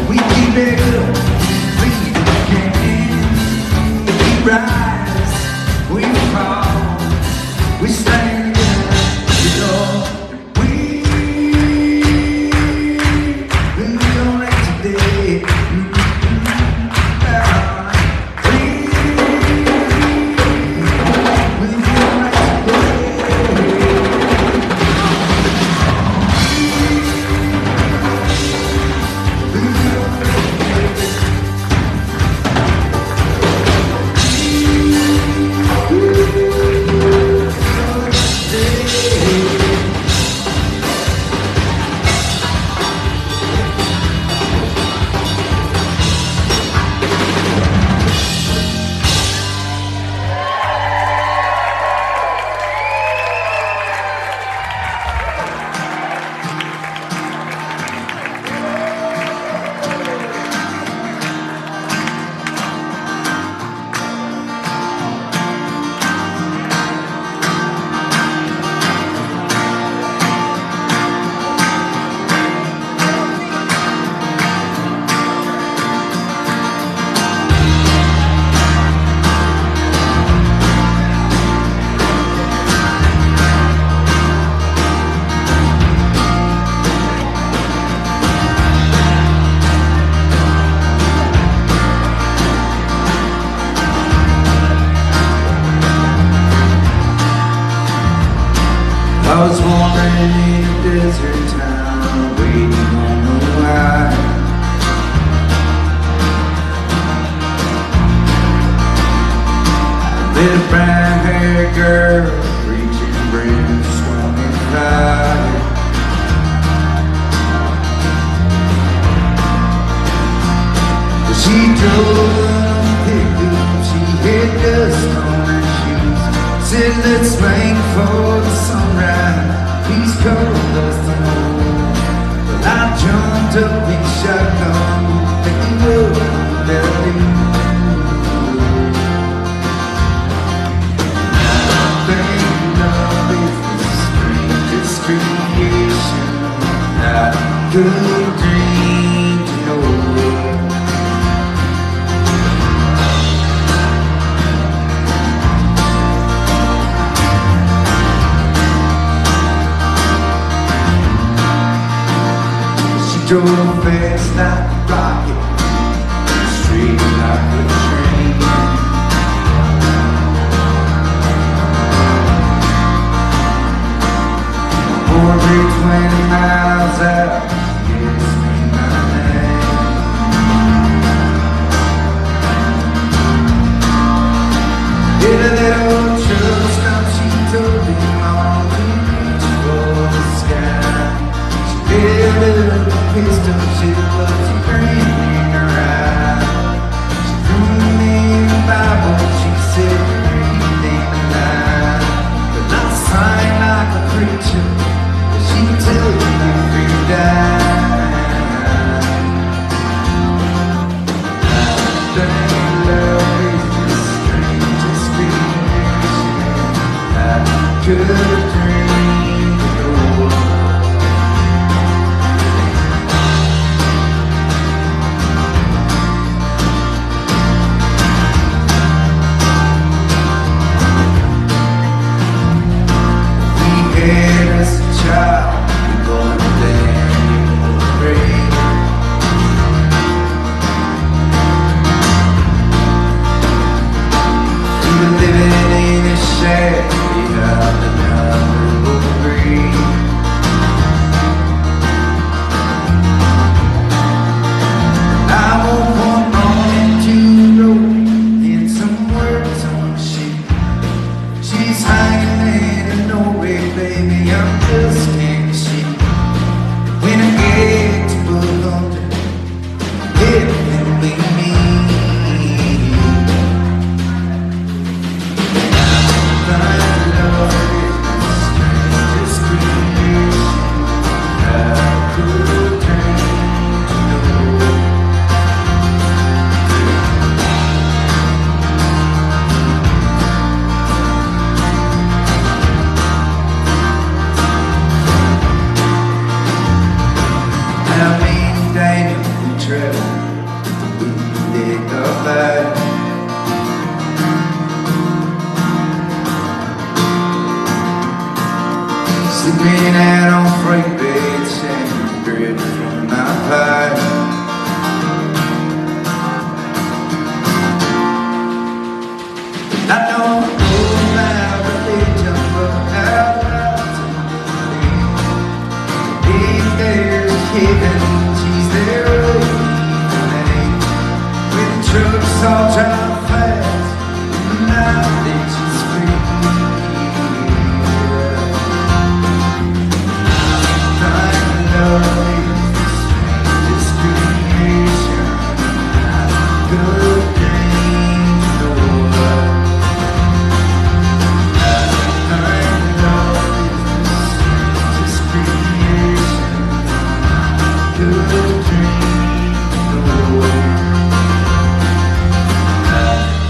we keep it up, we lead again. We rise, we fall, we stand together. We'll be alright today. We'll be alright I was wandering in a desert town, waiting on the line. A little brown-haired girl, reaching brim, swinging high. She drove a pickup, she had dust on her shoes. Said, let's make for the sunrise. He's cold as the moon. But I jumped up in shotgun, thinking what that I do. I think love is the strangest creation I could dream to know. Drove fast like a rocket, straight like a train. More than 20 miles out, yes, me my name. Hit that old truck stop, she told me all to reach for the sky. She held up pistol, she was a grin in her eye. She threw me a Bible, she said, read in the night. But not sign like a preacher, but she could tell you if you die. fight. I don't know about religion, but out loud to me, if there's heaven, she's there waiting. With the trucks all drive fast, and now that she's free.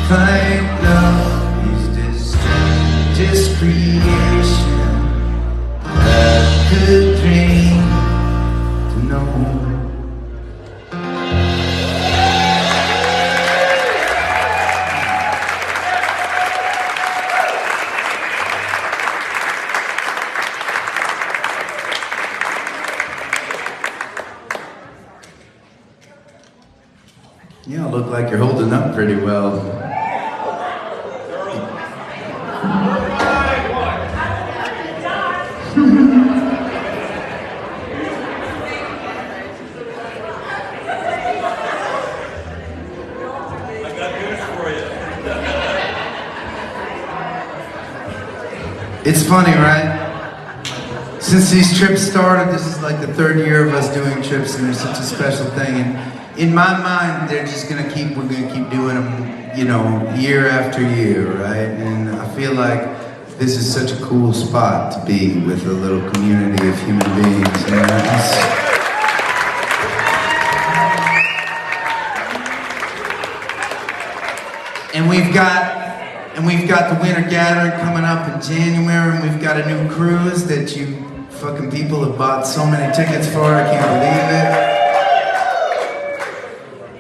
Find love is just creation, a good dream to know. You all look like you're holding up pretty well. It's funny, right? Since these trips started, this is like the third year of us doing trips, and they're such a special thing. And in my mind, we're gonna keep doing them, you know, year after year, right? And I feel like this is such a cool spot to be with a little community of human beings. And we've got the winter gathering coming up in January, and we've got a new cruise that you fucking people have bought so many tickets for. I can't believe it.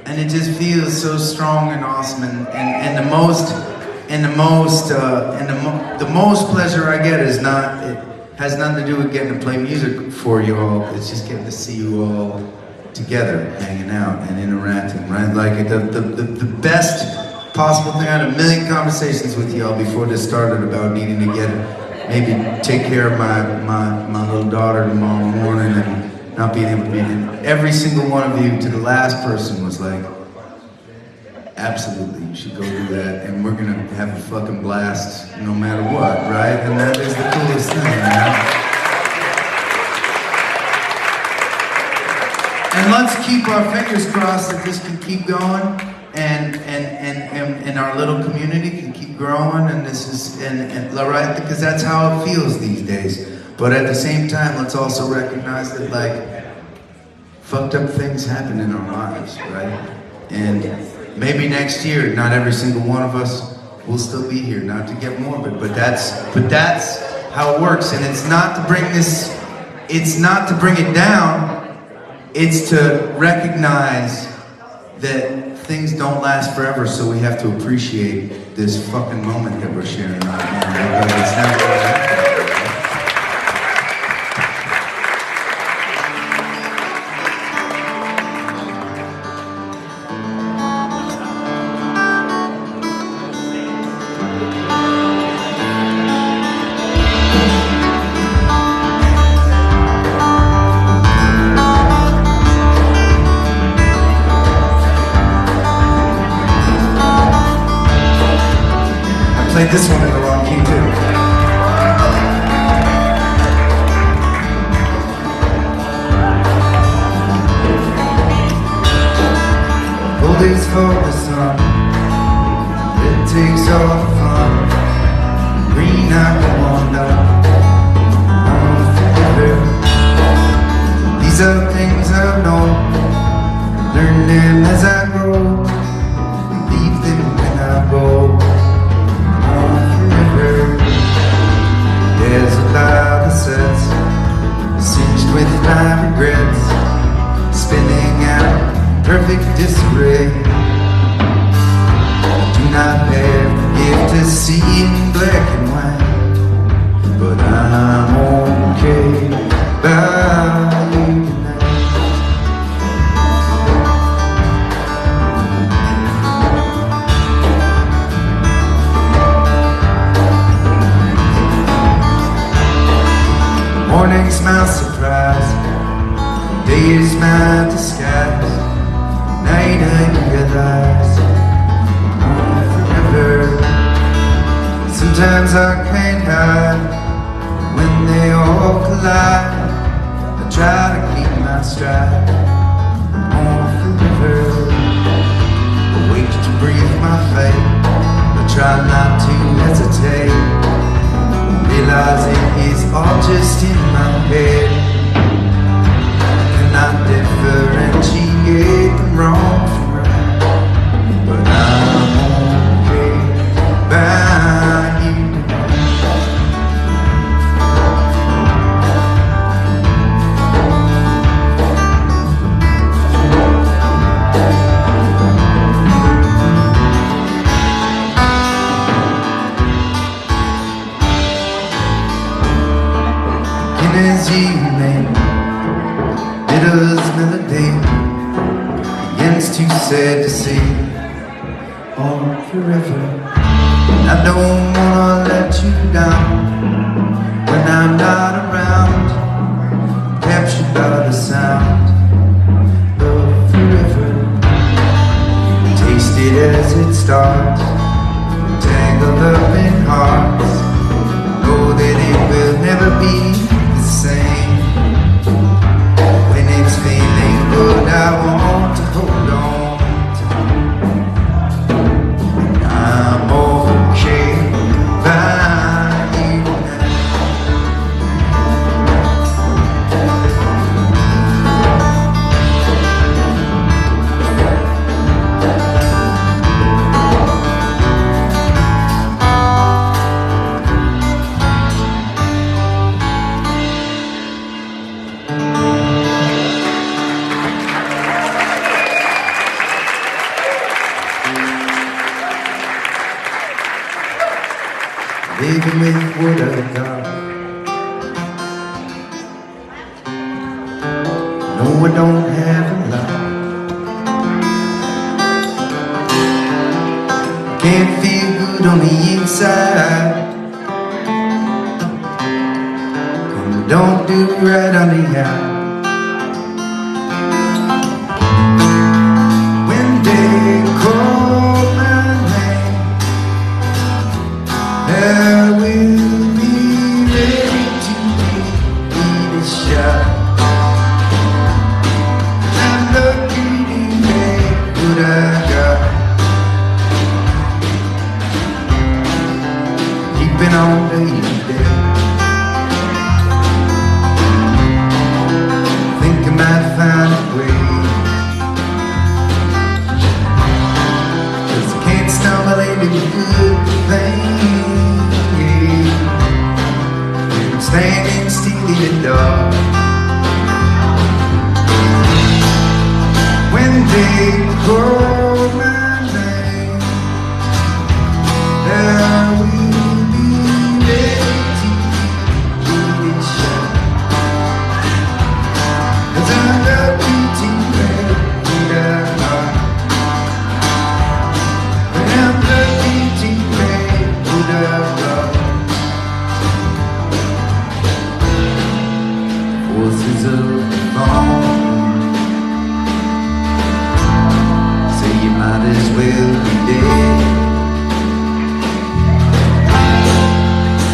And it just feels so strong and awesome. And the most pleasure I get is not, it has nothing to do with getting to play music for you all. It's just getting to see you all together, hanging out and interacting, right? Like the best possible thing. I had a million conversations with y'all before this started about needing to maybe take care of my little daughter tomorrow morning and not being able to be in. Every single one of you, to the last person, was like, absolutely, you should go do that, and we're gonna have a fucking blast no matter what, right? And that is the coolest thing, man. And let's keep our fingers crossed that this can keep going, and our little community can keep growing, and this is right, because that's how it feels these days. But at the same time, let's also recognize that, like, fucked up things happen in our lives, right? And maybe next year, not every single one of us will still be here. Not to get morbid, but that's how it works. And it's not to bring it down. It's to recognize that things don't last forever, so we have to appreciate this fucking moment that we're sharing right now. Because it's never gonna happen. Played this one in the wrong key too. Gold is for the sun, it takes all the fun. Green I go on down, on forever. These are things I've known, learn them as I grow, leave them when I go. There's a cloud that sets, singed with my regrets, spinning out perfect disarray. I do not have the gift to see in black and white, but I'm okay by you tonight. Sometimes I can't hide when they all collide. I try to keep my stride on the river, awake to breathe my fate. I try not to hesitate, realizing it's all just in my head. I cannot differentiate the wrong from right, but I'm okay by you. As evening, bitter's melody, the end's too sad to see on forever. I don't wanna let you down when I'm not around, captured by the sound of forever. Taste it as it starts, tangled up in hearts. Know that it will never be same. When it's feeling good, I want to hold on to. I'm okay by you now. Living with what I got. No, I don't have a lot. Can't feel good on the inside, and don't do right on the out. When they call my name, I will be ready to give it a shot. I'm lucky to make what I got. Keeping on day to day. Think I might find a way, 'cause I can't stumble into good things. Standing still in the dark. When they call my name, I will be ready to give it a shot. 'Cause I'm lucky to make what I got. I'm lucky to make what I got. Forces of the morning say you might as well be dead,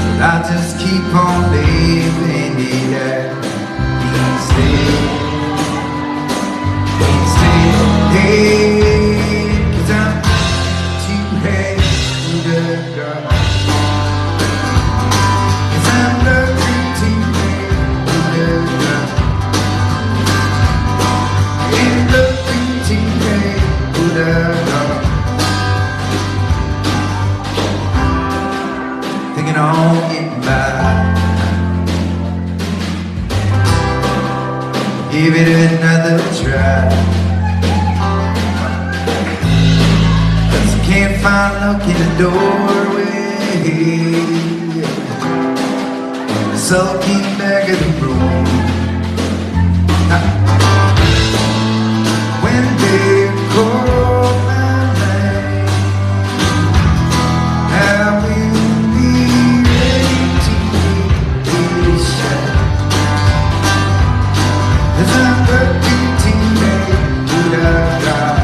but I just keep on living it out instead. 'Cause I'm too heavy to go. 'Cause I'm lucky to make what I got. I'm lucky to make what I got. Thinking on getting by. Give it another try. 'Cause I can't find luck in the doorway, sulking back of the room. When they call my name, I will be ready to give it a shot. 'Cause I'm lucky to make what I got.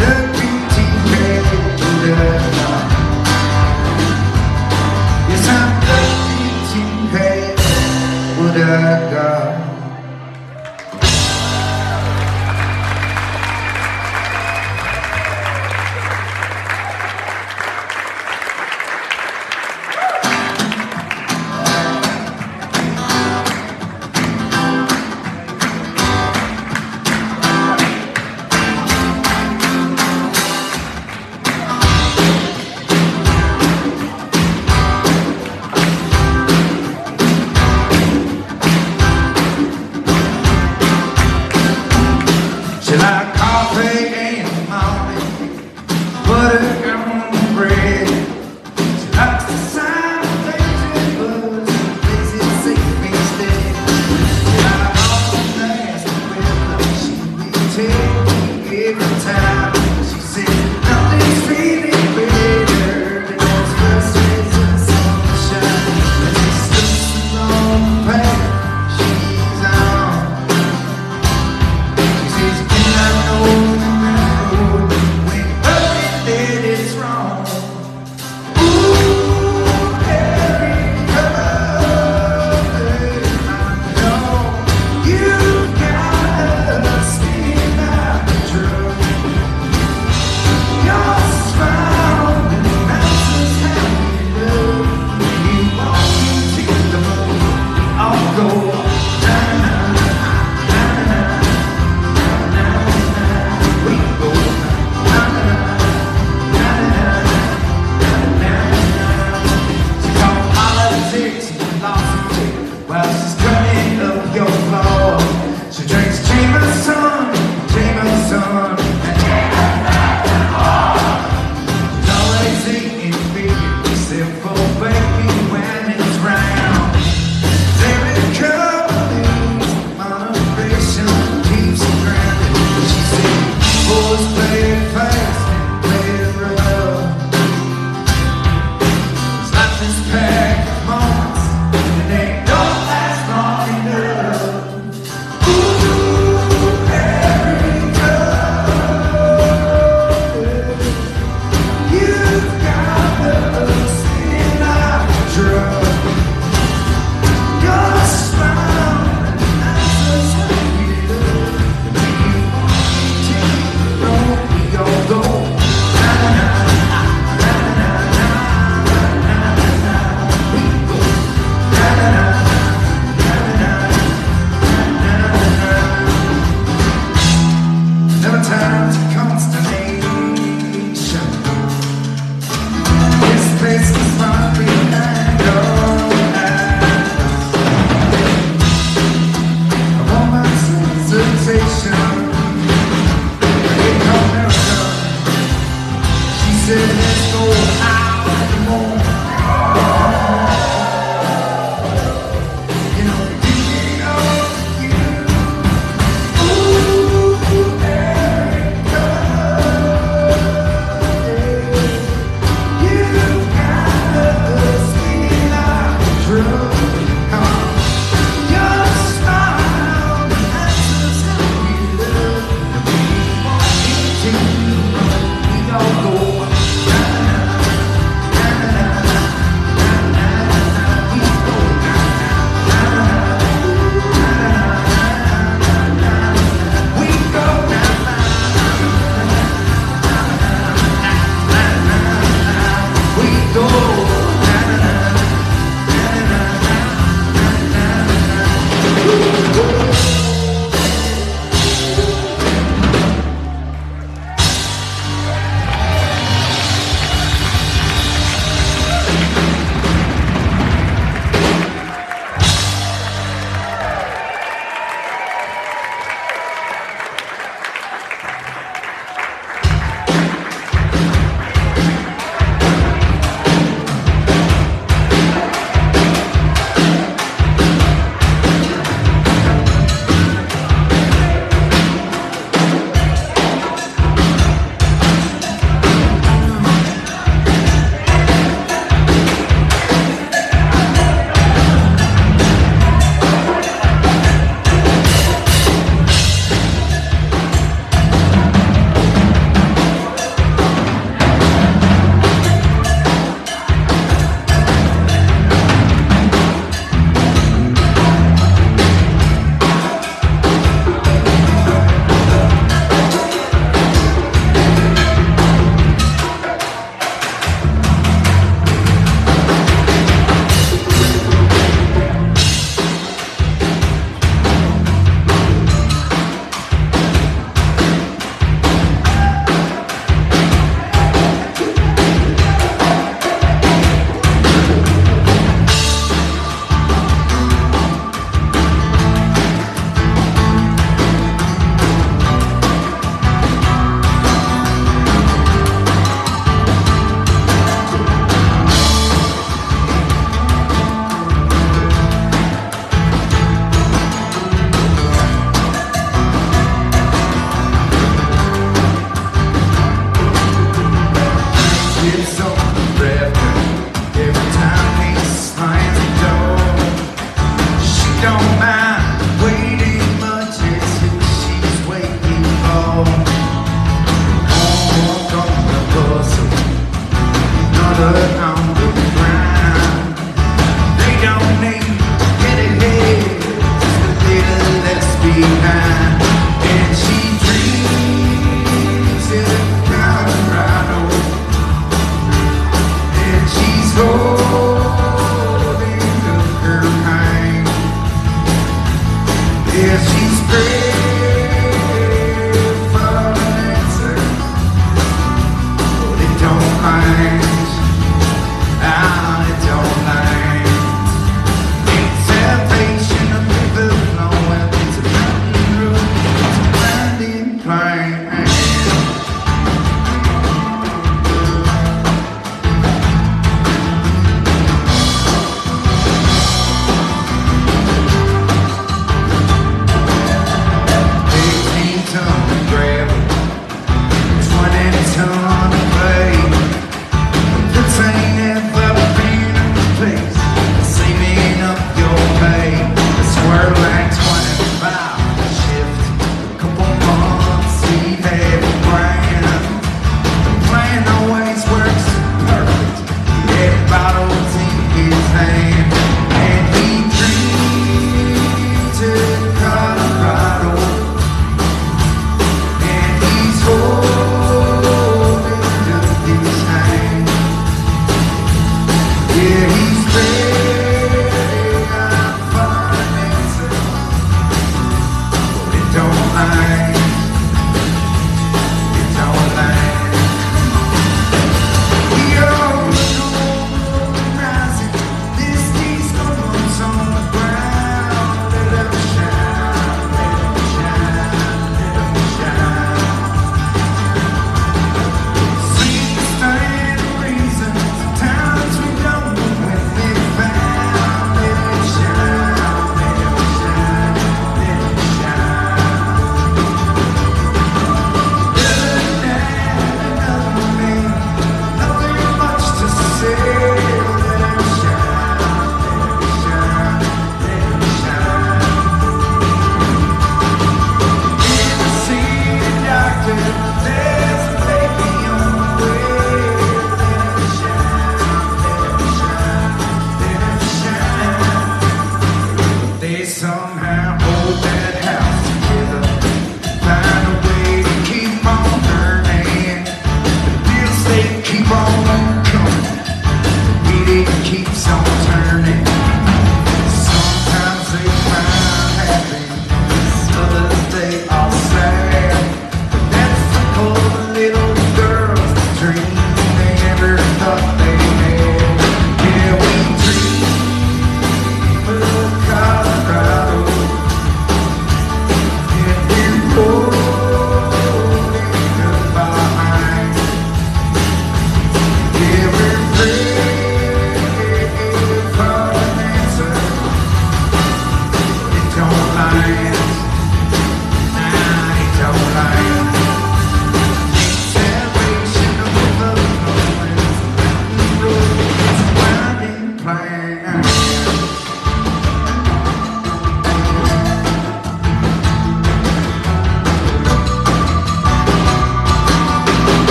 Lucky to make what I got.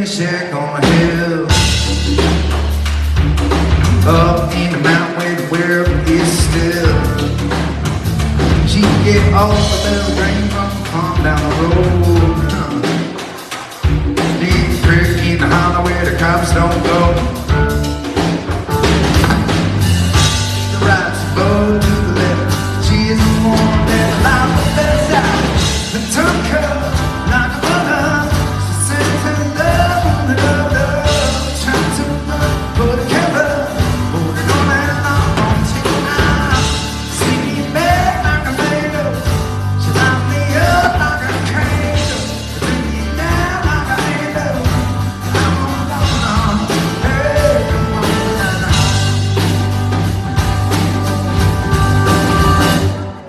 shack on a hill, up in the mountain where the world is still. She can get all the bells ring from the farm down the road. Deep creek in the hollow where the cops don't go. The right's a bow to the left. She is the one that allows the best out. The tongue curl like a mother. She sits in love on the love, trying to run for the camera, holding on and on to now. Singing back like a mango. She light me up like a candle, bring me down like a handle. Come on, hey, come on.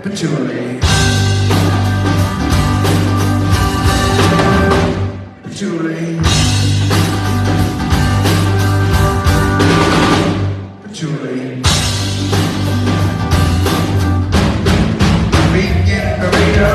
Patchouli. Patchouli, patchouli, vegan burrito.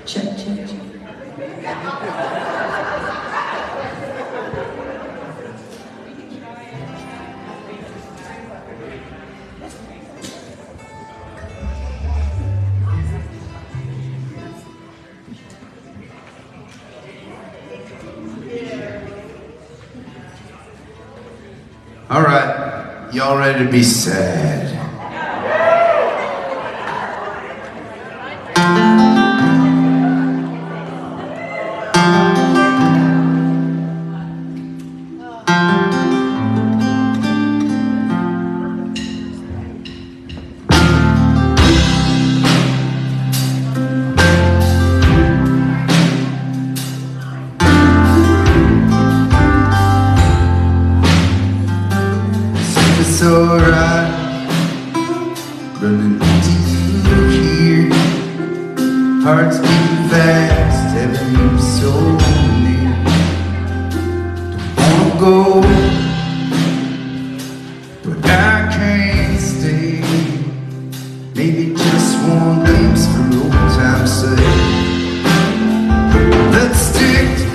Check, check, check. All right, y'all ready to be sad? It's alright, running into you here. Hearts beating fast, having you so near. Don't wanna go, but I can't stay. Maybe just one glimpse for old time's sake. Let's stick to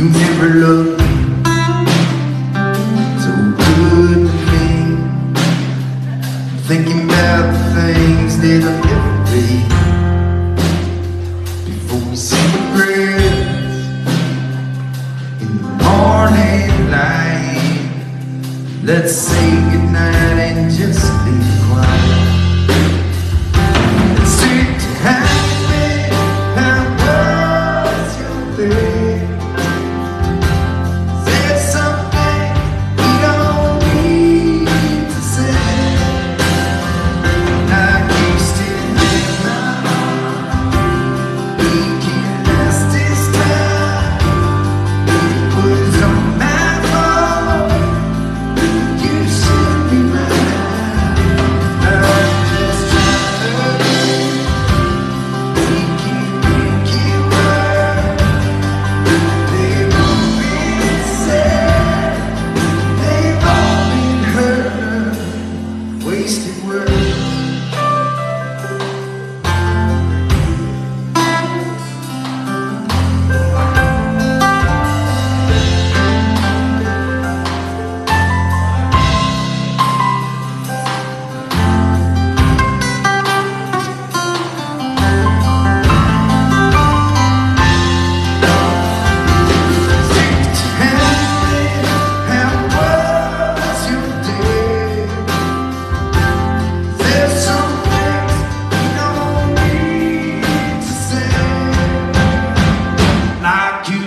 You never looked so good to me. Thinking about the things that I'll never be. Before we say regrets in the morning light, let's say goodnight and just leave it quiet. Let's sit behind me, how was your day? There's something we don't need to say. Like you still in my heart, we can last this time. It was on my fault, you should be mine. I'm just trying to we can make it work. They've all been sad, they've all been hurt, wasted words.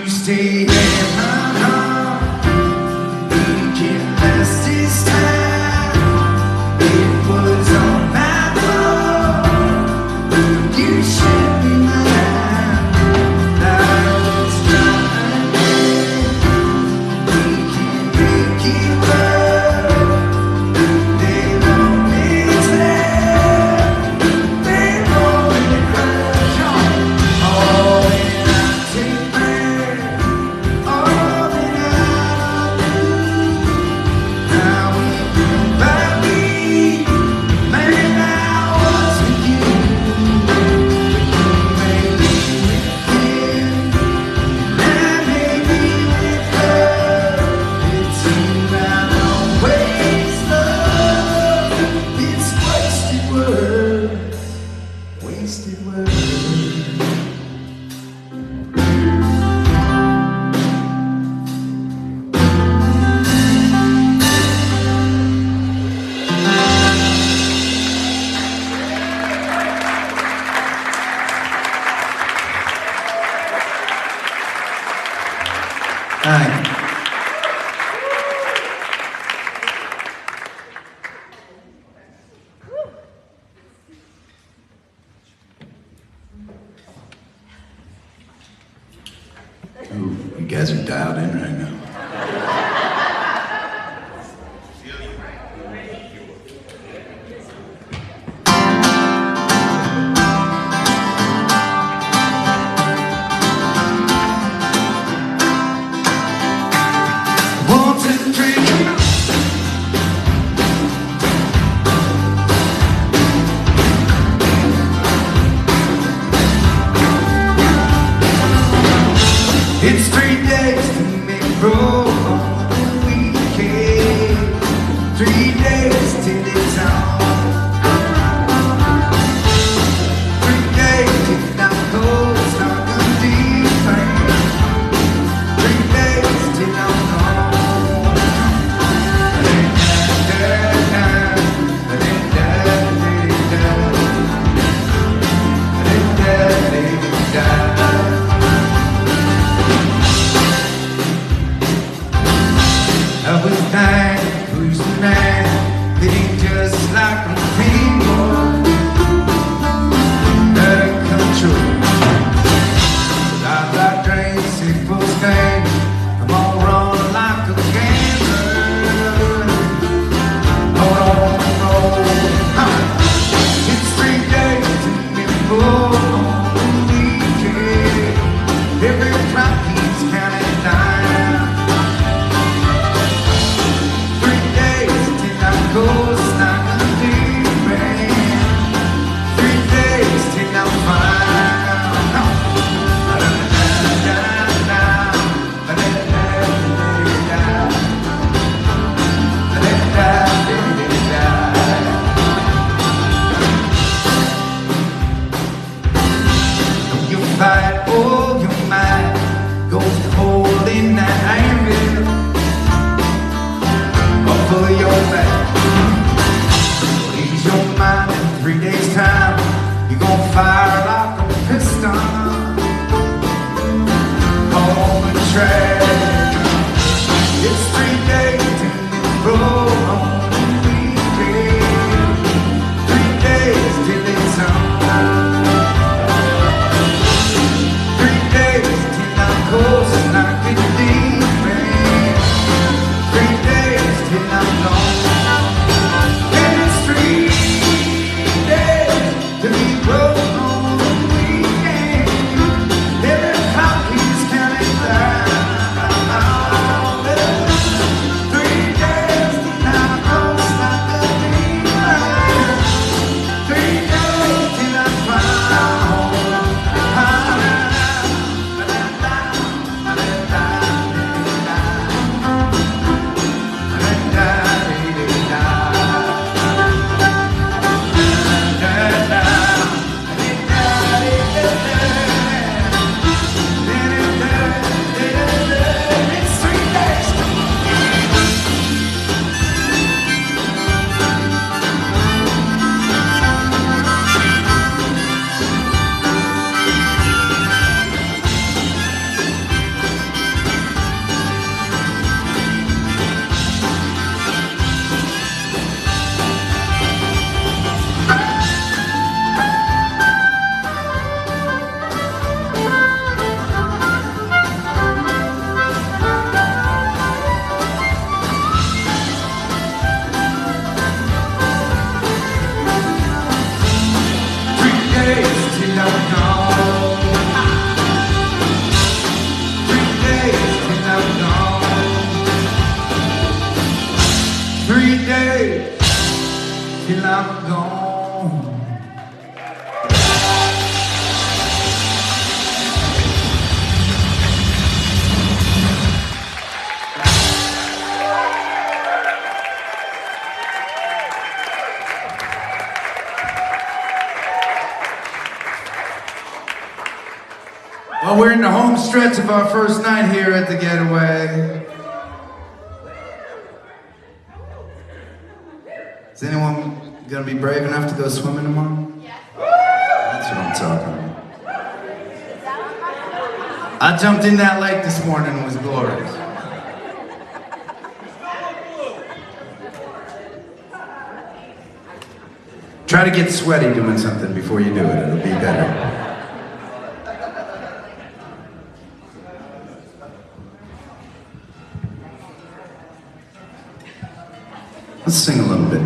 Stay in my heart, we can last this time. It was on my fault, you should be mine. I was trying, we can make it work. They won't be sad, they won't be hurt. Oh, and I take back all that I do. Now it might be, man, I was with you. You may be with him, and I may be with her. It's you I'll always love. It's wasted words, wasted words. Thank you. Ooh, you guys are dialed in right now. One, two, three, come on. It's 3 days to make roll on the weekend. 3 days till it's on. 3 days till I'm cold, stuck on deep end. 3 days till I'm gone. I was dying, cruising mad, hitting just like a people out of control. Life like drain, simple stain, I'm all run like a gambler. Hold on, it's 3 days to get full on the weekend. Every clock keeps counting down. 3 days till I'm ghost like a deep end. 3 days till I'm found. fight all your might goes to holding that anvil over your back. Ease your mind in 3 days' time. You're gonna fire like a piston on the track. It's 3 days till you roll on the weekend. 3 days till it's on. 3 days till I'm coasting like a demon. 3 days till I'm gone. And it's 3 days till we roll on the weekend. Every clock keeps counting down. 3 days till I'm coasting like a demon. 3 days till I'm found. Till I'm gone. Well, we're in the home stretch of our first night here at the Getaway. Is anyone gonna be brave enough to go swimming tomorrow? That's what I'm talking about. I jumped in that lake this morning and it was glorious. Try to get sweaty doing something before you do it, it'll be better. Let's sing a little bit.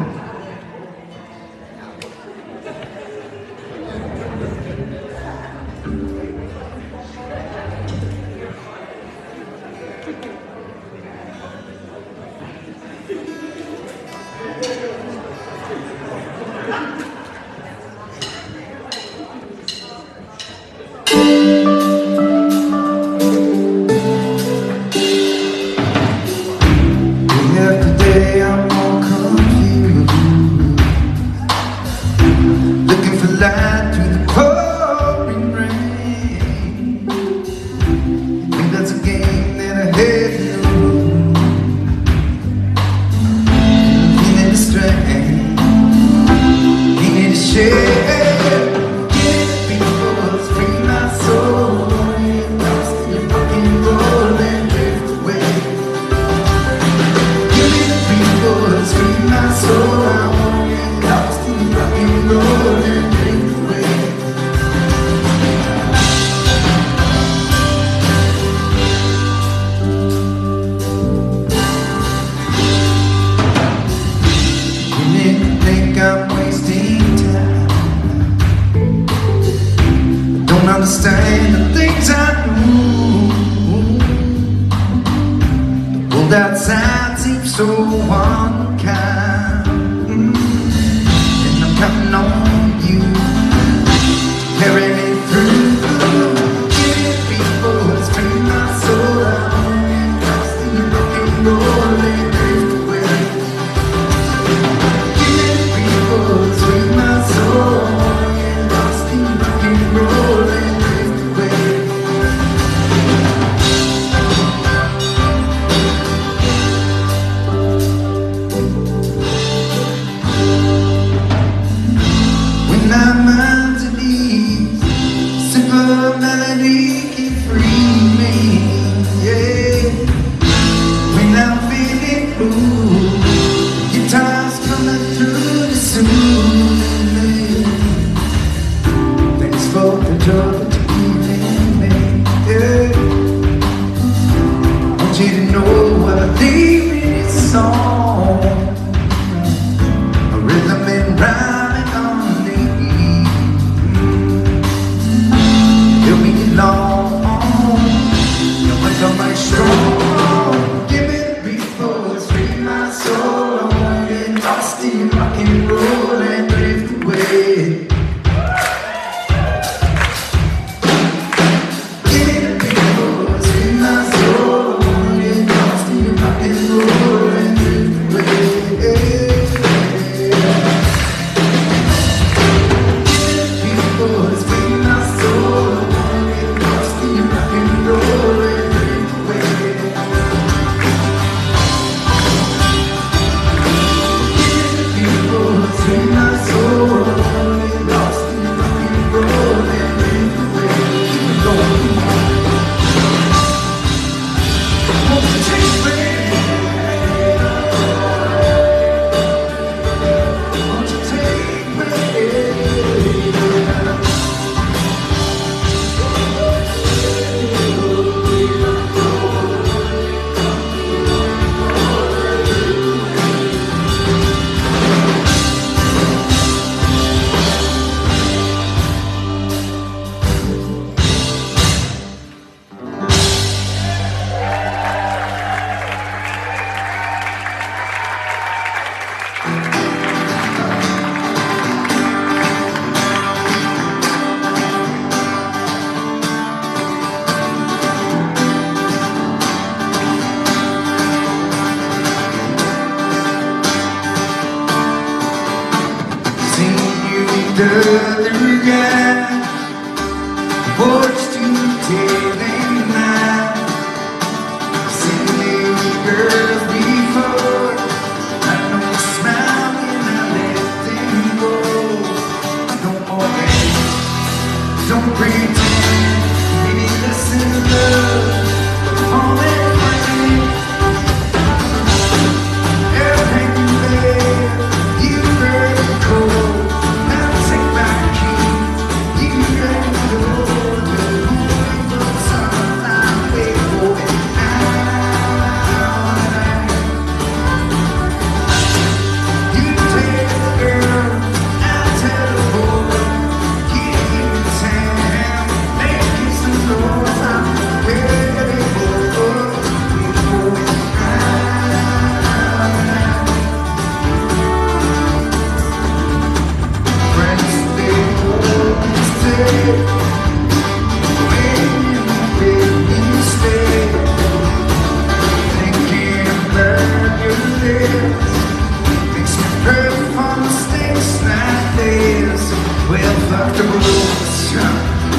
Understand the things I do. The world outside seems so unkind, and I'm counting on you, carry me through. Give people scream my soul out, lost in the rock and roll and drift away. Give people scream my soul, lost in the rock and roll and drift away. simple melody can free me, yeah. When I'm feeling blue, guitar's coming through the soothing. Thanks for the joy that you're giving me, yeah. I want you to know I believe in this song, a rhythm and rhyming harmony. Help me along, you'll make a man strong. Give it before it's free my soul. I wanna get lost in rock and roll and drift away. Give it before it's free my soul. I wanna get lost in rock and roll and drift away. The other guy watched you day and night. Seen many girls before. I know you smile when I let them go. Don't always, don't pretend. Maybe listen to love, all that rain. Everything you live, you heard it cold.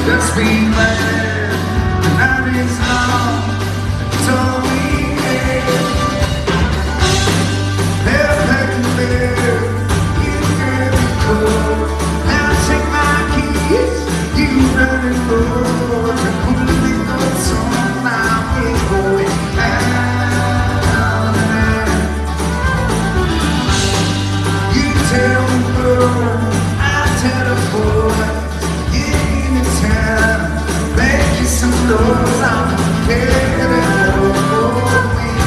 Let's be glad the night is long. It's all we have. Perfect there, you can be cold. Now take my keys, you run it forward. The moving goes on, now we're going out. You tell the girl, I tell the boy. Make you some clothes I'm we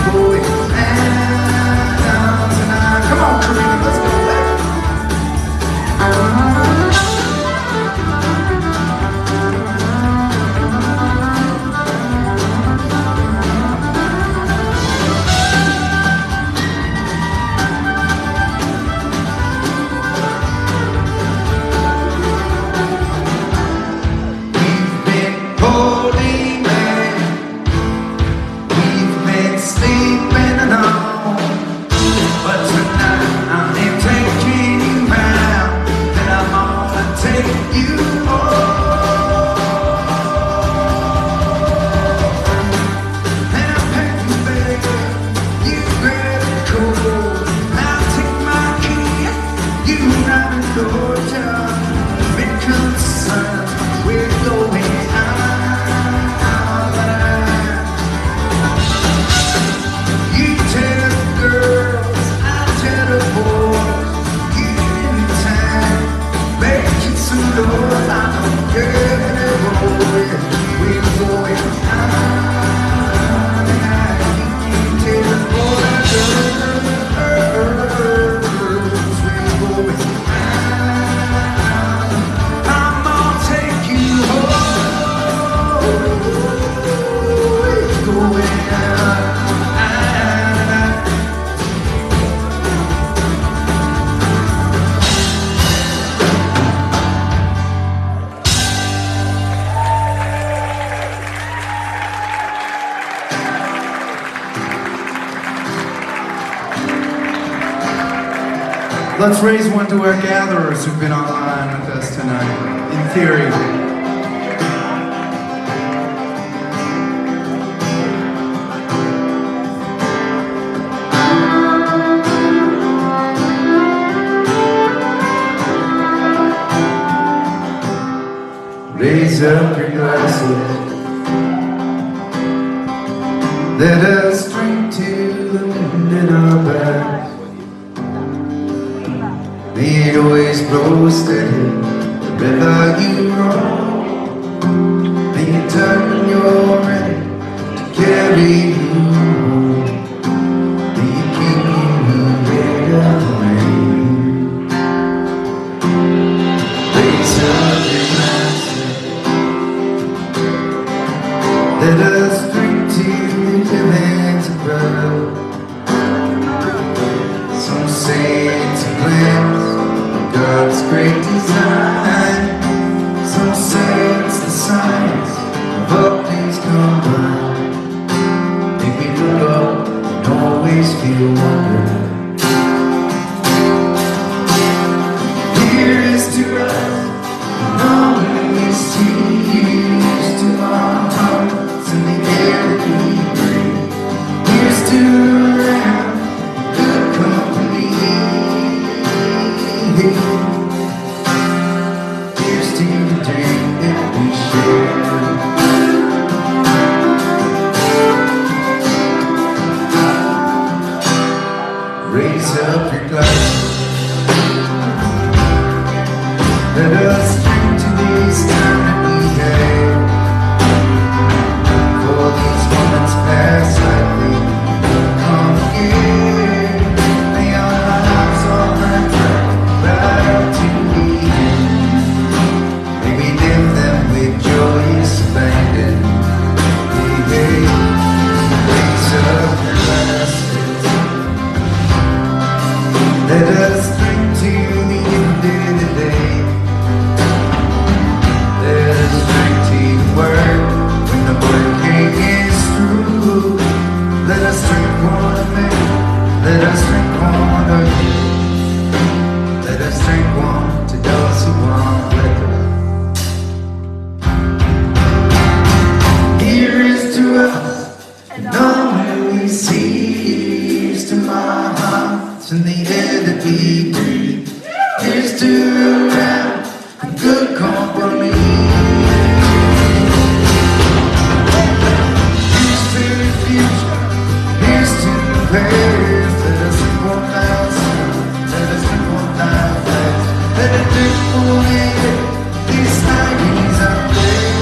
going down tonight. Come on, Karina, let's go back. Let's raise one to our gatherers who've been online with us tonight, in theory. Raise up your glasses. Let us drink to the wind in our backs. May it always blow steady wherever you roam. May you turn when you're ready to carry you home. May you keep me getaway. Raise up your glasses. Let us drink to the heavens above. Some say it's a glimpse of God's great design. Some say it's the signs of all things combined. Make me look up and always feel wonder. Here is to us, and always sees to our hearts in the air that we breathe. Here's to around good company. Here's to the drink that we share. Raise up your glass. Let us drink to this time that we had. For these moments pass lightly, come again. May our lives all run right to the end. May we live them with joyous abandon. Hey, raise up your glasses. Let us drink to the end of the day. Let us drink to the word when the working is through. Let us drink one of me. Let us drink one of you. Let us drink one to those who want liquor. Here is to us, and all that we see. Here's to my heart and the air that we breathe. Here's to around a good company. Here's to the future. Here's to the past. Let us drink one last time. Let us drink one last glass. Let us drink one again. This night is out there.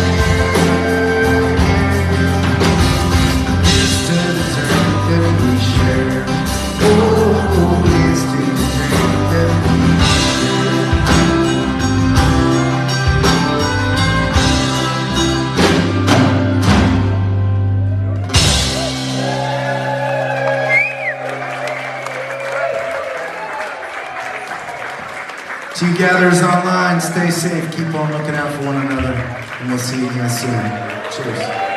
Here's to the drink that we share. Oh, here's to the drink that we share. To you gatherers online, stay safe, keep on looking out for one another, and we'll see you guys soon. Cheers.